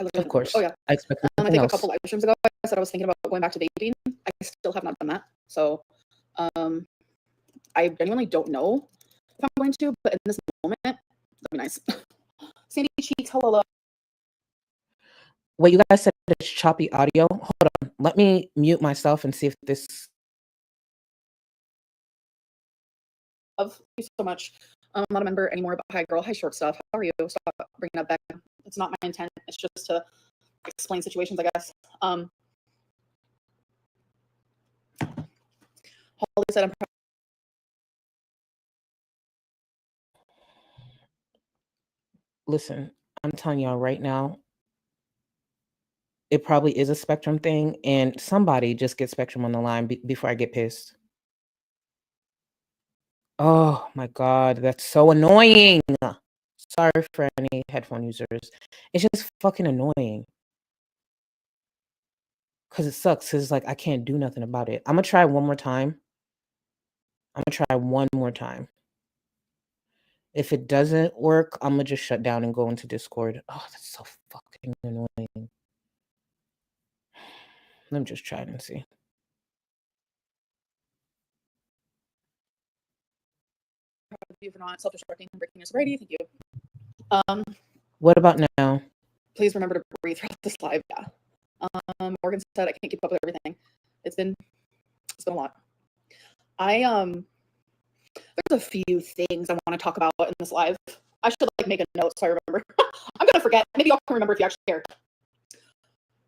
I Of course. oh yeah. I expect I nothing think a else. couple live streams ago, I said I was thinking about going back to vaping. I still have not done that. So I genuinely don't know if I'm going to, but in this moment, that'd be nice. Sandy Cheeks, hello. Wait, you guys said it's choppy audio? Hold on. Let me mute myself and see if this. Love you so much. I'm not a member anymore, but hi girl, hi short stuff. How are you? Stop bringing up back. It's not my intent. It's just to explain situations, I guess. Holly said I'm Listen, I'm telling y'all right now, it probably is a Spectrum thing, and somebody just get Spectrum on the line before I get pissed. Oh my God, that's so annoying. Sorry for any headphone users. It's just fucking annoying. Because it sucks. Because it's like, I can't do nothing about it. I'm going to try one more time. If it doesn't work, I'm going to just shut down and go into Discord. Oh, that's so fucking annoying. Let me just try it and see. you for not self-destructing and breaking your sobriety. Thank you. What about now? Please remember to breathe throughout this live. Yeah. Morgan said I can't keep up with everything. It's been a lot. There's a few things I want to talk about in this live. I should like make a note so I remember. I'm gonna forget. Maybe y'all can remember if you actually care.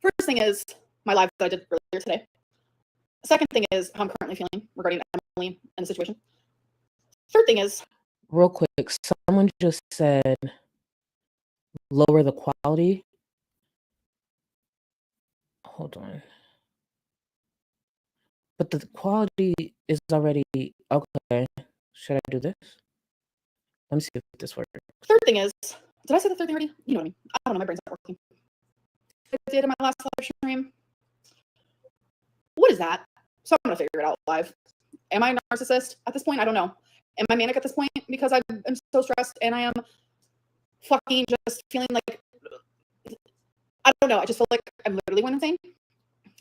First thing is my live that I did earlier today. Second thing is how I'm currently feeling regarding Emily and the situation. Third thing is, real quick, someone just said lower the quality. Hold on. But the quality is already okay. Should I do this? Let me see if this works. Third thing is, did I say the third thing already? You know what I mean. I don't know, my brain's not working. I did in my last live stream. What is that? So I'm gonna figure it out live. Am I a narcissist at this point? I don't know. Am I manic at this point? Because I am so stressed and I am fucking just feeling like, I don't know. I just feel like I'm literally going insane.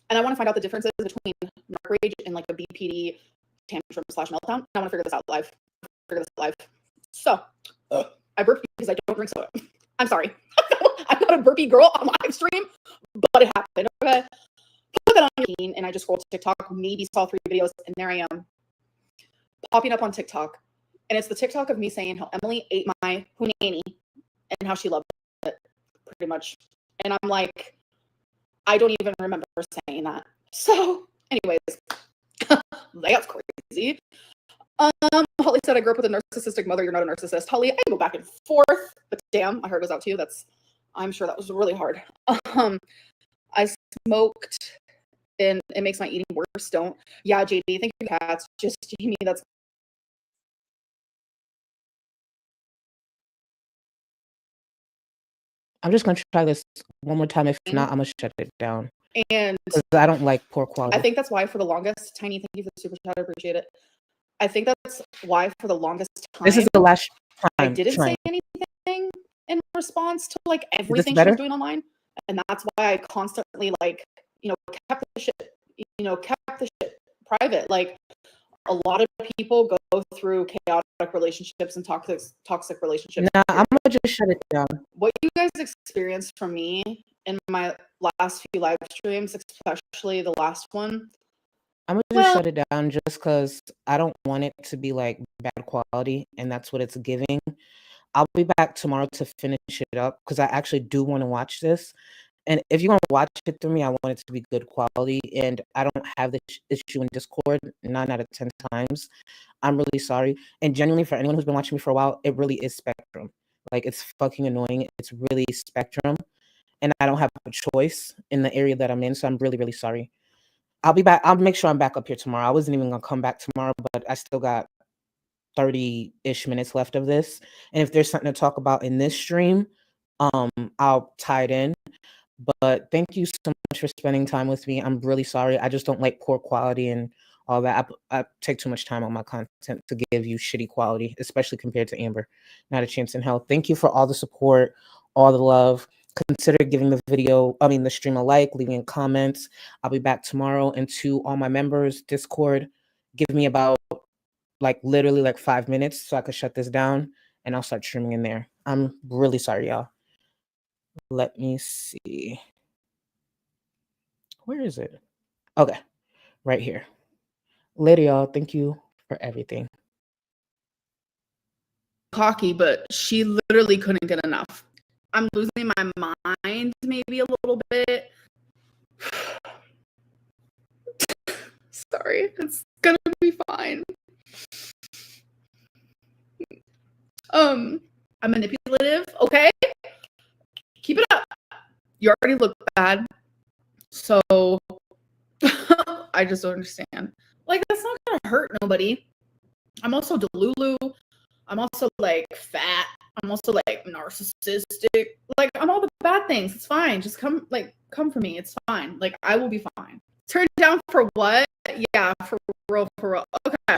And I want to find out the differences between narc rage and like a BPD tantrum / meltdown. I want to figure this out live. So I burped because I don't drink soda. I'm sorry. I'm not a burpy girl on live stream, but it happened. Okay. Put that on your screen, and I just scrolled TikTok, maybe saw 3 videos, and there I am popping up on TikTok. And it's the TikTok of me saying how Emily ate my punani and how she loved it, pretty much. And I'm like, I don't even remember saying that. So, anyways, that's crazy. Holly said, I grew up with a narcissistic mother. You're not a narcissist. Holly, I go back and forth, but damn, my heart goes out to you. I'm sure that was really hard. I smoked and it makes my eating worse. Don't. Yeah, JD, thank you, cats. Just Jamie, that's. I'm just going to try this one more time. If not, I'm going to shut it down. And because I don't like poor quality. I think that's why for the longest, Tiny, thank you for the super chat. I appreciate it. I think that's why for the longest time. This is the last time. I didn't say anything in response to like everything she was doing online. And that's why I constantly like, kept the shit private. Like a lot of people go through chaotic relationships and toxic relationships. Nah, I'm gonna just shut it down. What you guys experienced from me in my last few live streams, especially the last one, I'm gonna just shut it down just because I don't want it to be like bad quality, and that's what it's giving. I'll be back tomorrow to finish it up because I actually do want to watch this. And if you want to watch it through me, I want it to be good quality. And I don't have this issue in Discord 9 out of 10 times. I'm really sorry. And genuinely, for anyone who's been watching me for a while, it really is Spectrum. Like, it's fucking annoying. It's really Spectrum. And I don't have a choice in the area that I'm in. So I'm really, really sorry. I'll be back. I'll make sure I'm back up here tomorrow. I wasn't even going to come back tomorrow, but I still got 30-ish minutes left of this. And if there's something to talk about in this stream, I'll tie it in. But thank you so much for spending time with me. I'm really sorry. I just don't like poor quality and all that. I take too much time on my content to give you shitty quality, especially compared to Amber. Not a chance in hell. Thank you for all the support, all the love. consider giving the stream a like, leaving comments. I'll be back tomorrow. And to all my members, Discord, give me about literally 5 minutes so I could shut this down and I'll start streaming in there. I'm really sorry, y'all. Let me see. Where is it? Okay, right here. Later, y'all. Thank you for everything. Cocky, but she literally couldn't get enough. I'm losing my mind maybe a little bit. Sorry, it's gonna be fine. I'm manipulative, okay? Keep it up. You already look bad. So I just don't understand. That's not gonna hurt nobody. I'm also delulu. I'm also fat. I'm also narcissistic. I'm all the bad things. It's fine. Just come for me. It's fine. I will be fine. Turn down for what? Yeah, for real. Okay.